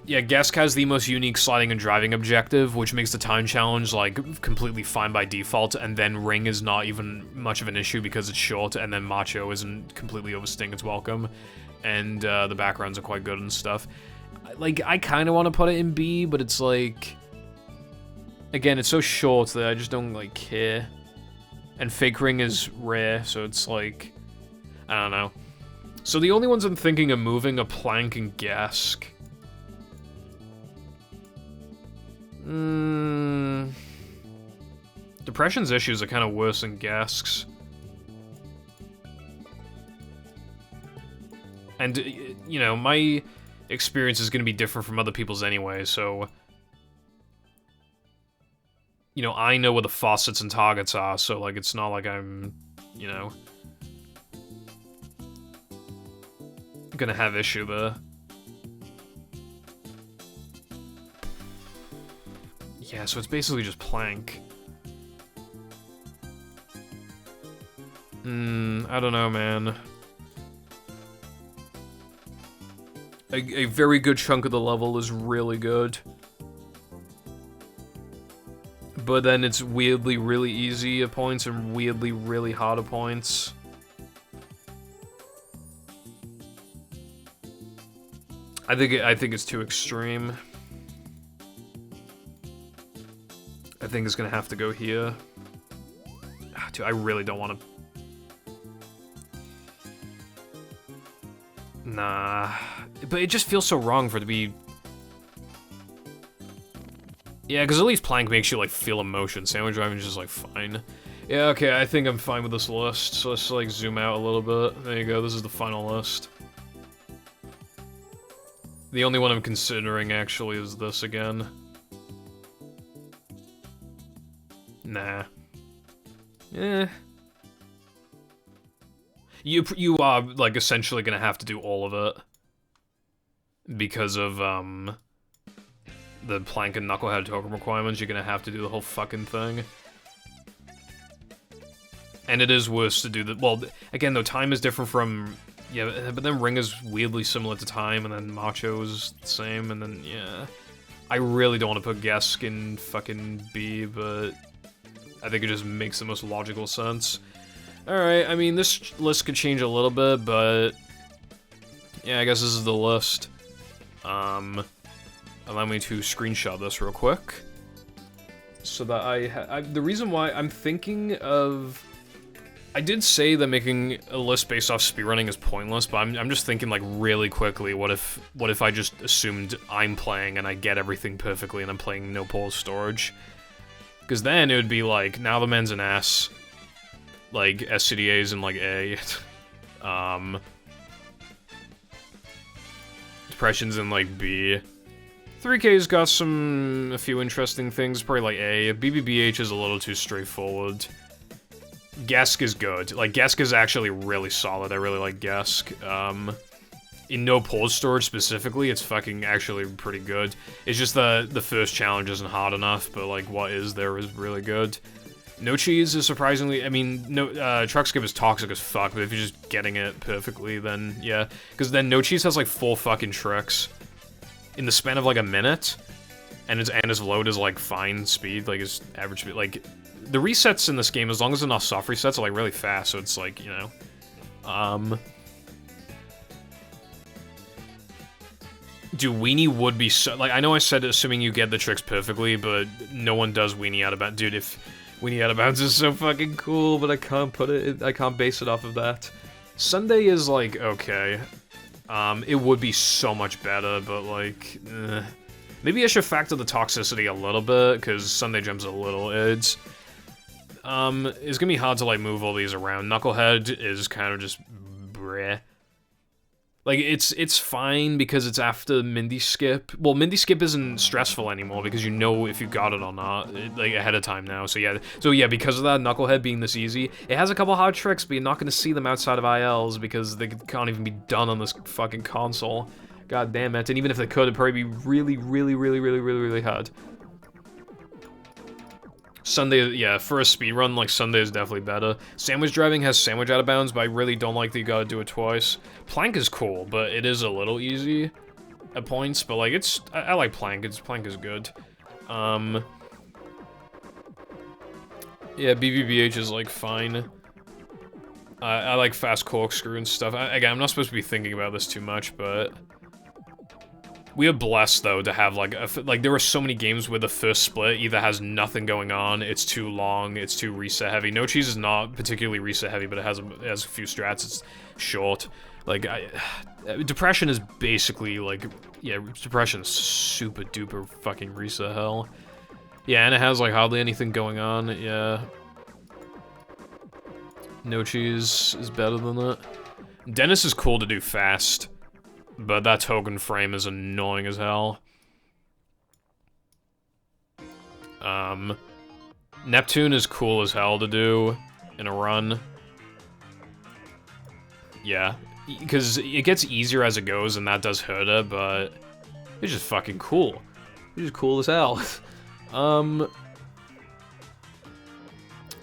Yeah, Gesk has the most unique sliding and driving objective, which makes the time challenge, like, completely fine by default, and then Ring is not even much of an issue because it's short, and then Macho isn't completely overstaying its welcome, and the backgrounds are quite good and stuff. Like, I kind of want to put it in B, but it's like... Again, it's so short that I just don't, like, care. And Fake Ring is rare, so it's like... I don't know. So the only ones I'm thinking of moving are Plank and Gesk. Depression's issues are kind of worse than Gesk's. And, you know, my experience is going to be different from other people's anyway, so... You know, I know where the faucets and targets are, so, like, it's not like I'm, you know... gonna have issue there. Yeah, so it's basically just Plank. I don't know, man. A very good chunk of the level is really good. But then it's weirdly really easy at points and weirdly really hard at points. I think it's too extreme. I think it's gonna have to go here. Dude, I really don't want to. Nah, but it just feels so wrong for it to be. Yeah, because at least Plank makes you like feel emotion. Sandwich driving is just like fine. Yeah, okay, I think I'm fine with this list. So let's like zoom out a little bit. There you go. This is the final list. The only one I'm considering, actually, is this again. Nah. Eh. You are, like, essentially gonna have to do all of it. Because of, the Plank and Knucklehead token requirements, you're gonna have to do the whole fucking thing. And it is worse to do the- well, again, though, time is different from- yeah, but then Ring is weirdly similar to Time, and then Macho is the same, and then, yeah. I really don't want to put Gesk in fucking B, but I think it just makes the most logical sense. Alright, I mean, this list could change a little bit, but yeah, I guess this is the list. Allow me to screenshot this real quick. So that the reason why I'm thinking of... I did say that making a list based off speedrunning is pointless, but I'm just thinking, like, really quickly, what if I just assumed I'm playing and I get everything perfectly and I'm playing no pause storage? Because then it would be like, now the man's an ass. like, SCDA's in, like, A. Depression's in, like, B. 3K's got a few interesting things, probably, like, A. BBBH is a little too straightforward. Gesk is good. Like, Gesk is actually really solid. I really like Gesk. In no pause storage specifically, it's fucking actually pretty good. It's just the first challenge isn't hard enough, but like what is there is really good. No cheese is surprisingly, I mean, no, truck skip is toxic as fuck, but if you're just getting it perfectly, then yeah. Because then no cheese has like 4 fucking tricks in the span of like a minute, and his load is like fine speed, like his average speed. Like, the resets in this game, as long as they're not soft resets, are like really fast, so it's like, you know. Dude, Weenie would be so... Like, I know I said assuming you get the tricks perfectly, but no one does Weenie out of bounds. Dude, if Weenie out of bounds is so fucking cool, but I can't put it... I can't base it off of that. Sunday is, like, okay. It would be so much better, but, like... Maybe I should factor the toxicity a little bit, because Sunday Jump's a little... It's gonna be hard to, like, move all these around. Knucklehead is kind of just... Bleh. Like, it's fine because it's after Mindy Skip. Well, Mindy Skip isn't stressful anymore because you know if you got it or not, like, ahead of time now. So yeah, because of that, Knucklehead being this easy, it has a couple hard tricks, but you're not going to see them outside of ILs because they can't even be done on this fucking console. God damn it. And even if they could, it'd probably be really, really, really, really, really, really hard. Sunday, yeah, for a speedrun, like, Sunday is definitely better. Sandwich driving has sandwich out of bounds, but I really don't like that you gotta do it twice. Plank is cool, but it is a little easy at points, but, like, I like Plank. Plank is good. Yeah, BBBH is, like, fine. I like fast corkscrew and stuff. Again, I'm not supposed to be thinking about this too much, but... We are blessed, though, to have, like, there are so many games where the first split either has nothing going on, it's too long, it's too reset-heavy. No Cheese is not particularly reset-heavy, but it has a few strats, it's short. Like, Depression is basically, like, yeah, Depression is super-duper fucking reset hell. Yeah, and it has, like, hardly anything going on, yeah. No Cheese is better than that. Dennis is cool to do fast. But that token frame is annoying as hell. Neptune is cool as hell to do in a run. Yeah, because it gets easier as it goes, and that does hurt it, but it's just fucking cool. It's just cool as hell.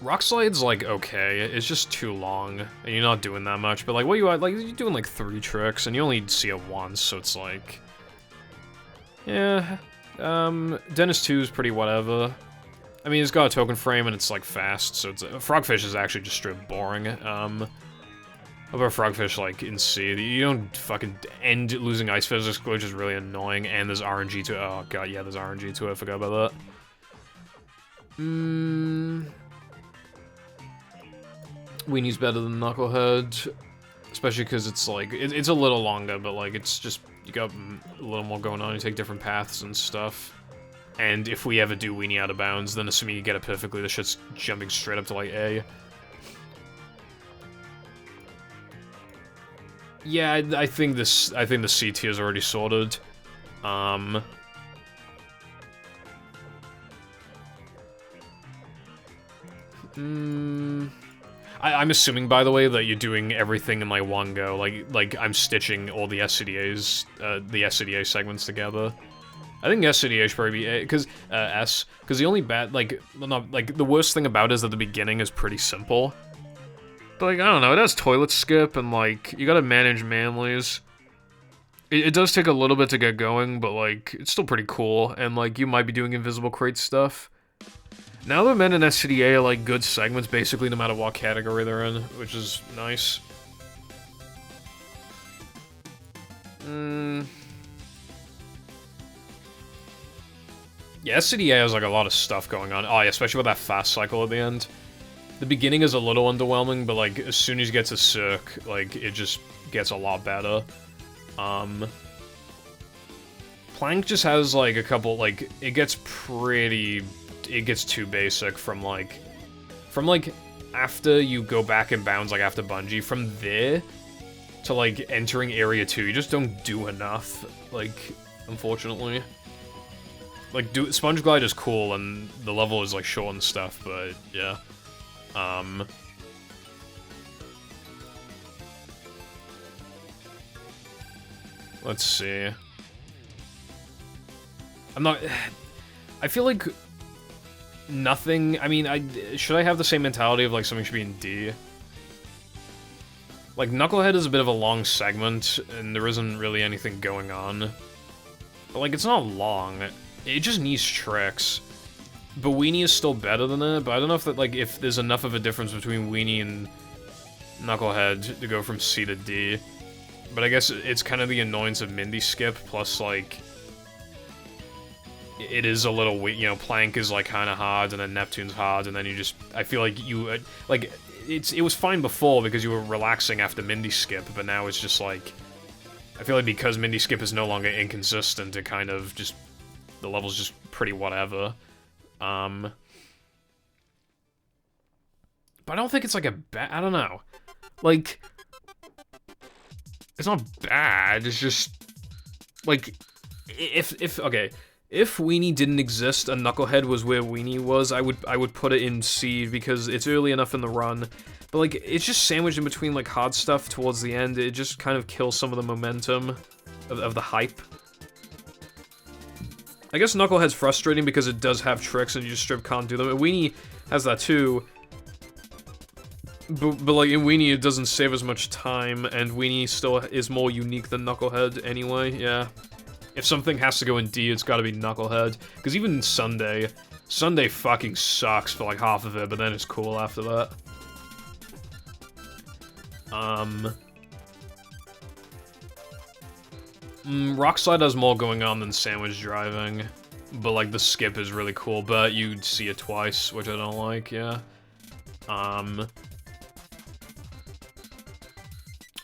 Rock Slide's, like, okay. It's just too long, and you're not doing that much. But, like, what you are, like, you're doing, like, 3 tricks, and you only see it once, so it's, like... Yeah. Dennis 2 is pretty whatever. I mean, it's got a token frame, and it's, like, fast, so it's... Frogfish is actually just straight boring. How about Frogfish, like, in C? You don't fucking end losing Ice Physics, which is really annoying, and there's RNG to it. Oh, god, yeah, there's RNG to it. I forgot about that. Weenie's better than Knucklehead, especially because it's like, it's a little longer, but like, it's just, you got a little more going on, you take different paths and stuff. And if we ever do Weenie out of bounds, then assuming you get it perfectly, the shit's jumping straight up to like A. Yeah, I think the C tier is already sorted. I'm assuming, by the way, that you're doing everything in, like, one go. Like I'm stitching all the SCDAs, the SCDA segments together. I think SCDA should probably be A, because, S. Because the only bad, like, not, like, the worst thing about it is that the beginning is pretty simple. But, like, I don't know, it has toilet skip, and, like, you gotta manage manlies. It does take a little bit to get going, but, like, it's still pretty cool, and, like, you might be doing invisible crate stuff. Now the men in SCDA are, like, good segments, basically, no matter what category they're in, which is nice. Yeah, SCDA has, like, a lot of stuff going on. Oh, yeah, especially with that fast cycle at the end. The beginning is a little underwhelming, but, like, as soon as you get to Cirque, like, it just gets a lot better. Plank just has, like, a couple, like, it gets too basic from, like, after you go back in bounds, like after Bungee, from there to like entering Area 2, you just don't do enough, like, unfortunately. Like, Sponge Glide is cool, and the level is, like, short and stuff, but, yeah. Let's see. I'm not... I feel like... Nothing... I mean, should I have the same mentality of, like, something should be in D? Like, Knucklehead is a bit of a long segment, and there isn't really anything going on. But, like, it's not long. It just needs tricks. But Weenie is still better than it, but I don't know if that, like, if there's enough of a difference between Weenie and Knucklehead to go from C to D. But I guess it's kind of the annoyance of Mindy Skip, plus, like, it is a little weak, you know, Plank is, like, kind of hard, and then Neptune's hard, and then you just, I feel like you, like, it was fine before because you were relaxing after Mindy Skip, but now it's just, like, I feel like because Mindy Skip is no longer inconsistent, it kind of just, the level's just pretty whatever. But I don't think it's, like, a bad, I don't know. Like, it's not bad, it's just, like, okay, if Weenie didn't exist and Knucklehead was where Weenie was, I would put it in C because it's early enough in the run. But, like, it's just sandwiched in between, like, hard stuff towards the end. It just kind of kills some of the momentum of the hype. I guess Knucklehead's frustrating because it does have tricks and you just straight can't do them. And Weenie has that too. But like, in Weenie, it doesn't save as much time, and Weenie still is more unique than Knucklehead anyway, yeah. If something has to go in D, it's gotta be Knucklehead. Because even Sunday fucking sucks for like half of it, but then it's cool after that. Rockslide has more going on than Sandwich Driving. But like, the skip is really cool, but you'd see it twice, which I don't like, yeah.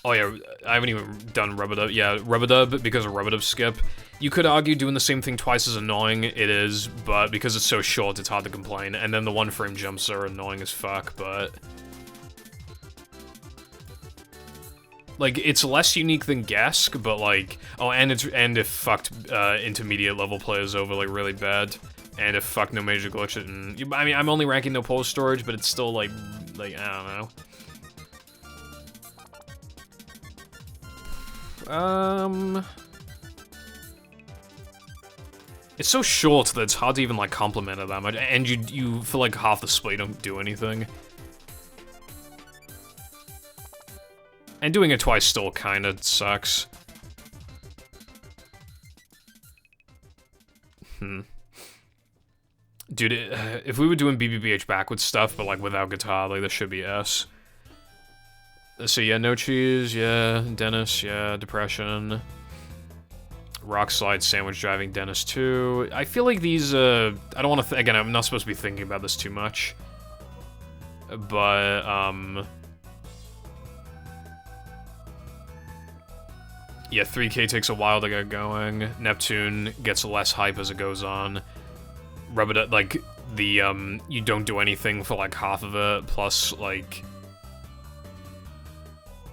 Oh yeah, I haven't even done Rub-a-Dub. Yeah, Rub-a-Dub, because of Rub-a-Dub skip. You could argue doing the same thing twice is annoying, it is, but because it's so short, it's hard to complain. And then the one-frame jumps are annoying as fuck, but... Like, it's less unique than Gesk, but like... Oh, and it fucked intermediate level players over, like, really bad. And it fucked No Major Glitch it, and... I mean, I'm only ranking No Pole Storage, but it's still, like, I don't know. It's so short that it's hard to even, like, compliment it that much, and you feel like half the split don't do anything. And doing it twice still kinda sucks. Dude, if we were doing BBBH backwards stuff, but, like, without guitar, like, this should be S. So yeah, No Cheese, yeah, Dennis, yeah, Depression. Rockslide, Sandwich Driving, Dennis 2. I feel like these, I don't want to, again, I'm not supposed to be thinking about this too much. But, yeah, 3K takes a while to get going. Neptune gets less hype as it goes on. Rub-a-Dub, like, the, you don't do anything for, like, half of it, plus, like...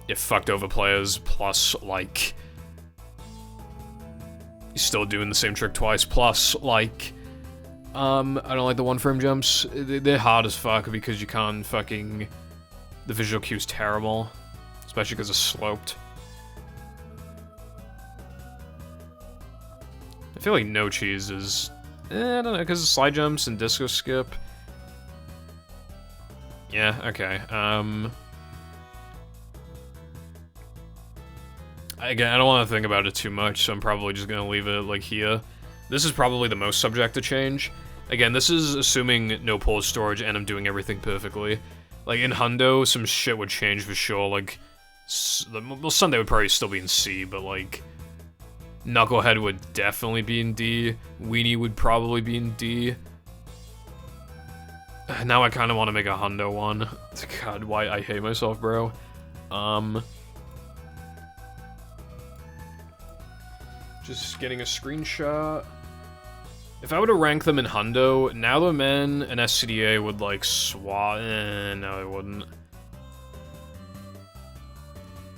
It fucked over players, plus, like... You're still doing the same trick twice, plus, like... I don't like the one-frame jumps. They're hard as fuck because you can't fucking... The visual cue's terrible. Especially because it's sloped. I feel like No Cheese is... I don't know, because of slide jumps and disco skip. Yeah, okay, Again, I don't want to think about it too much, so I'm probably just gonna leave it, like, here. This is probably the most subject to change. Again, this is assuming no pole storage and I'm doing everything perfectly. Like, in Hundo, some shit would change for sure, like... Well, Sunday would probably still be in C, but, like... Knucklehead would definitely be in D. Weenie would probably be in D. Now I kind of want to make a Hundo one. God, why I hate myself, bro. Just getting a screenshot. If I were to rank them in Hundo, Now the Men and SCDA would, like, swap... no, it wouldn't.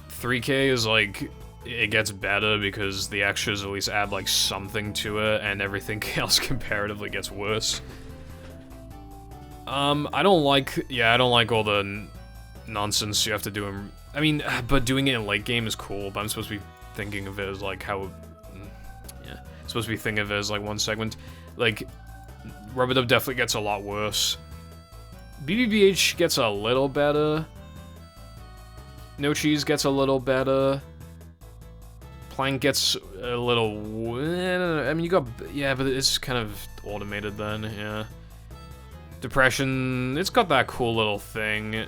3K is, like... It gets better because the extras at least add, like, something to it, and everything else comparatively gets worse. I don't like all the nonsense you have to do in... I mean, but doing it in late game is cool, but I'm supposed to be thinking of it as, like, how... Yeah. Supposed to be thinking of it as, like, one segment. Like, Rubber Dub definitely gets a lot worse. BBBH gets a little better. No Cheese gets a little better. Plank gets a little... I mean, you got... Yeah, but it's kind of automated then, yeah. Depression, it's got that cool little thing.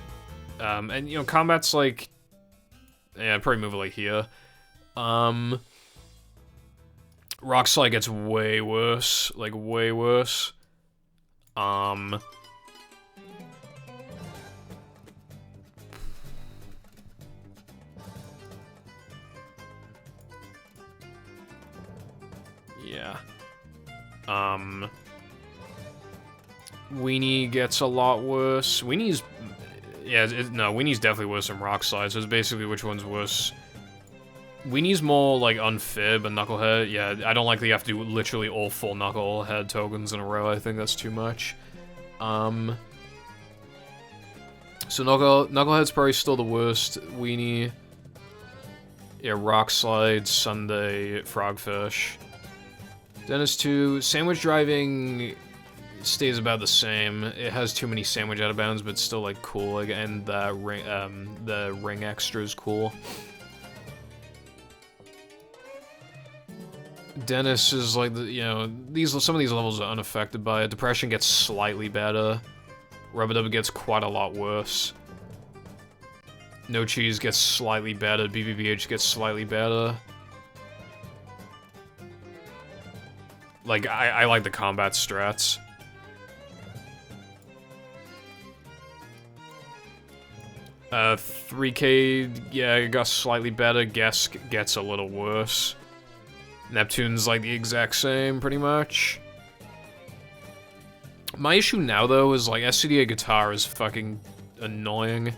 And, you know, combat's like... Yeah, I'd probably move it like here. Rock Slide gets way worse. Like, way worse. Yeah. Weenie gets a lot worse. Weenie's... Yeah, no, Weenie's definitely worse than Rock Slide, so it's basically which one's worse. Weenie's more, like, unfair, but Knucklehead, yeah, I don't like that you have to do literally all 4 Knucklehead tokens in a row. I think that's too much. So Knucklehead's probably still the worst. Weenie... Yeah, Rock Slide, Sunday, Frogfish. Dennis 2, Sandwich Driving stays about the same. It has too many sandwich out of bounds, but it's still, like, cool. Like, and the ring extra is cool. Dennis is like, you know, some of these levels are unaffected by it. Depression gets slightly better. Rubber Dub gets quite a lot worse. No Cheese gets slightly better. BBBH gets slightly better. Like, I like the combat strats. Uh, 3K, yeah, it got slightly better. Guess gets a little worse. Neptune's like the exact same, pretty much. My issue now, though, is like SCDA guitar is fucking annoying.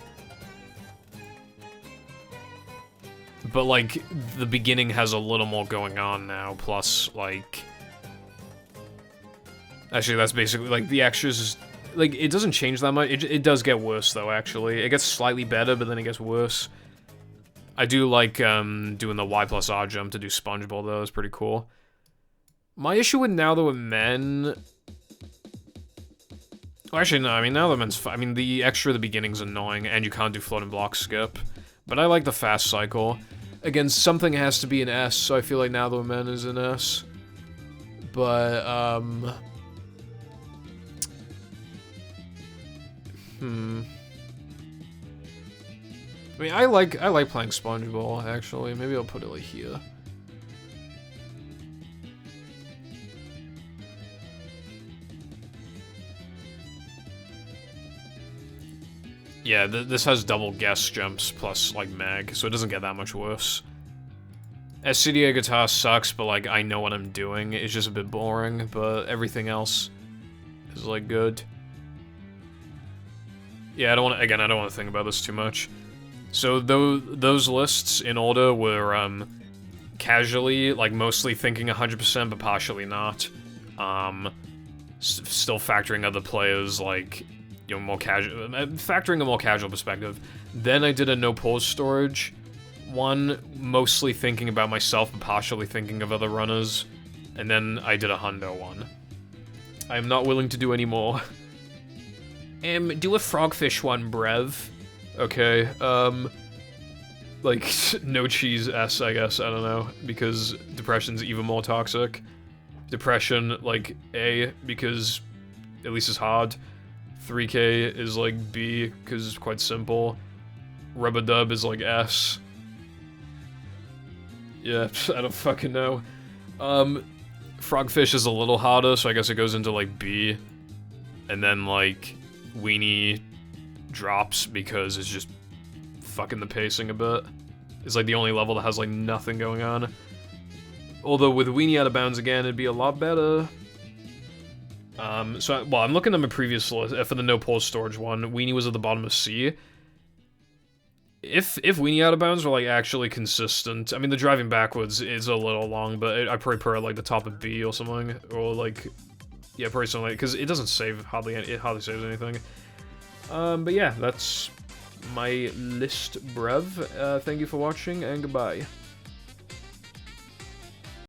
But like, the beginning has a little more going on now, plus like... Actually, that's basically, like, the extras, like, it doesn't change that much. It does get worse, though, actually. It gets slightly better, but then it gets worse. I do like, doing the Y plus R jump to do SpongeBob, though. It's pretty cool. My issue with Now That We're Men... Well, actually, no, I mean, Now That Men's fine. I mean, the extra at the beginning's annoying, and you can't do float and block skip. But I like the fast cycle. Again, something has to be an S, so I feel like Now That We're Men is an S. But, I mean, I like playing SpongeBob, actually. Maybe I'll put it like here. Yeah, this has double guess jumps plus, like, mag, so it doesn't get that much worse. SCDA guitar sucks, but, like, I know what I'm doing. It's just a bit boring, but everything else is, like, good. Yeah, I don't want to think about this too much. So those lists in order were casually, like mostly thinking 100%, but partially not. Still factoring other players, like, you know, more casual, factoring a more casual perspective. Then I did a no pause storage one, mostly thinking about myself, but partially thinking of other runners. And then I did a hundo one. I am not willing to do any more. Do a frogfish one, bruv. Okay, like, no cheese S, I guess, I don't know, because depression's even more toxic. Depression, like, A, because at least it's hard. 3K is, like, B, because it's quite simple. Rubber Dub is, like, S. Yeah, I don't fucking know. Frogfish is a little harder, so I guess it goes into, like, B. And then, like, Weenie drops because it's just fucking the pacing a bit. It's like the only level that has like nothing going on. Although with Weenie out of bounds again, it'd be a lot better. Well, I'm looking at my previous list for the no pole storage one. Weenie was at the bottom of C. If Weenie Out of Bounds were like actually consistent, I mean the driving backwards is a little long, but I probably put it like the top of B or something, or like, yeah, probably something, because it doesn't save it hardly saves anything. But yeah, that's my list, bruv. Thank you for watching, and goodbye.